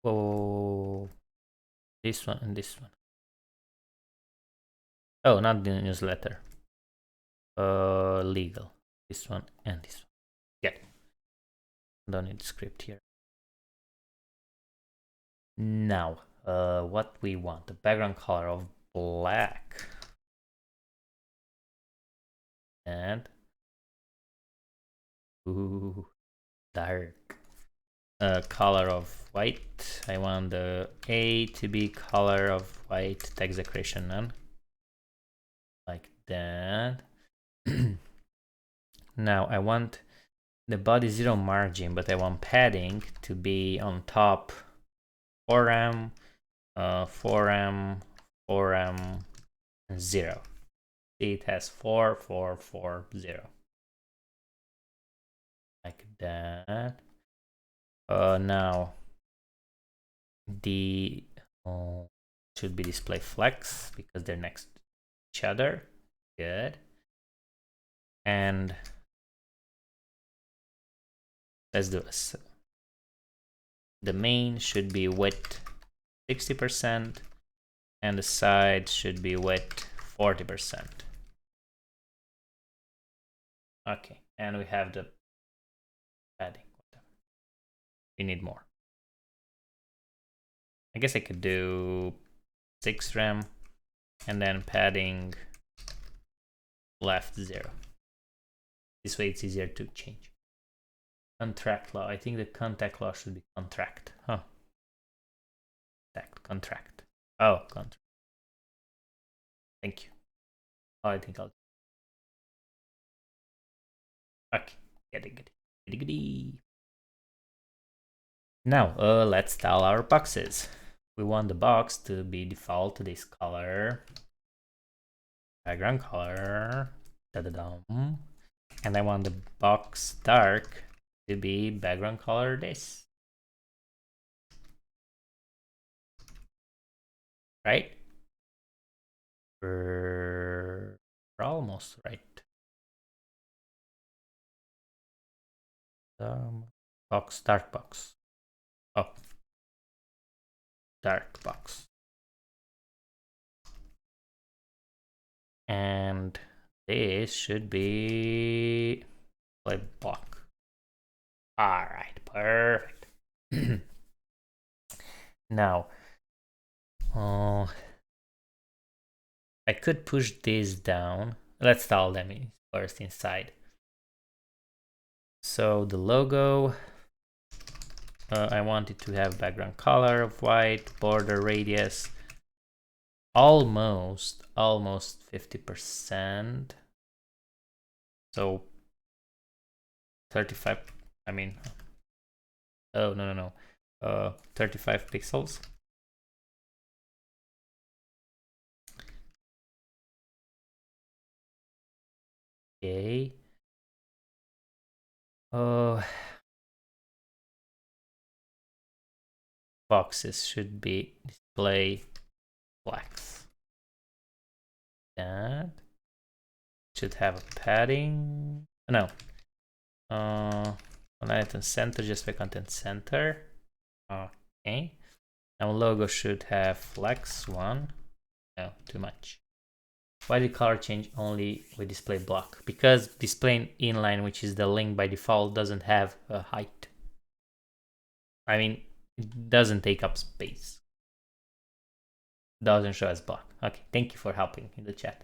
Oh, this one and this one. Oh, not the newsletter. Legal. This one and this one. Good. Don't need the script here. Now, what we want, the background color of black. And ooh, dark. Color of white. I want the A to be color of white, text decoration none. Like that. Now I want the body 0 margin, but I want padding to be on top 4M, 4M, 4M, 0. See, it has 4, 4, 4, 0. Like that. Now the should be display flex because they're next to each other. Good. And let's do this. The main should be width 60% and the side should be width 40%. Okay, and we have the padding. We need more. I guess I could do 6 rem and then padding left 0. This way it's easier to change. Contract law. I think the contact law should be contract. Huh. Contract. Oh, contract. Thank you. Oh, I think I'll. Okay. Get it. Now, let's style our boxes. We want the box to be default to this color. Background color. Da-da-dum. And I want the box dark to be background color this. Right? We're almost right. Box, dark box. Oh, dark box. And this should be like block. All right, perfect. Now, I could push this down. Let's style them first inside. So the logo, I want it to have background color of white, border radius, almost 50%. So 35, I mean, oh, no. 35 pixels. Okay. Boxes should be display flex. That should have a padding. No. Content center, just by content center. Okay. Now logo should have flex 1. No, too much. Why did color change only with display block? Because display inline, which is the link by default, doesn't have a height. I mean, it doesn't take up space. Doesn't show as block. Okay, thank you for helping in the chat.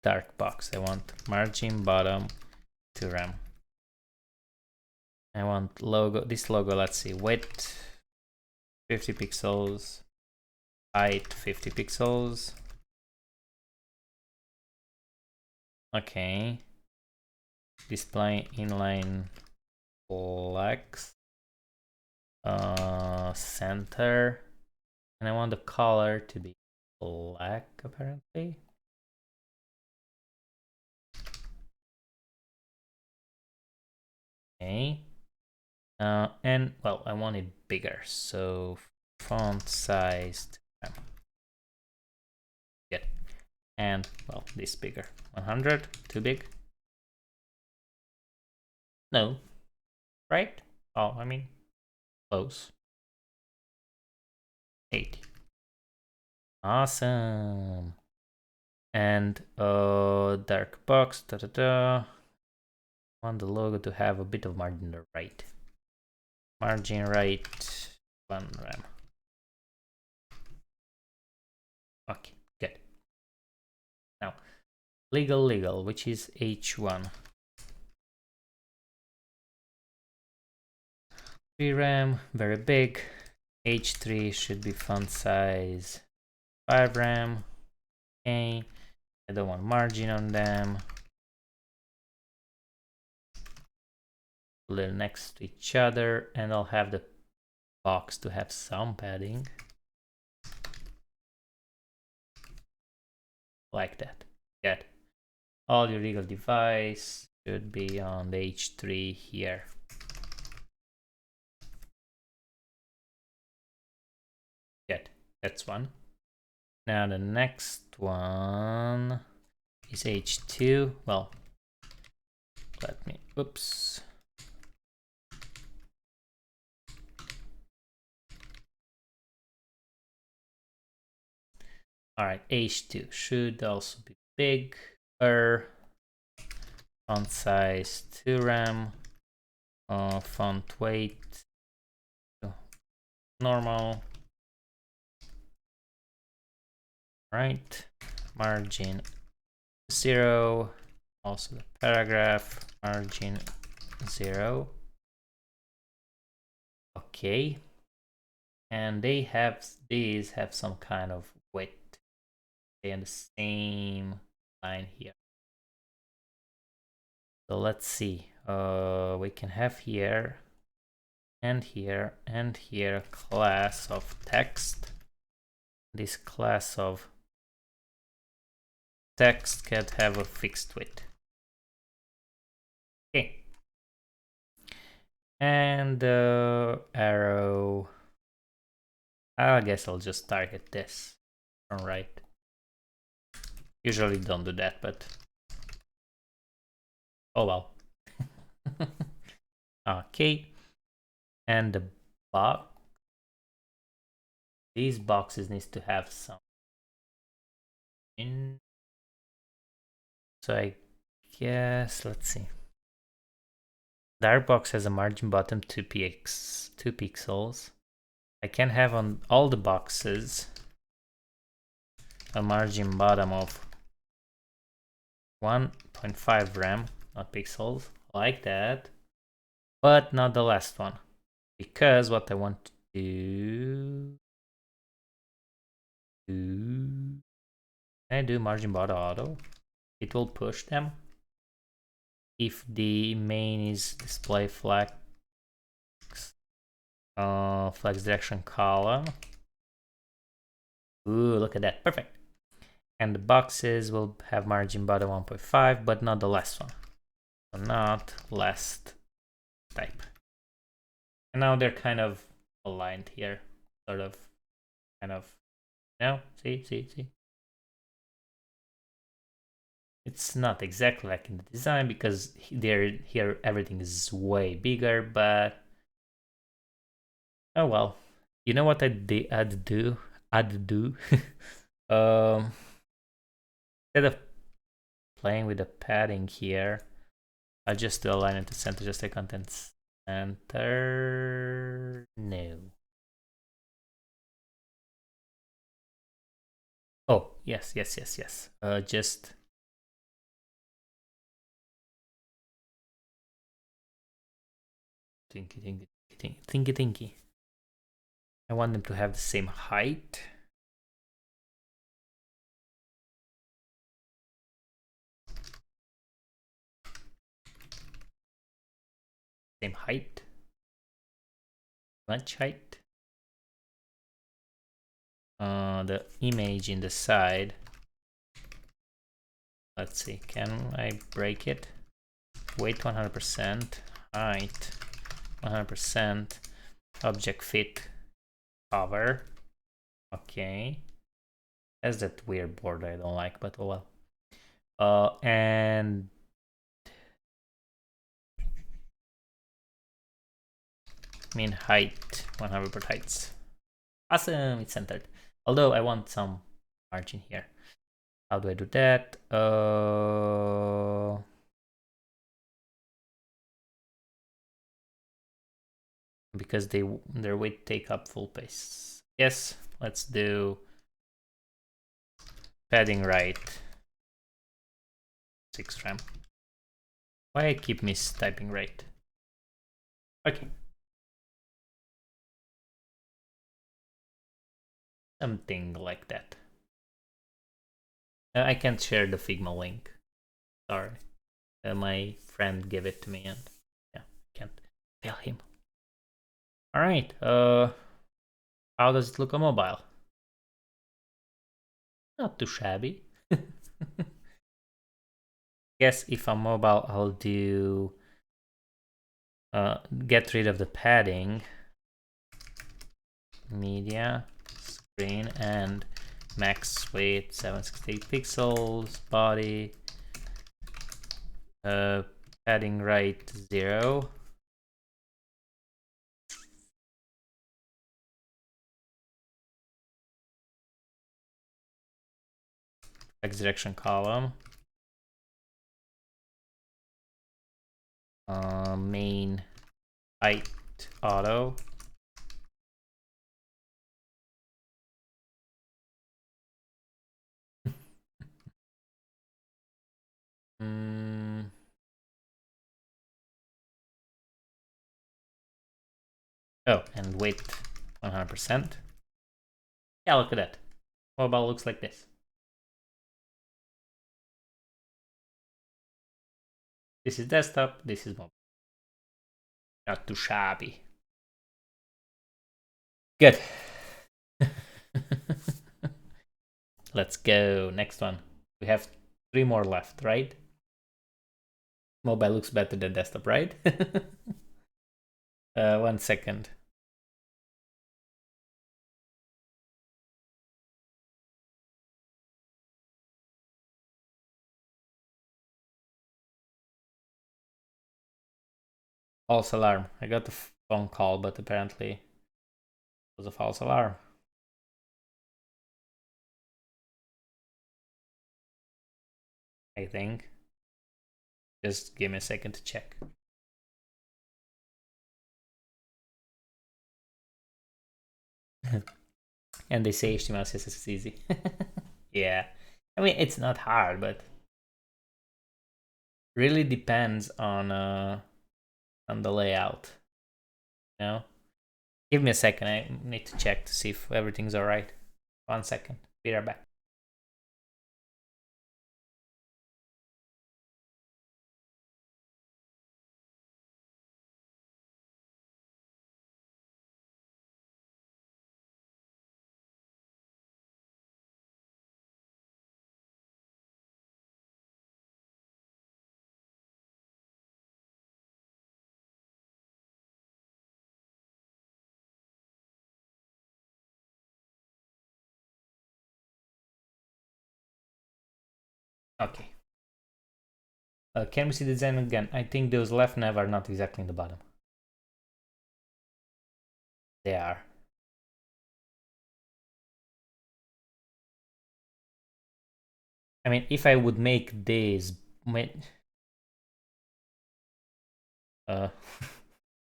Dark box. I want margin bottom 2 rem. I want logo. This logo, let's see, width 50 pixels, height 50 pixels. Okay. Display inline flex. Center. And I want the color to be black, apparently. Okay. And well, I want it bigger, so font size. Yeah. And well, this bigger. 100, too big? No. Right? Oh, I mean, close. 80. Awesome. And dark box. I want the logo to have a bit of margin on the right. Margin right 1 rem. Okay, good. Now, legal, which is H1. 3 rem, very big. H3 should be font size 5 rem. Okay, I don't want margin on them. They're next to each other, and I'll have the box to have some padding. Like that. Good. All your legal device should be on the H3 here. That's one. Now the next one is H2. Well, let me, oops. All right, H2 should also be bigger. Font size 2 rem. Font weight normal. Right, margin 0. Also the paragraph margin 0. Okay, and these have some kind of width. They're in the same line here. So let's see. We can have here and here and here a class of text. This class of text can have a fixed width. Okay. And the arrow, I guess I'll just target this from right. Usually don't do that, but oh well. Okay. And the box, these boxes needs to have some in. So I guess, let's see. Dark box has a margin bottom 2 pixels. I can have on all the boxes a margin bottom of 1.5 rem, not pixels, like that, but not the last one, because what I want to do, can I do margin bottom auto? It will push them if the main is display flex, flex direction column. Ooh, look at that, perfect. And the boxes will have margin bottom 1.5, but not the last one. So not last type. And now they're kind of aligned here, sort of, kind of. Now, see. It's not exactly like in the design because here everything is way bigger, but oh well. You know what I'd do? Instead of playing with the padding here, I'll just do align it to center, just like content center. No. Oh, yes. Just thinky. I want them to have the same height. Same height. Much height. The image in the side. Let's see, can I break it? Weight 100%, height 100%, object fit cover. Okay. That's that weird border I don't like, but oh well. And mean height 100% heights. Awesome, it's centered. Although I want some margin here. How do I do that? Because their weight take up full pace. Yes, let's do padding right 6 rem. Why I keep mistyping right? Okay. Something like that. I can't share the Figma link. Sorry. My friend gave it to me and yeah, can't tell him. All right. How does it look on mobile? Not too shabby. Guess if I'm mobile, I'll do get rid of the padding. Media, screen and max weight 768 pixels, body, padding right 0. X direction column. Main height auto. Oh, and weight 100%. Yeah, look at that. Mobile looks like this. This is desktop, this is mobile. Not too shabby. Good. Let's go. Next one. We have 3 more left, right? Mobile looks better than desktop, right? 1 second. False alarm. I got a phone call, but apparently it was a false alarm. I think. Just give me a second to check. And they say HTML CSS is easy. Yeah. I mean, it's not hard, but really depends on the layout. You know? Give me a second. I need to check to see if everything's all right. 1 second. Be right back. Okay. Can we see the design again? I think those left nav are not exactly in the bottom. They are. I mean, if I would make this...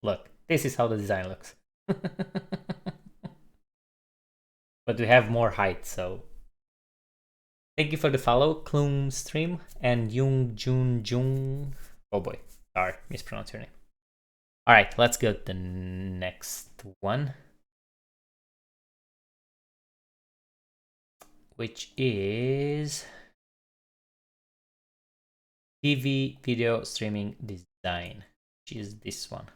look, this is how the design looks. But we have more height, so... Thank you for the follow, Klum Stream, and Jung Jun Jung. Oh boy, sorry, mispronounced your name. Alright, let's go to the next one. Which is... TV video streaming design, which is this one.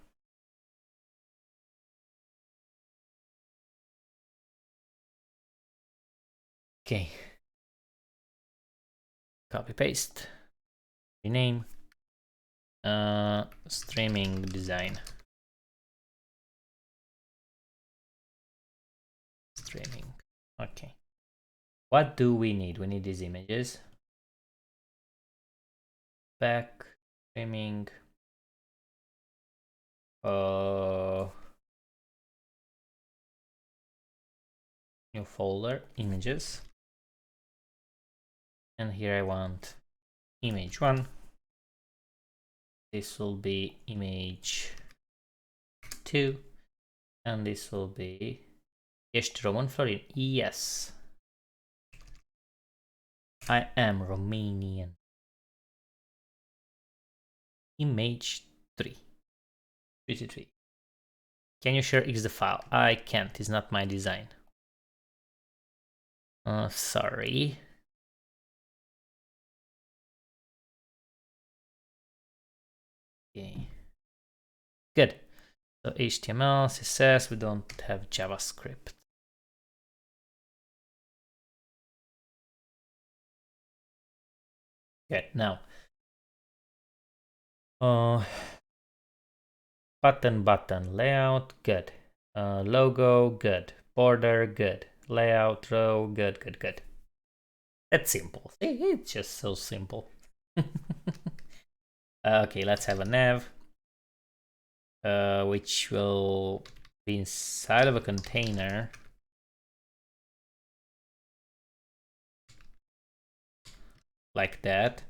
Okay. Copy paste. Rename. Streaming design. Streaming. Okay. What do we need? We need these images. Back. Streaming. New folder. Images. And here I want image 1. This will be image 2. And this will be Ești Român, Florin? Yes. I am Romanian. Image 3. 33. Can you share X the file? I can't, it's not my design. Sorry. Okay. Good. So HTML, CSS, we don't have JavaScript. Okay, now. Button layout, good. Logo, good. Border, good. layout, row, good, good, good. That's simple. It's just so simple. Okay, let's have a nav, which will be inside of a container. Like that.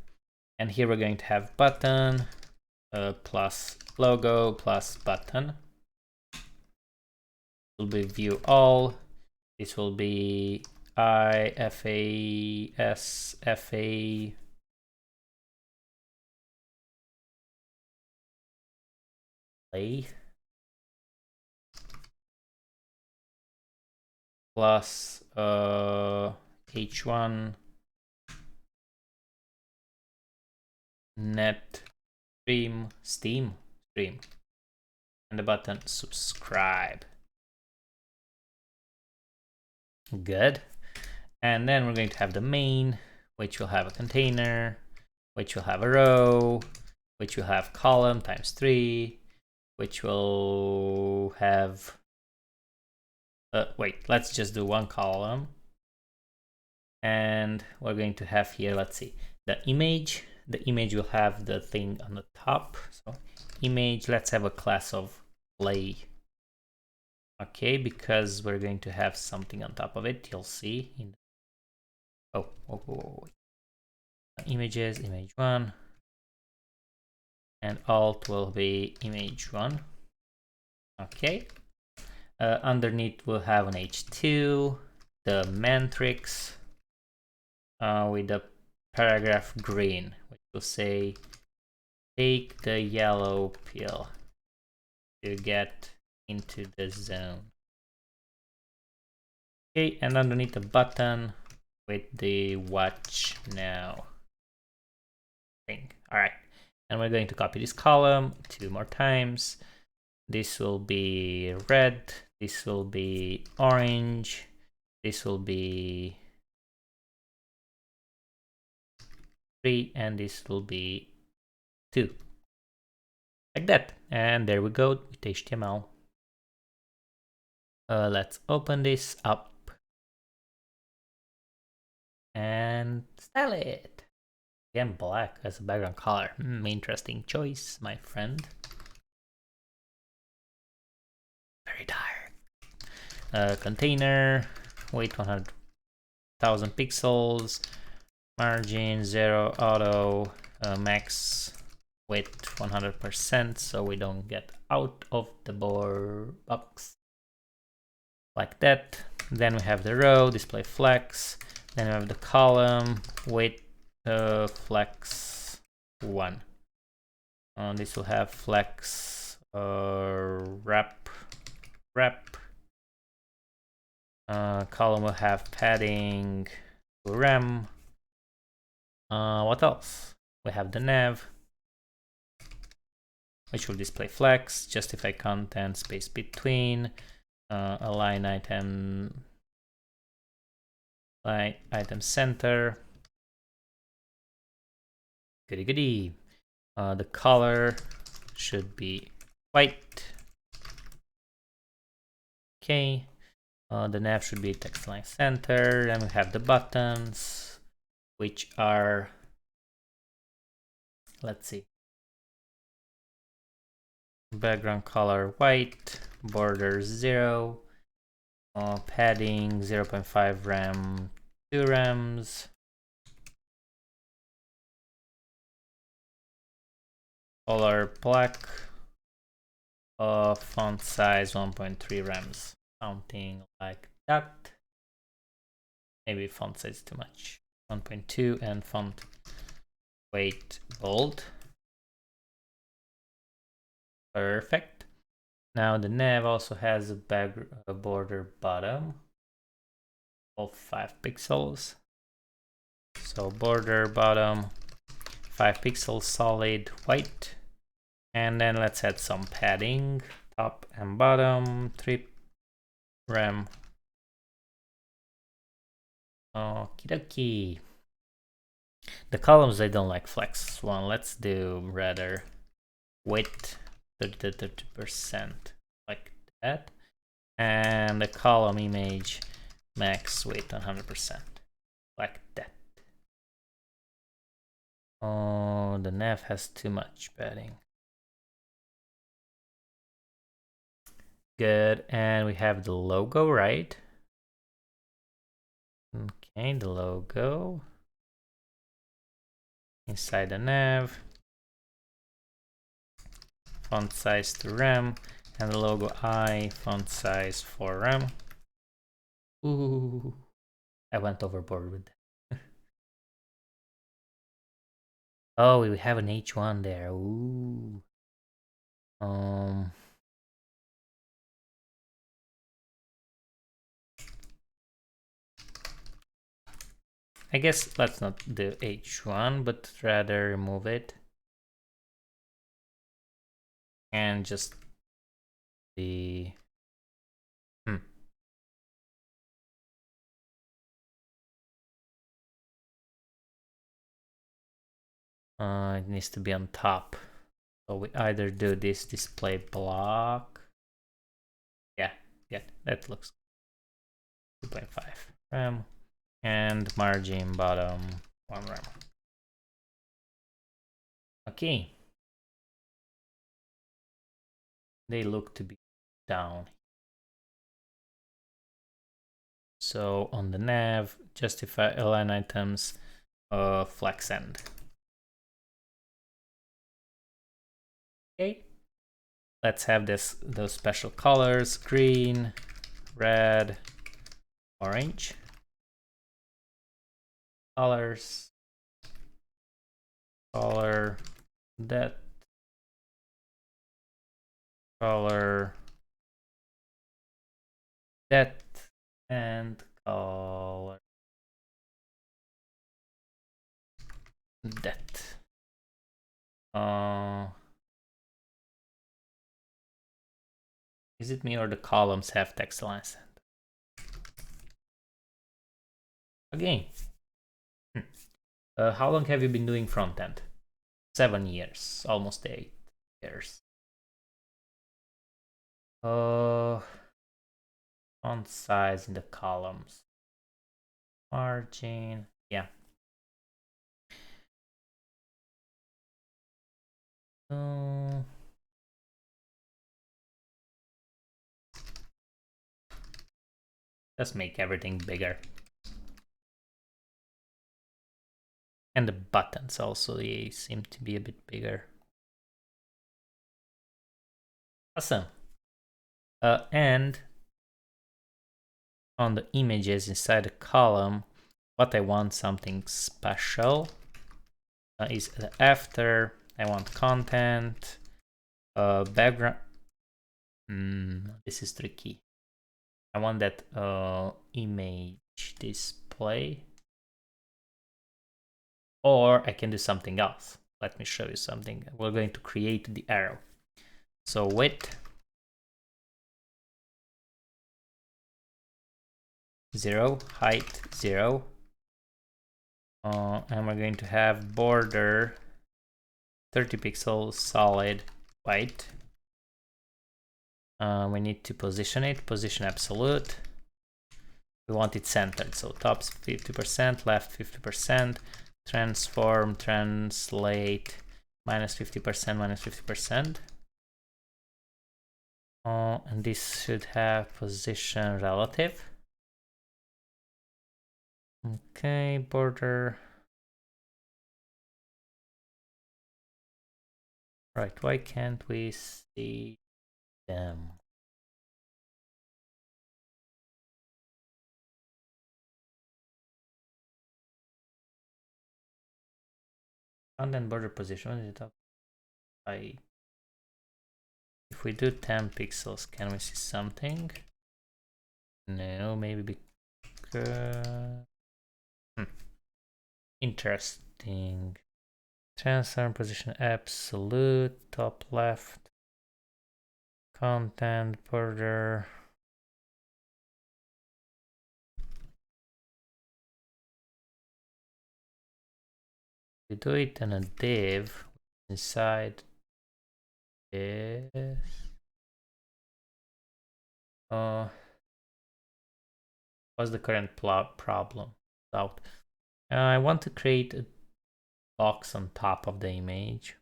And here we're going to have button plus logo plus button. Will be view all. This will be IFAS play plus H1 net stream stream, and the button subscribe. Good. And then we're going to have the main, which will have a container, which will have a row, which will have column times 3, which will have wait, let's just do one column. And we're going to have here, let's see, the image will have the thing on the top. So image, let's have a class of play. Okay, because we're going to have something on top of it, you'll see in images, image 1, and alt will be image 1. Okay, underneath we'll have an h2, the matrix with the paragraph green, which will say take the yellow pill to get into the zone. Okay, and underneath the button with the watch now thing. All right, and we're going to copy this column 2 more times. This will be red, this will be orange, this will be 3, and this will be 2. Like that. And there we go with HTML. Let's open this up and style it. Again, black as a background color. Interesting choice, my friend. Very dark. Container, weight 100,000 pixels, margin 0, auto, max width 100%, so we don't get out of the box. Like that. Then we have the row, display flex. Then we have the column, width flex 1. This will have flex wrap. Column will have padding rem. What else? We have the nav, which will display flex, justify content, space between, align item center. Goody goody. The color should be white. Okay. The nav should be text line center. Then we have the buttons, which are, let's see, background color white, border 0, padding 0.5 rem, 2 rems, color black, font size 1.3 rems, something like that. Maybe font size too much. 1.2, and font weight bold. Perfect. Now the nav also has a border bottom of 5 pixels. So border bottom 5 pixels solid white. And then let's add some padding, top and bottom, 3 rem. Okie dokie. The columns, they don't like flex one. Let's do rather width 30% like that. And the column image, max weight 100%, like that. Oh, the nav has too much padding. Good, and we have the logo, right? Okay, the logo inside the nav, font size to rem, and the logo I, font size for rem. Ooh, I went overboard with that. Oh, we have an H1 there. Ooh. I guess let's not do H1, but rather remove it. And just the it needs to be on top. So we either do this display block. Yeah, that looks 2.5 rem. And margin bottom 1 rem. Okay. They look to be down. So on the nav, justify align items, flex end. Okay. Let's have those special colors: green, red, orange. Colors, color, that, color, that, and color, that. Is it me or the columns have text lines? Again. How long have you been doing front end? 7 years, almost 8 years. Font size in the columns. Margin, yeah. Just make everything bigger. And the buttons also, they seem to be a bit bigger. Awesome. And on the images inside the column, what I want something special is after. I want content, background. This is tricky. I want that image display, or I can do something else. Let me show you something. We're going to create the arrow. So width 0, height 0, and we're going to have border 30 pixels solid white. We need to position it, position absolute. We want it centered, so top 50%, left 50%, transform, translate, minus 50%, minus 50%. And this should have position relative. Okay, border. Right, why can't we see them? Content border position, what is it up? If we do 10 pixels, can we see something? No, maybe because... Interesting. Transform position absolute, top left. Content border. We do it in a div inside this. What's the current problem? Out. I want to create a box on top of the image.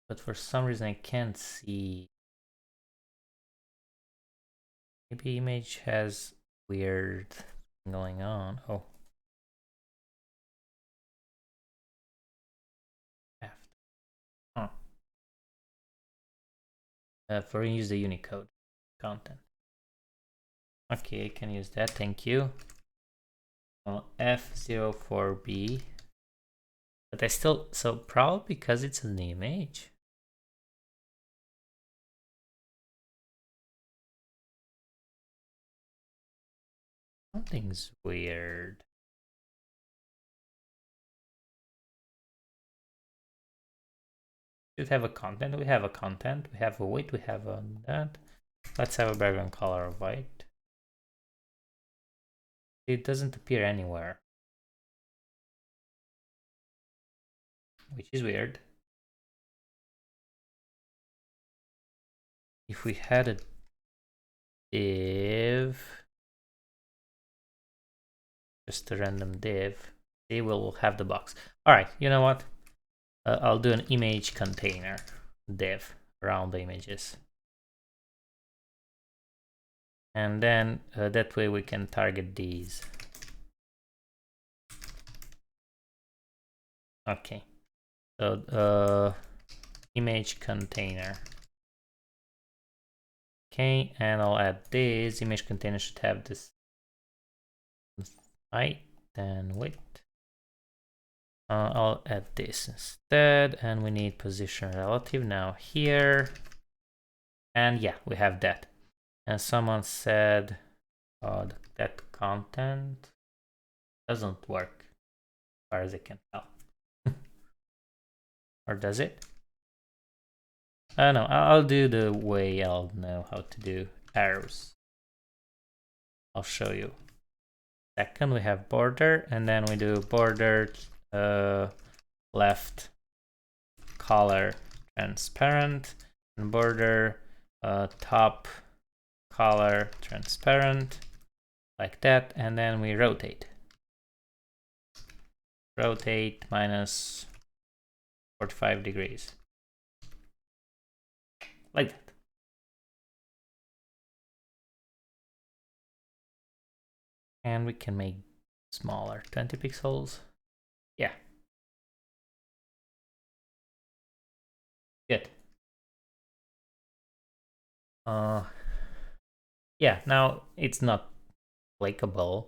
But for some reason I can't see. Maybe image has weird thing going on. Oh. Huh. For use the Unicode content. Okay, I can use that. Thank you. F04B. But I still, so probably because it's an image. Something's weird. Should have a content. We have a content. We have a width. We have a that. Let's have a background color of white. It doesn't appear anywhere, which is weird. If we had a div, just a random div, they will have the box. All right, you know what? I'll do an image container div around the images. And then that way we can target these. Okay, so image container. Okay, and I'll add this. Image container should have this height and width. I'll add this instead, and we need position relative now here. And yeah, we have that. And someone said that content doesn't work as far as I can tell. Or does it? No, I'll do the way I'll know how to do arrows. I'll show you. Second, we have border, and then we do border left color transparent, and border top color transparent, like that, and then we rotate. Rotate minus 45 degrees. Like that. And we can make smaller, 20 pixels. Yeah. Good. Yeah, now it's not clickable,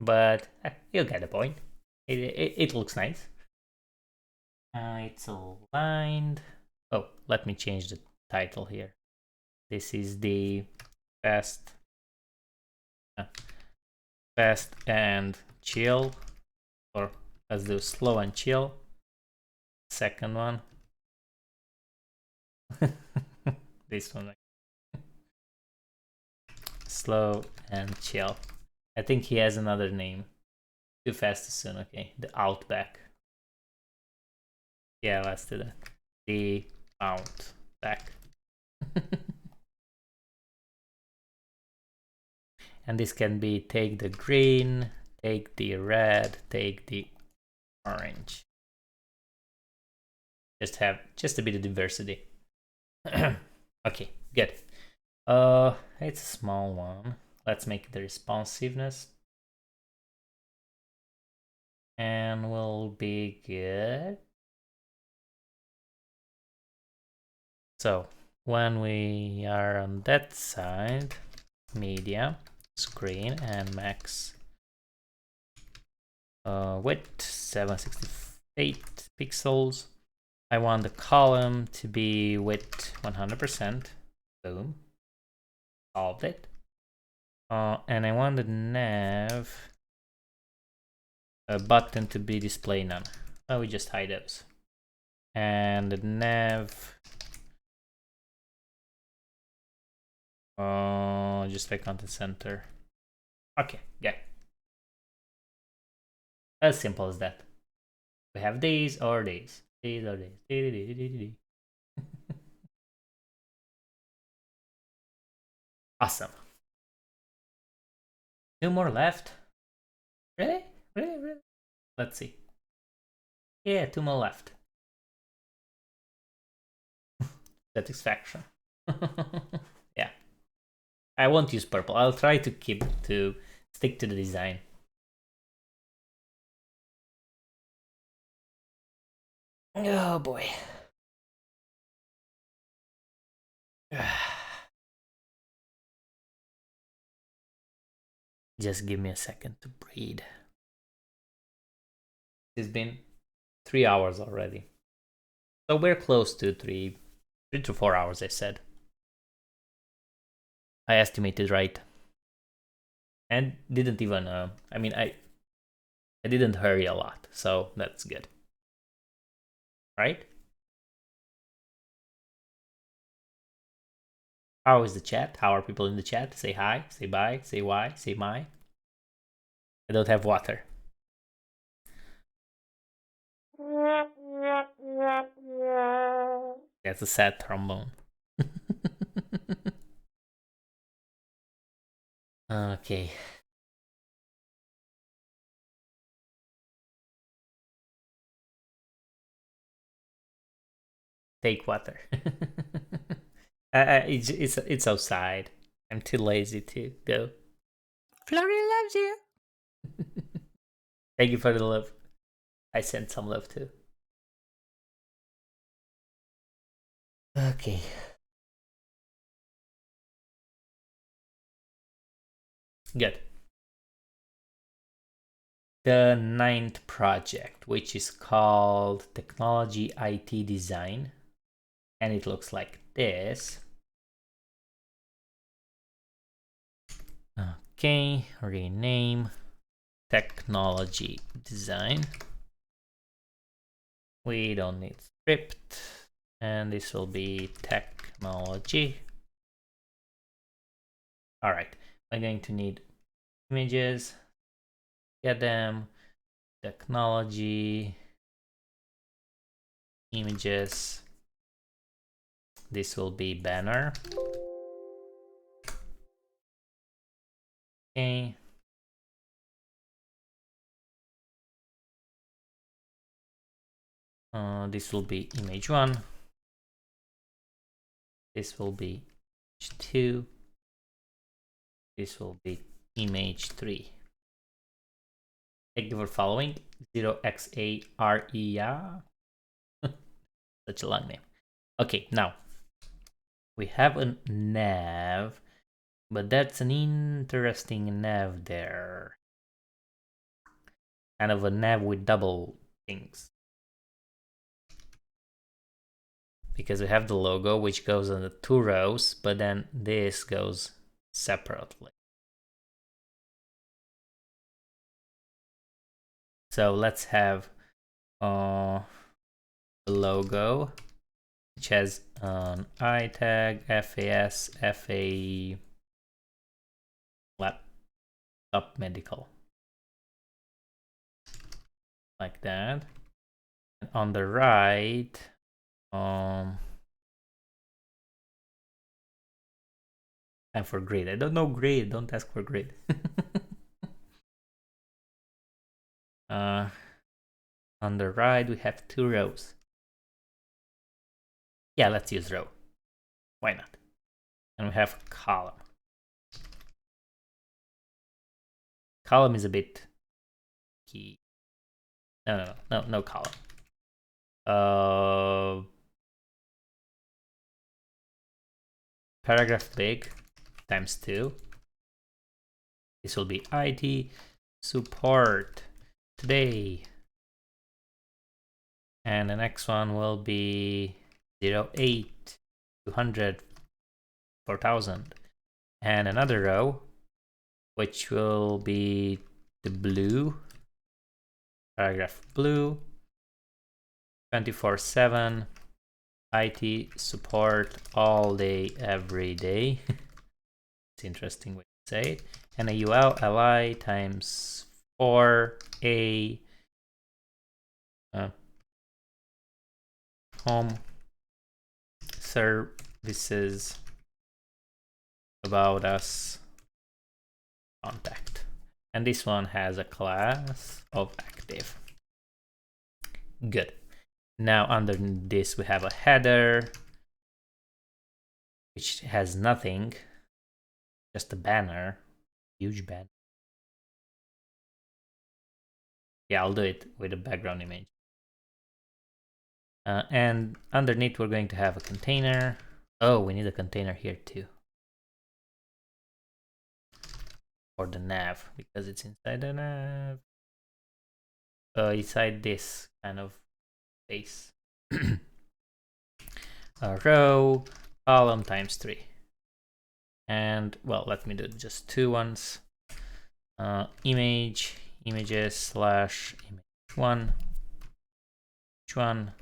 but you'll get the point. It looks nice. It's aligned. Oh, let me change the title here. This is the fast and chill, or let's do slow and chill. Second one. This one. Slow and chill. I think he has another name. Too fast, too soon. Okay, the Outback. Yeah, let's do that. The Outback. And this can be take the green, take the red, take the orange. Just have just a bit of diversity. Okay, good. It's a small one. Let's make the responsiveness. And we'll be good. So when we are on that side, media, screen, and max width 768 pixels. I want the column to be width 100%. Boom. Solved it. And I want the nav button to be display none. Oh, we just hide those. And the nav just like content center. Okay, yeah. As simple as that. We have these or these. These or these. Awesome. 2 more left. Really? Really? Really? Let's see. Yeah, 2 more left. Satisfaction. Yeah. I won't use purple. I'll try to stick to the design. Oh boy. Just give me a second to breathe. It's been 3 hours already. So we're close to 3 to 4 hours, I said. I estimated right. And didn't even, I mean, I didn't hurry a lot, so that's good. Right? How is the chat? How are people in the chat? Say hi, say bye, say why, say my. I don't have water. That's a sad trombone. Okay. Take water. It's outside. I'm too lazy to go. Flurry loves you. Thank you for the love. I sent some love too. Okay. Good. The 9th project, which is called Technology IT Design, and it looks like this. Okay, rename Technology Design. We don't need script, and this will be technology. All right, I'm going to need images, get them, technology, images. This will be banner. Okay. This will be image 1. This will be image 2. This will be image 3. Thank you for following. 0xareya. Such a long name. Okay, now we have a nav, but that's an interesting nav there. Kind of a nav with double things. Because we have the logo, which goes on the 2 rows, but then this goes separately. So let's have the logo, which has an I tag, FAS, FA, laptop medical. Like that. And on the right, and for grid. I don't know grid, don't ask for grid. On the right, we have 2 rows. Yeah, let's use row. Why not? And we have column. Column is a bit key. No column. Paragraph big times 2. This will be IT support today. And the next one will be 08 200 4000. And another row, which will be the blue, paragraph blue, 24/7, IT support all day, every day. It's interesting way to say it. And a UL li times 4a home services about us contact. And this one has a class of active. Good. Now under this we have a header, which has nothing, just a banner, huge banner. Yeah, I'll do it with a background image. And underneath we're going to have a container. Oh, we need a container here too. For the nav, because it's inside the nav. Inside this kind of space. A row, column times 3. And well, let me do just 2 ones. Images slash image 1. H1.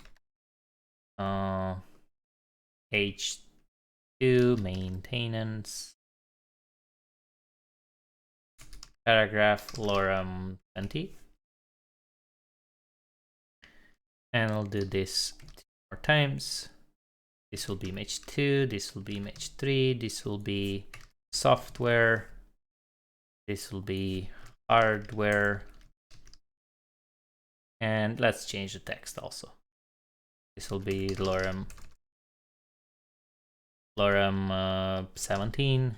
H2 maintenance. Paragraph lorem 20. And I'll do this 2 more times. This will be image 2, this will be image 3, this will be software, this will be hardware, and let's change the text also. This will be lorem 17,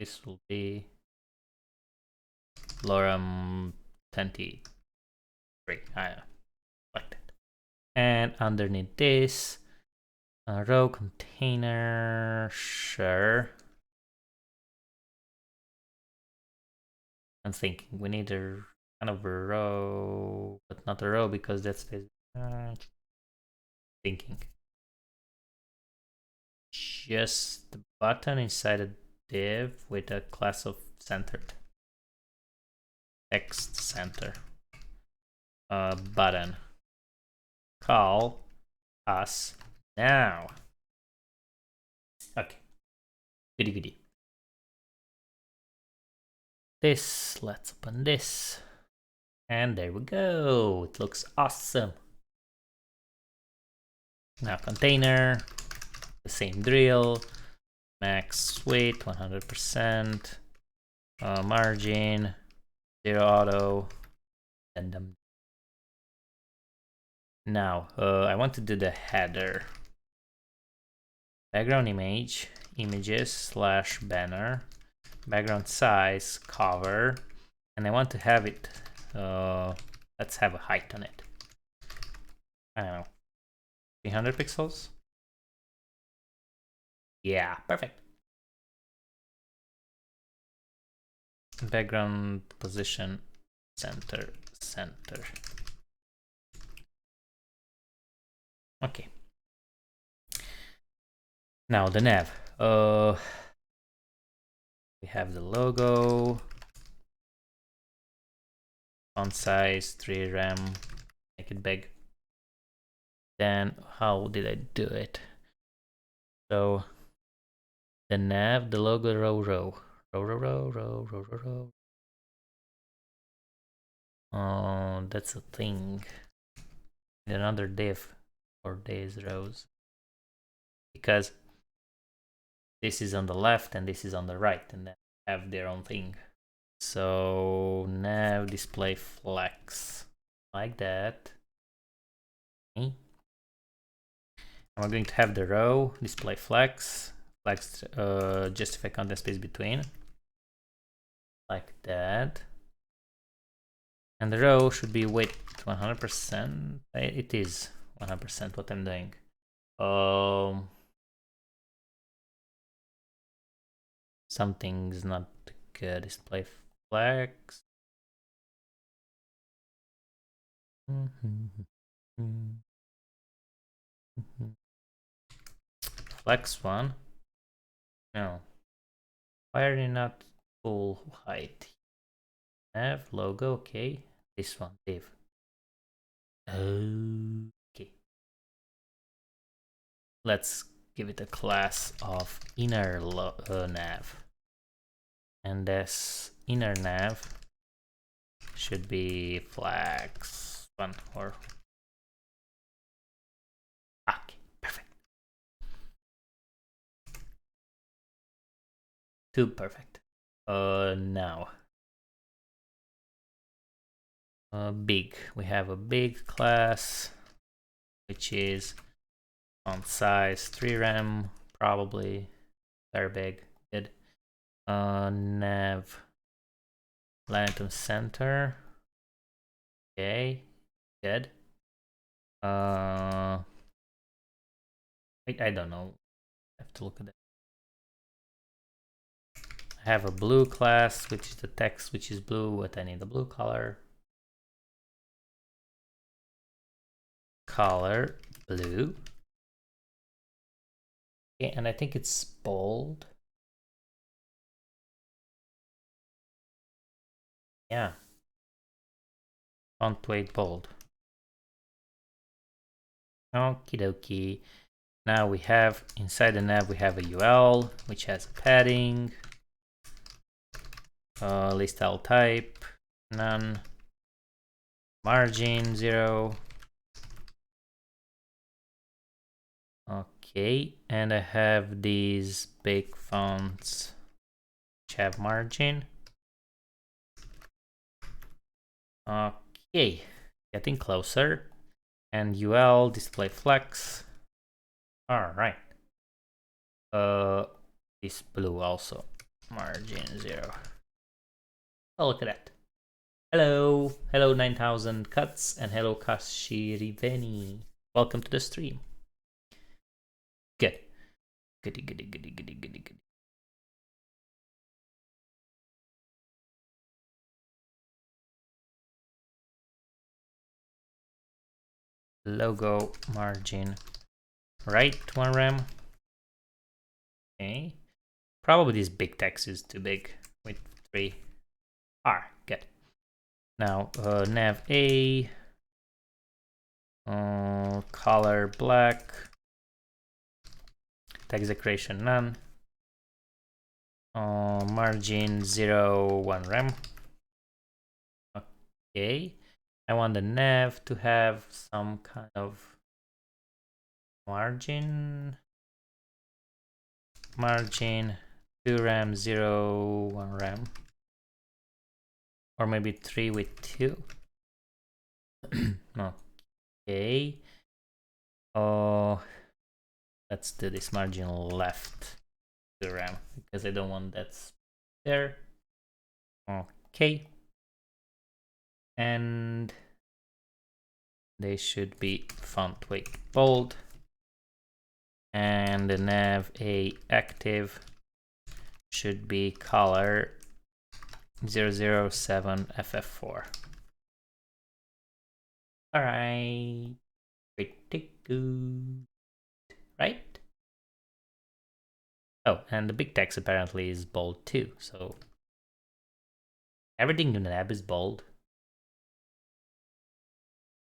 this will be lorem 23, like that. And underneath this, row container, sure. I'm thinking we need a kind of a row, but not a row because that's thinking. Just the button inside a div with a class of centered. Text center. Button. Call us now. Okay. Goody goody. This, let's open this. And there we go. It looks awesome. Now container, the same drill. Max weight 100%. Margin 0 auto. And now I want to do the header. Background image, images slash banner. Background size, cover, and I want to have it, let's have a height on it. I don't know, 300 pixels? Yeah, perfect. Background position, center. Okay. Now the nav. We have the logo, font size, 3 rem, make it big. Then how did I do it? So the nav, the logo, row. Oh, that's a thing. Another div for these rows, because this is on the left and this is on the right, and they have their own thing. So nav display flex like that. Okay. And we're going to have the row display flex justify content space between, like that. And the row should be weight 100%. It is 100% what I'm doing. Something's not good. Display flex. Flex one. No. Why are you not full height? Nav logo. Okay. This one, div. Okay. Let's give it a class of inner nav. And this inner nav should be flex one or okay, perfect. Too perfect. Now. Big. We have a big class, which is font size 3rem, probably. Very big. Good. Nav. Lantern center. Okay. Good. I don't know. I have to look at that. I have a blue class, which is the text, which is blue, but I need the blue color. Color blue. Okay, and I think it's bold. Yeah. Font weight bold. Okie dokie. Now we have inside the nav we have a UL which has a padding, list style type, none, margin 0. Okay, and I have these big fonts which have margin. Okay, getting closer. And UL display flex. All right. This blue also margin 0. Oh, look at that. Hello, hello 9000 cuts, and hello Kashiriveni. Welcome to the stream. Good. Goody, goody, goody, goody, goody, goody. Logo margin right 1rem. Okay. Probably this big text is too big with 3. Good. Now nav A, color black, text decoration none, margin 0 1rem. Okay, I want the nav to have some kind of margin 2rem 0 1rem, or maybe 3 with 2. Okay. Let's do this margin left 2rem because I don't want that there. Okay. And they should be font weight bold. And the nav A active should be color 007 FF4. All right, pretty good, right? Oh, and the big text apparently is bold too, so everything in the nav is bold.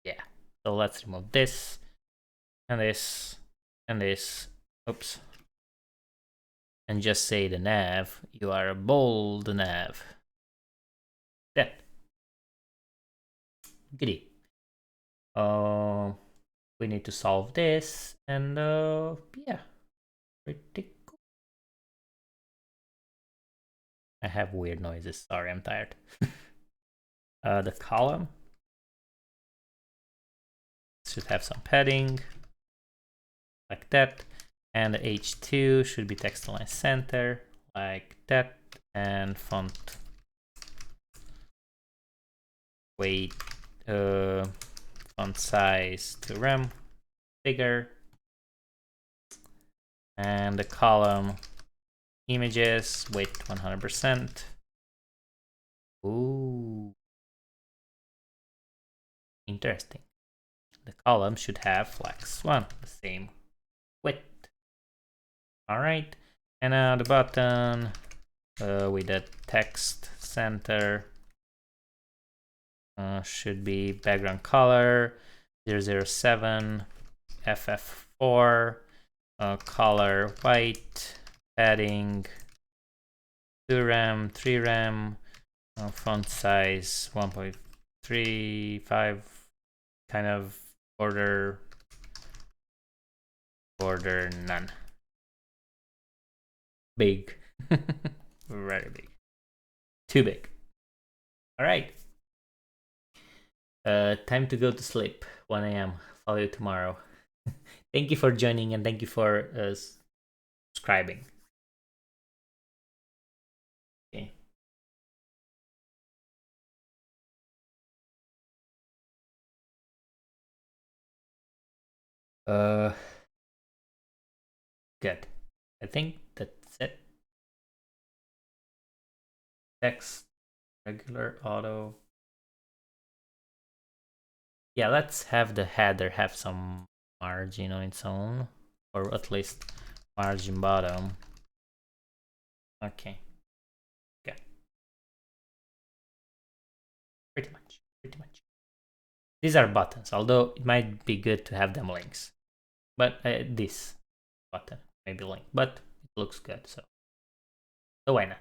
Yeah, so let's remove this, and this, and this, oops. And just say the nav, you are a bold nav. Yeah. Goody. We need to solve this, and yeah, pretty cool. I have weird noises. Sorry, I'm tired. The column should have some padding, like that, and the H2 should be text align center, like that, and font weight, font size 2rem, bigger, and the column images weight 100%. Ooh, interesting. The column should have flex 1, the same width. All right, and the button with the text center should be background color 007 FF4, color white, padding 2rem 3rem, font size 1.35, kind of border none. Big. very big. Too big. All right. Time to go to sleep. 1 a.m. Follow you tomorrow. Thank you for joining and thank you for subscribing. Okay. Good. I think that's it. Text, regular, auto. Yeah, let's have the header have some margin on its own, or at least margin bottom. Okay. Good. Pretty much. These are buttons, although it might be good to have them links. But this button may be linked, but it looks good, so why not?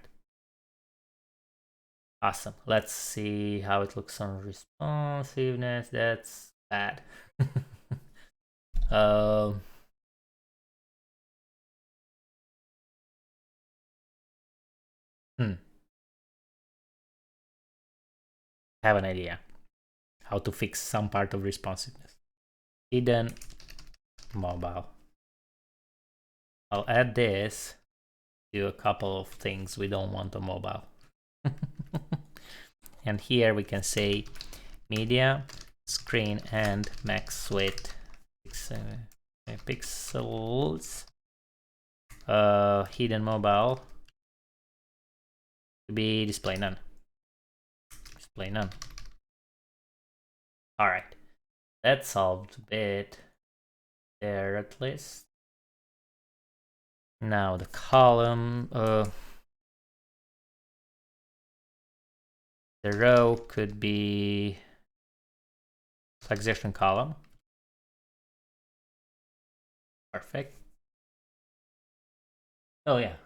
Awesome. Let's see how it looks on responsiveness. That's bad. um, have an idea how to fix some part of responsiveness. Hidden mobile. I'll add this to a couple of things we don't want on mobile. And here we can say media, screen, and max width pixels. Hidden mobile to be display none. Display none. All right, that solved a bit there at least. Now the column, the row could be succession column. Perfect. Oh yeah.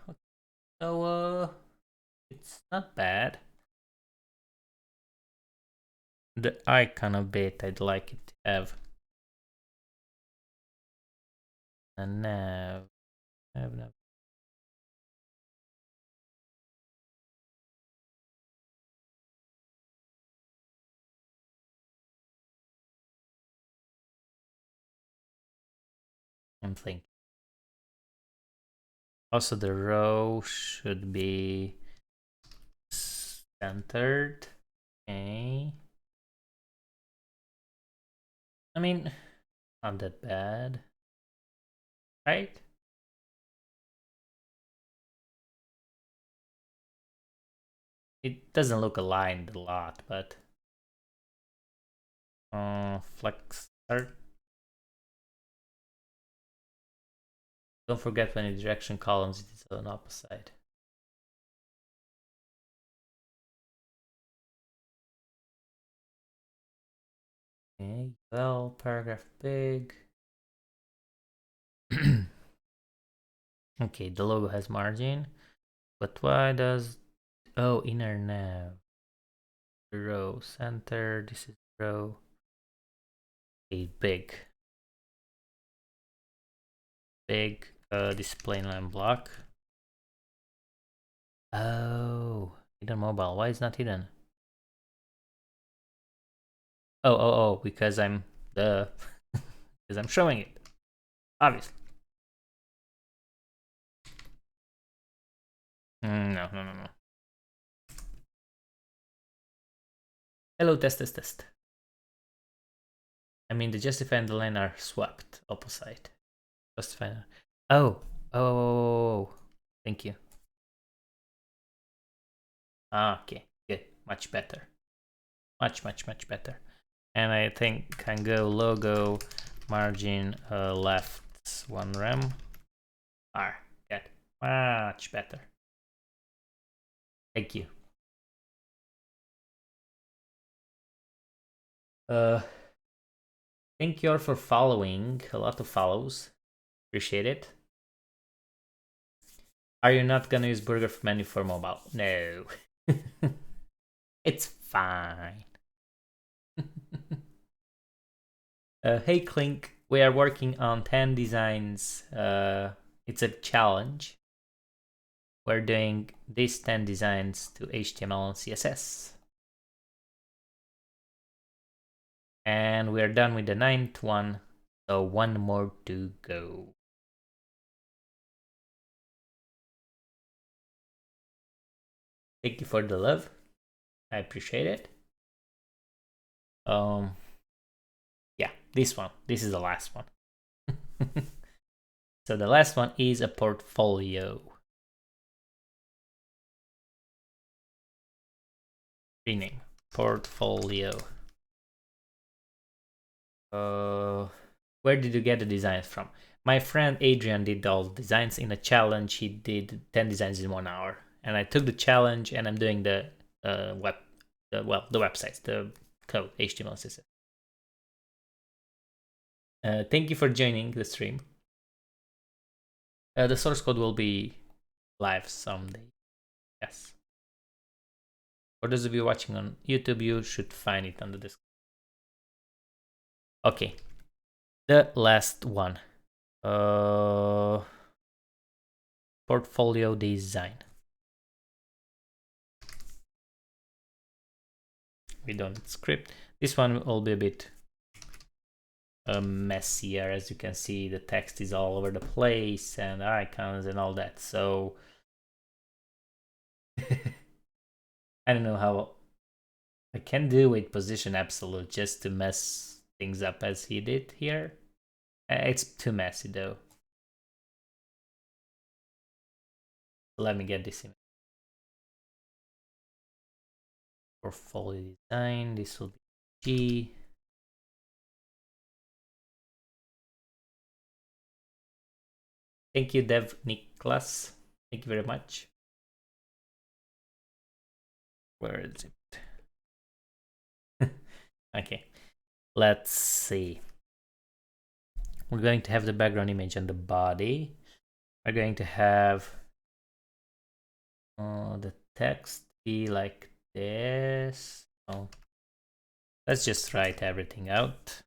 So it's not bad. The icon a bit I'd like it to have. And nav. I'm thinking. Also, the row should be centered. Okay. I mean, not that bad. Right? It doesn't look aligned a lot, but flex start. Don't forget when in direction columns it is on opposite. Okay, well, paragraph big. Okay, the logo has margin, but why does inner nav? The row center. This is row. Okay, big display line block. Oh, hidden mobile. Why is not hidden? Oh, because I'm because I'm showing it. Obviously. No. Hello, test. I mean, the justify and the line are swapped opposite. Justify. Oh. Thank you. Okay, good. Much better. Much better. And I think can go logo margin left 1 rem. Good. Much better. Thank you. Thank you all for following. A lot of follows. Appreciate it. Are you not gonna use burger menu for mobile? No. It's fine. Hey Clink, we are working on 10 designs. It's a challenge. we're doing these 10 designs to HTML and CSS. And we're done with the 9th one, so one more to go. Thank you for the love. I appreciate it. Yeah, this one. This is the last one. So the last one is a portfolio. Rename portfolio. Where did you get the designs from? My friend Adrian did all the designs in a challenge. He did 10 designs in 1 hour, and I took the challenge, and I'm doing the websites, the code, HTML, CSS. Thank you for joining the stream. The source code will be live someday. Yes. For those of you watching on YouTube, you should find it on the description. Okay, the last one. Portfolio design. We don't need script. This one will be a bit messier. As you can see, the text is all over the place and icons and all that. So I don't know how I can do with position absolute just to mess things up as he did here. It's too messy though. Let me get this in. Portfolio design. This will be G. Thank you, Dev Niklas. Thank you very much. Where is it? Okay, let's see. We're going to have the background image and the body. We're going to have the text be like this. Oh, let's just write everything out.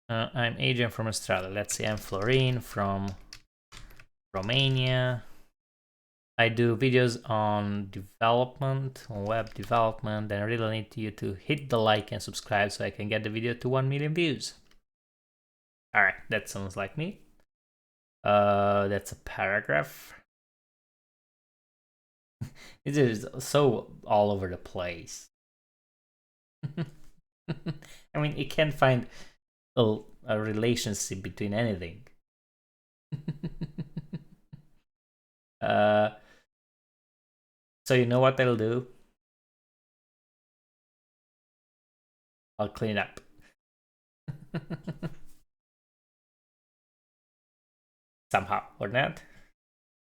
I'm Adrian from Australia. Let's say I'm Florin from Romania. I do videos on development, on web development, and I really need you to hit the like and subscribe so I can get the video to 1 million views. Alright, that sounds like me. That's a paragraph. It is so all over the place. I mean, it can't find a relationship between anything. So you know what I'll do? I'll clean it up. Somehow, or not?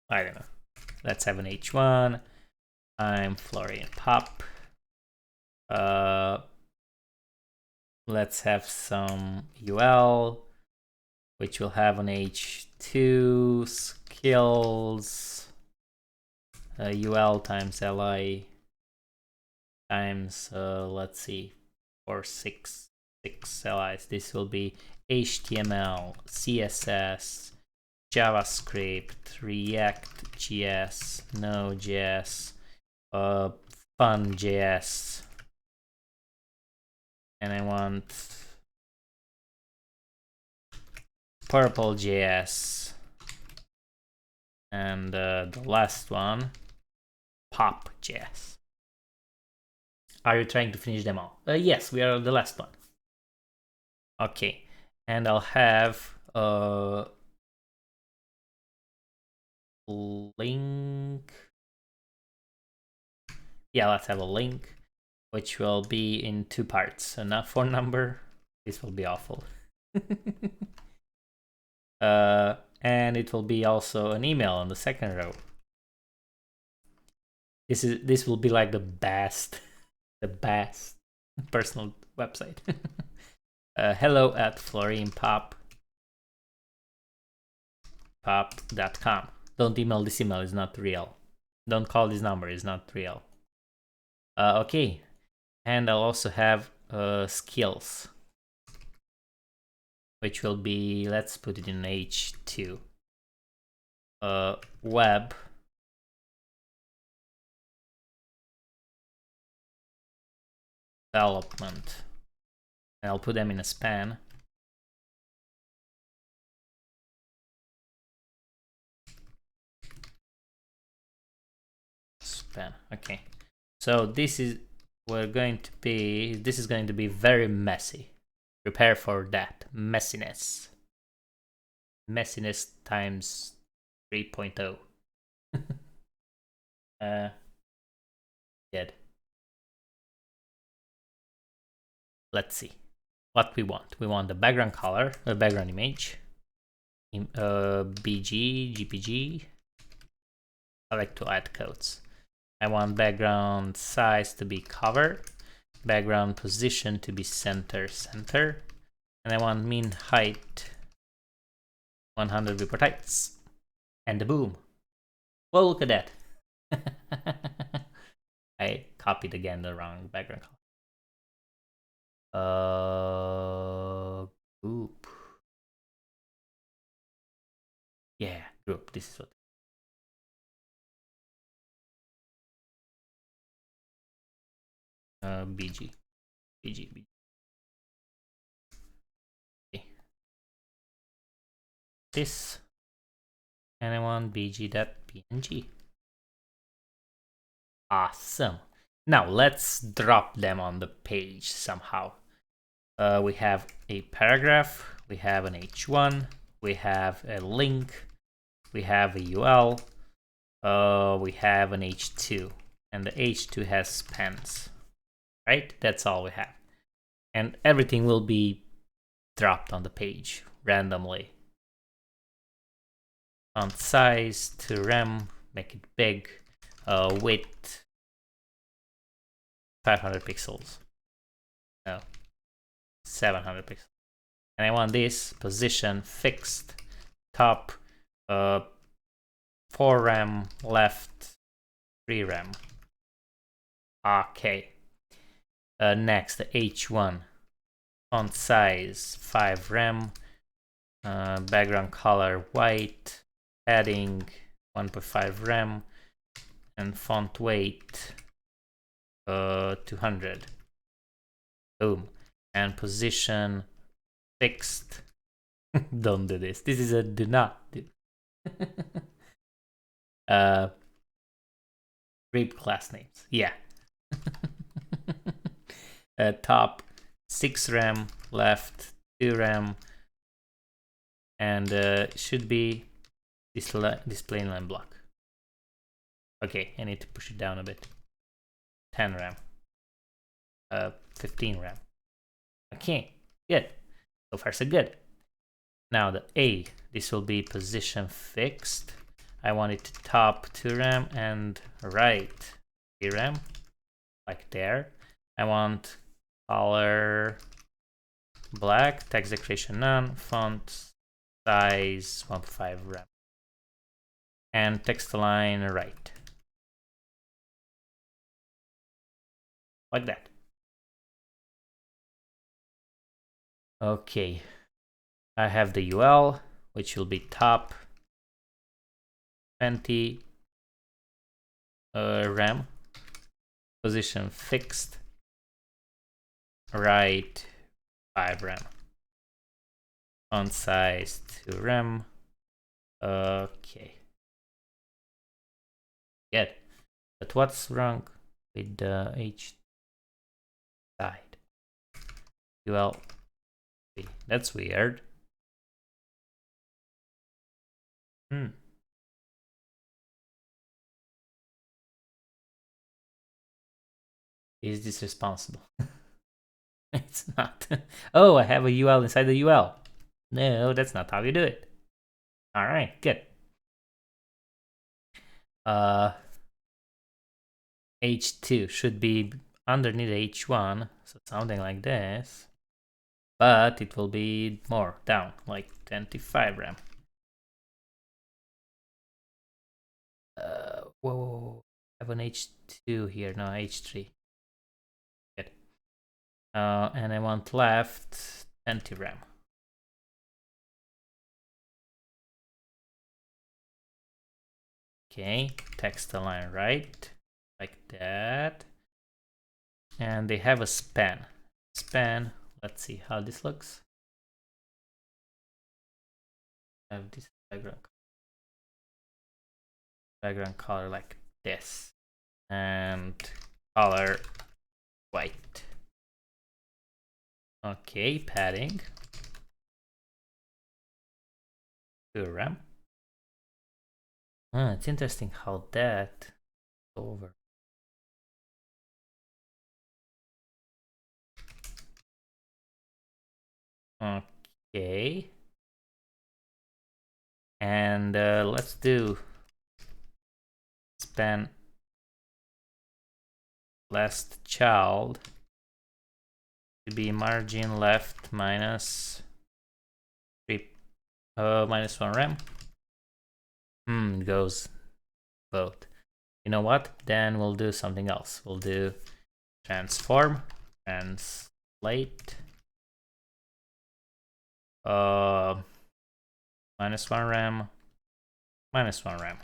I don't know. Let's have an H1. I'm Florian Pop. Let's have some UL, which will have an H2 skills UL times LI times let's see, for six LIs. This will be HTML, CSS, JavaScript, React JS, Node.js, Fun.js, and I want Purple.js, and the last one, Pop.js. Are you trying to finish them all? Yes, we are the last one. Okay, and I'll have a link. Yeah, let's have a link, which will be in 2 parts. A phone number. This will be awful. And it will be also an email on the second row. This will be like the best personal website. Hello at florinpop.com. Don't email this email, it's not real. Don't call this number, it's not real. Okay, and I'll also have skills, which will be, let's put it in H2. web development, and I'll put them in a span. Okay, so this is going to be very messy. Prepare for that messiness. Messiness times 3.0. Good. Let's see what we want. We want the background color, the background image, BG, GPG. I like to add codes. I want background size to be cover, background position to be center, and I want mean height 100 viewport heights. And boom. Well, look at that. I copied again the wrong background color. Group. Yeah, group. This is what. BG. Okay. This, and I want bg.png. Awesome. Now let's drop them on the page somehow. We have a paragraph, we have an h1, we have a link, we have a UL, we have an h2, and the h2 has spans, right? That's all we have. And everything will be dropped on the page randomly. Font size to rem, make it big, width 500 pixels. No, 700 pixels. And I want this position fixed, top 4 rem, left 3 rem. Okay. Next, the h1, font size 5 rem, background color white, padding 1.5 rem, and font weight 200. Boom. And position fixed. Don't do this. This is a do not do. Read class names. Yeah. Top 6 rem, left 2 rem, and should be this plain line block. Okay, I need to push it down a bit. 10 rem, 15 rem. Okay, good. So far so good. Now the A, this will be position fixed. I want it to top 2 rem and right 3 rem, like there. I want color black, text decoration none, font size 1.5 rem, and text align right, like that. Okay, I have the UL, which will be top 20 rem, position fixed, right 5 rem, font size 2 rem. Okay, good. But what's wrong with the H side? UL, that's weird. Is this responsible? It's not. Oh, I have a UL inside the UL. No, that's not how you do it. All right, good. H2 should be underneath H1, so something like this. But it will be more down, like 25 rem. Whoa, I have an H2 here, no, H3. Good. And I want left 20 rem. Okay, text align right, like that. And they have a span. Span, let's see how this looks. I have this background color like this. And color white. Okay, padding. To RAM. It's interesting how that over. Okay. And let's do span last child to be margin left minus 3 minus 1 rem. Goes both. You know what? Then we'll do something else. We'll do transform, translate, minus 1 rem, minus 1 rem.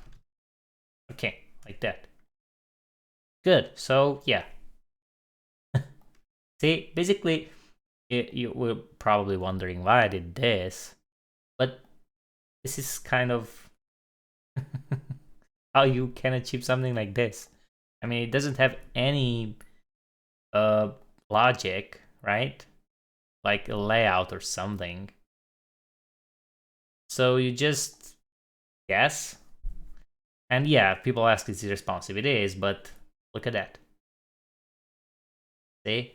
Okay, like that. Good. So yeah. See, basically, you were probably wondering why I did this, but this is kind of how you can achieve something like this. I mean, it doesn't have any logic, right? Like a layout or something. So you just guess. And yeah, people ask is it responsive? It is, but look at that. See?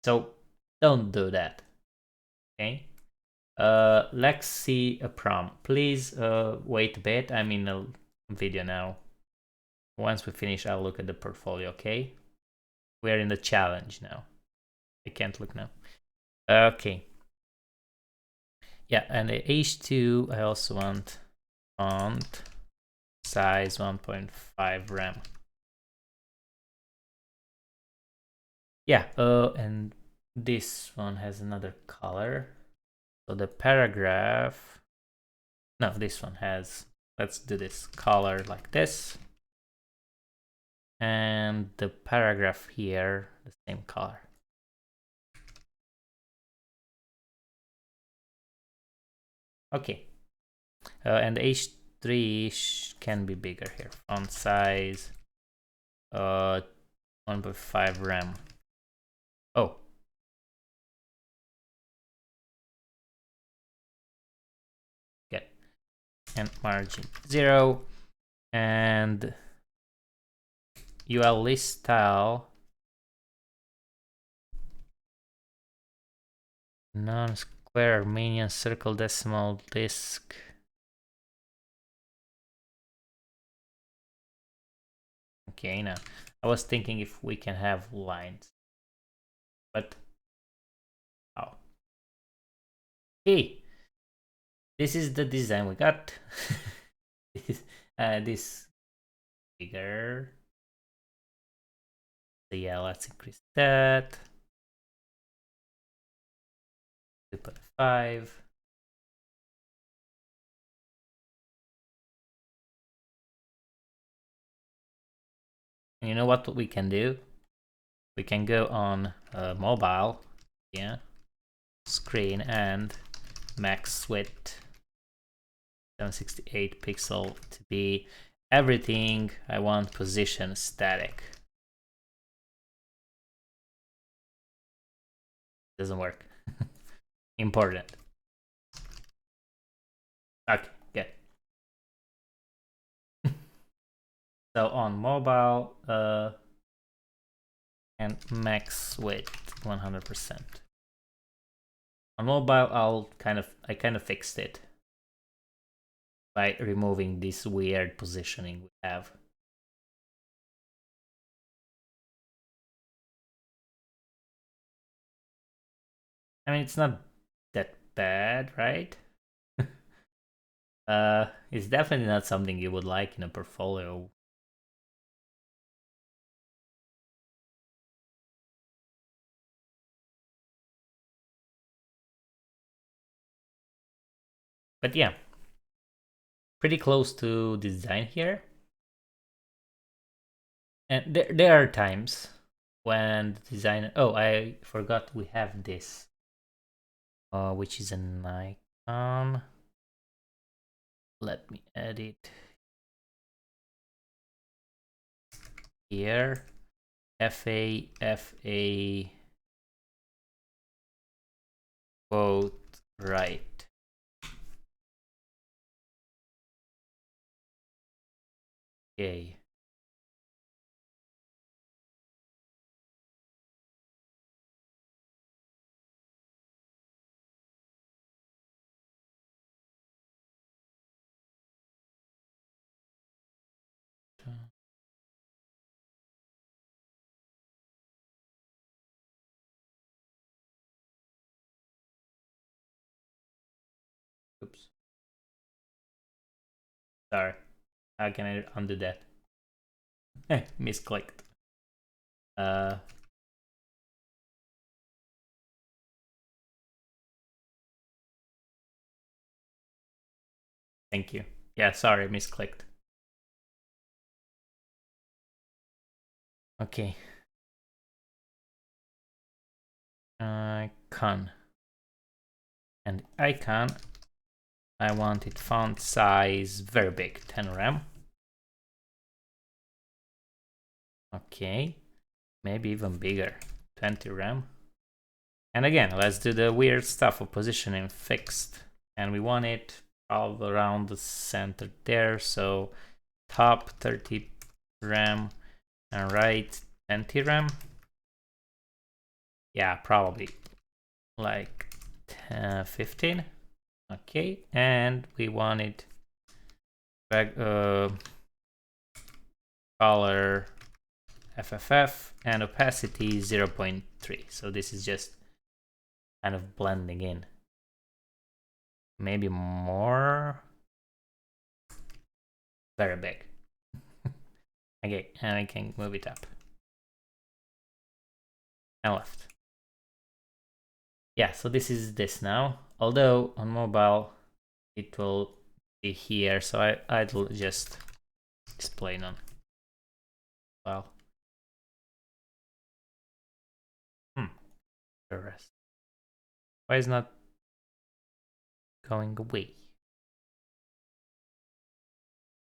So don't do that. Okay? Let's see a prompt. Please wait a bit. I'm in a video now. Once we finish, I'll look at the portfolio, okay? We're in the challenge now. I can't look now. Okay. Yeah, and the H2, I also want font size 1.5 rem. Yeah, and this one has another color. So the paragraph, no, this one has, let's do this color like this. And the paragraph here, the same color. Okay. And H3 can be bigger here. Font size 1.5 rem. Oh. Okay. And margin 0. And UL list style non-square Armenian circle decimal disk. Okay, now I was thinking if we can have lines, but oh, hey, this is the design we got. This bigger. So yeah, let's increase that. 2.5. And you know what we can do? We can go on mobile, yeah, screen and max width 768 pixel to be everything I want position static. Doesn't work. Important. Okay, good. So on mobile, and max width 100%. On mobile, I kind of fixed it by removing this weird positioning we have. I mean, it's not that bad, right? It's definitely not something you would like in a portfolio. But yeah, pretty close to design here. And there are times when the designer, oh, I forgot we have this, which is an icon. Let me edit here. FA quote right. Okay. Oops. Sorry. How can I undo that? Misclicked. Thank you. Yeah, sorry, misclicked. Okay. Icon. And icon, I want it font size very big, 10 rem. Okay. Maybe even bigger, 20 rem. And again, let's do the weird stuff of positioning fixed. And we want it all around the center there. So top 30 rem and right 20 rem. Yeah, probably like 15. Okay, and we want it back, color FFF and opacity 0.3. So this is just kind of blending in. Maybe more. Very big. Okay, and I can move it up and left. Yeah, so this is this now. Although on mobile it will be here, so I'll just display none. Well, the rest. Why is not going away?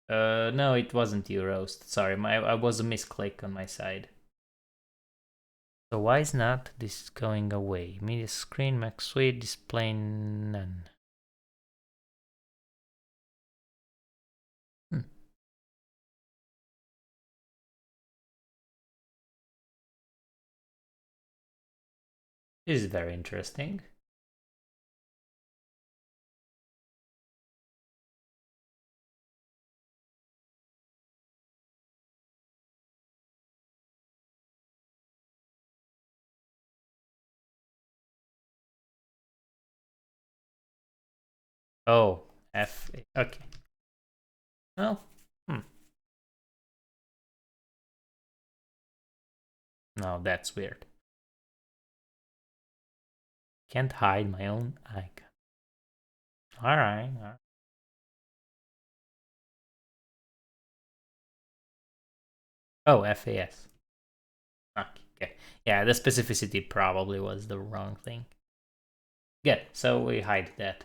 No, it wasn't you, Roast. Sorry, I was a misclick on my side. So why is not this going away? Media screen, Mac Suite, display none. This is very interesting. Oh, F. Okay. Well, no, that's weird. Can't hide my own icon. All right. Oh, FAS. Okay. Yeah, the specificity probably was the wrong thing. Good. So we hide that.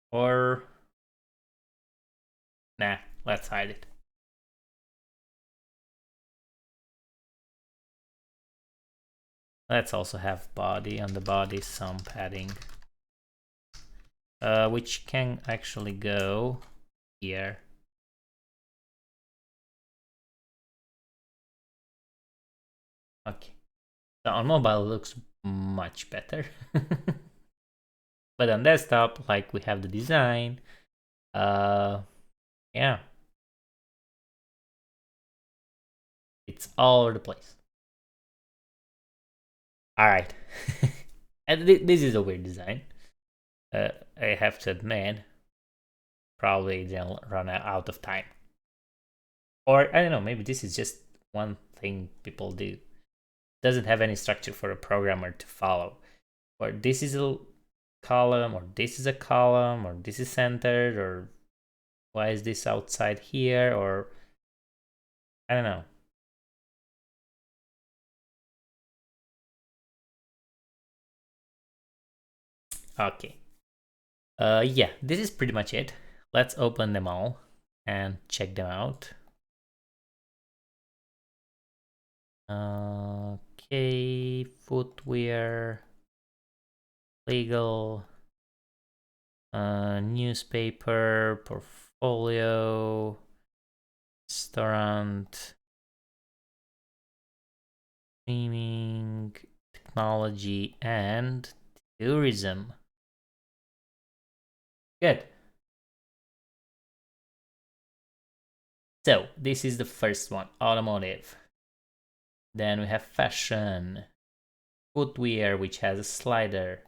Or nah, let's hide it. Let's also have body, on the body some padding, which can actually go here. Okay, so on mobile it looks much better. But on desktop, like we have the design, yeah, it's all over the place. All right, and this is a weird design. I have to admit, probably they'll run out of time. Or I don't know, maybe this is just one thing people do. Doesn't have any structure for a programmer to follow. Or this is a column, or this is a column, or this is centered, or why is this outside here, or I don't know. Okay. Yeah, this is pretty much it. Let's open them all and check them out. Okay, footwear, legal, newspaper, portfolio, restaurant, streaming, technology, and tourism. Good. So this is the first one, automotive. Then we have fashion, footwear, which has a slider.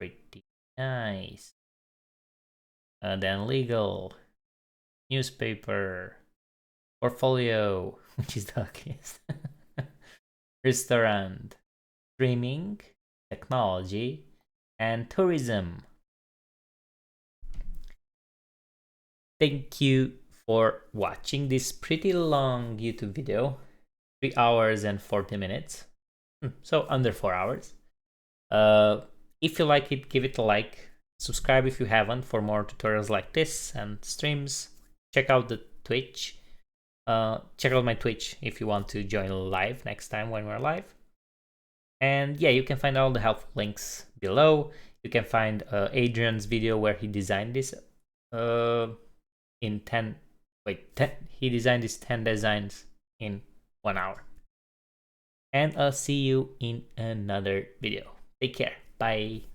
Pretty nice. Then legal, newspaper, portfolio, which is the ugliest. Restaurant, streaming, technology, and tourism. Thank you for watching this pretty long YouTube video, 3 hours and 40 minutes, so under 4 hours. If you like it, give it a like, subscribe if you haven't for more tutorials like this and streams. Check out the Twitch. Check out my Twitch if you want to join live next time when we're live. And yeah, you can find all the helpful links below. You can find Adrian's video where he designed this in 10, he designed these 10 designs in 1 hour. And I'll see you in another video. Take care. Bye.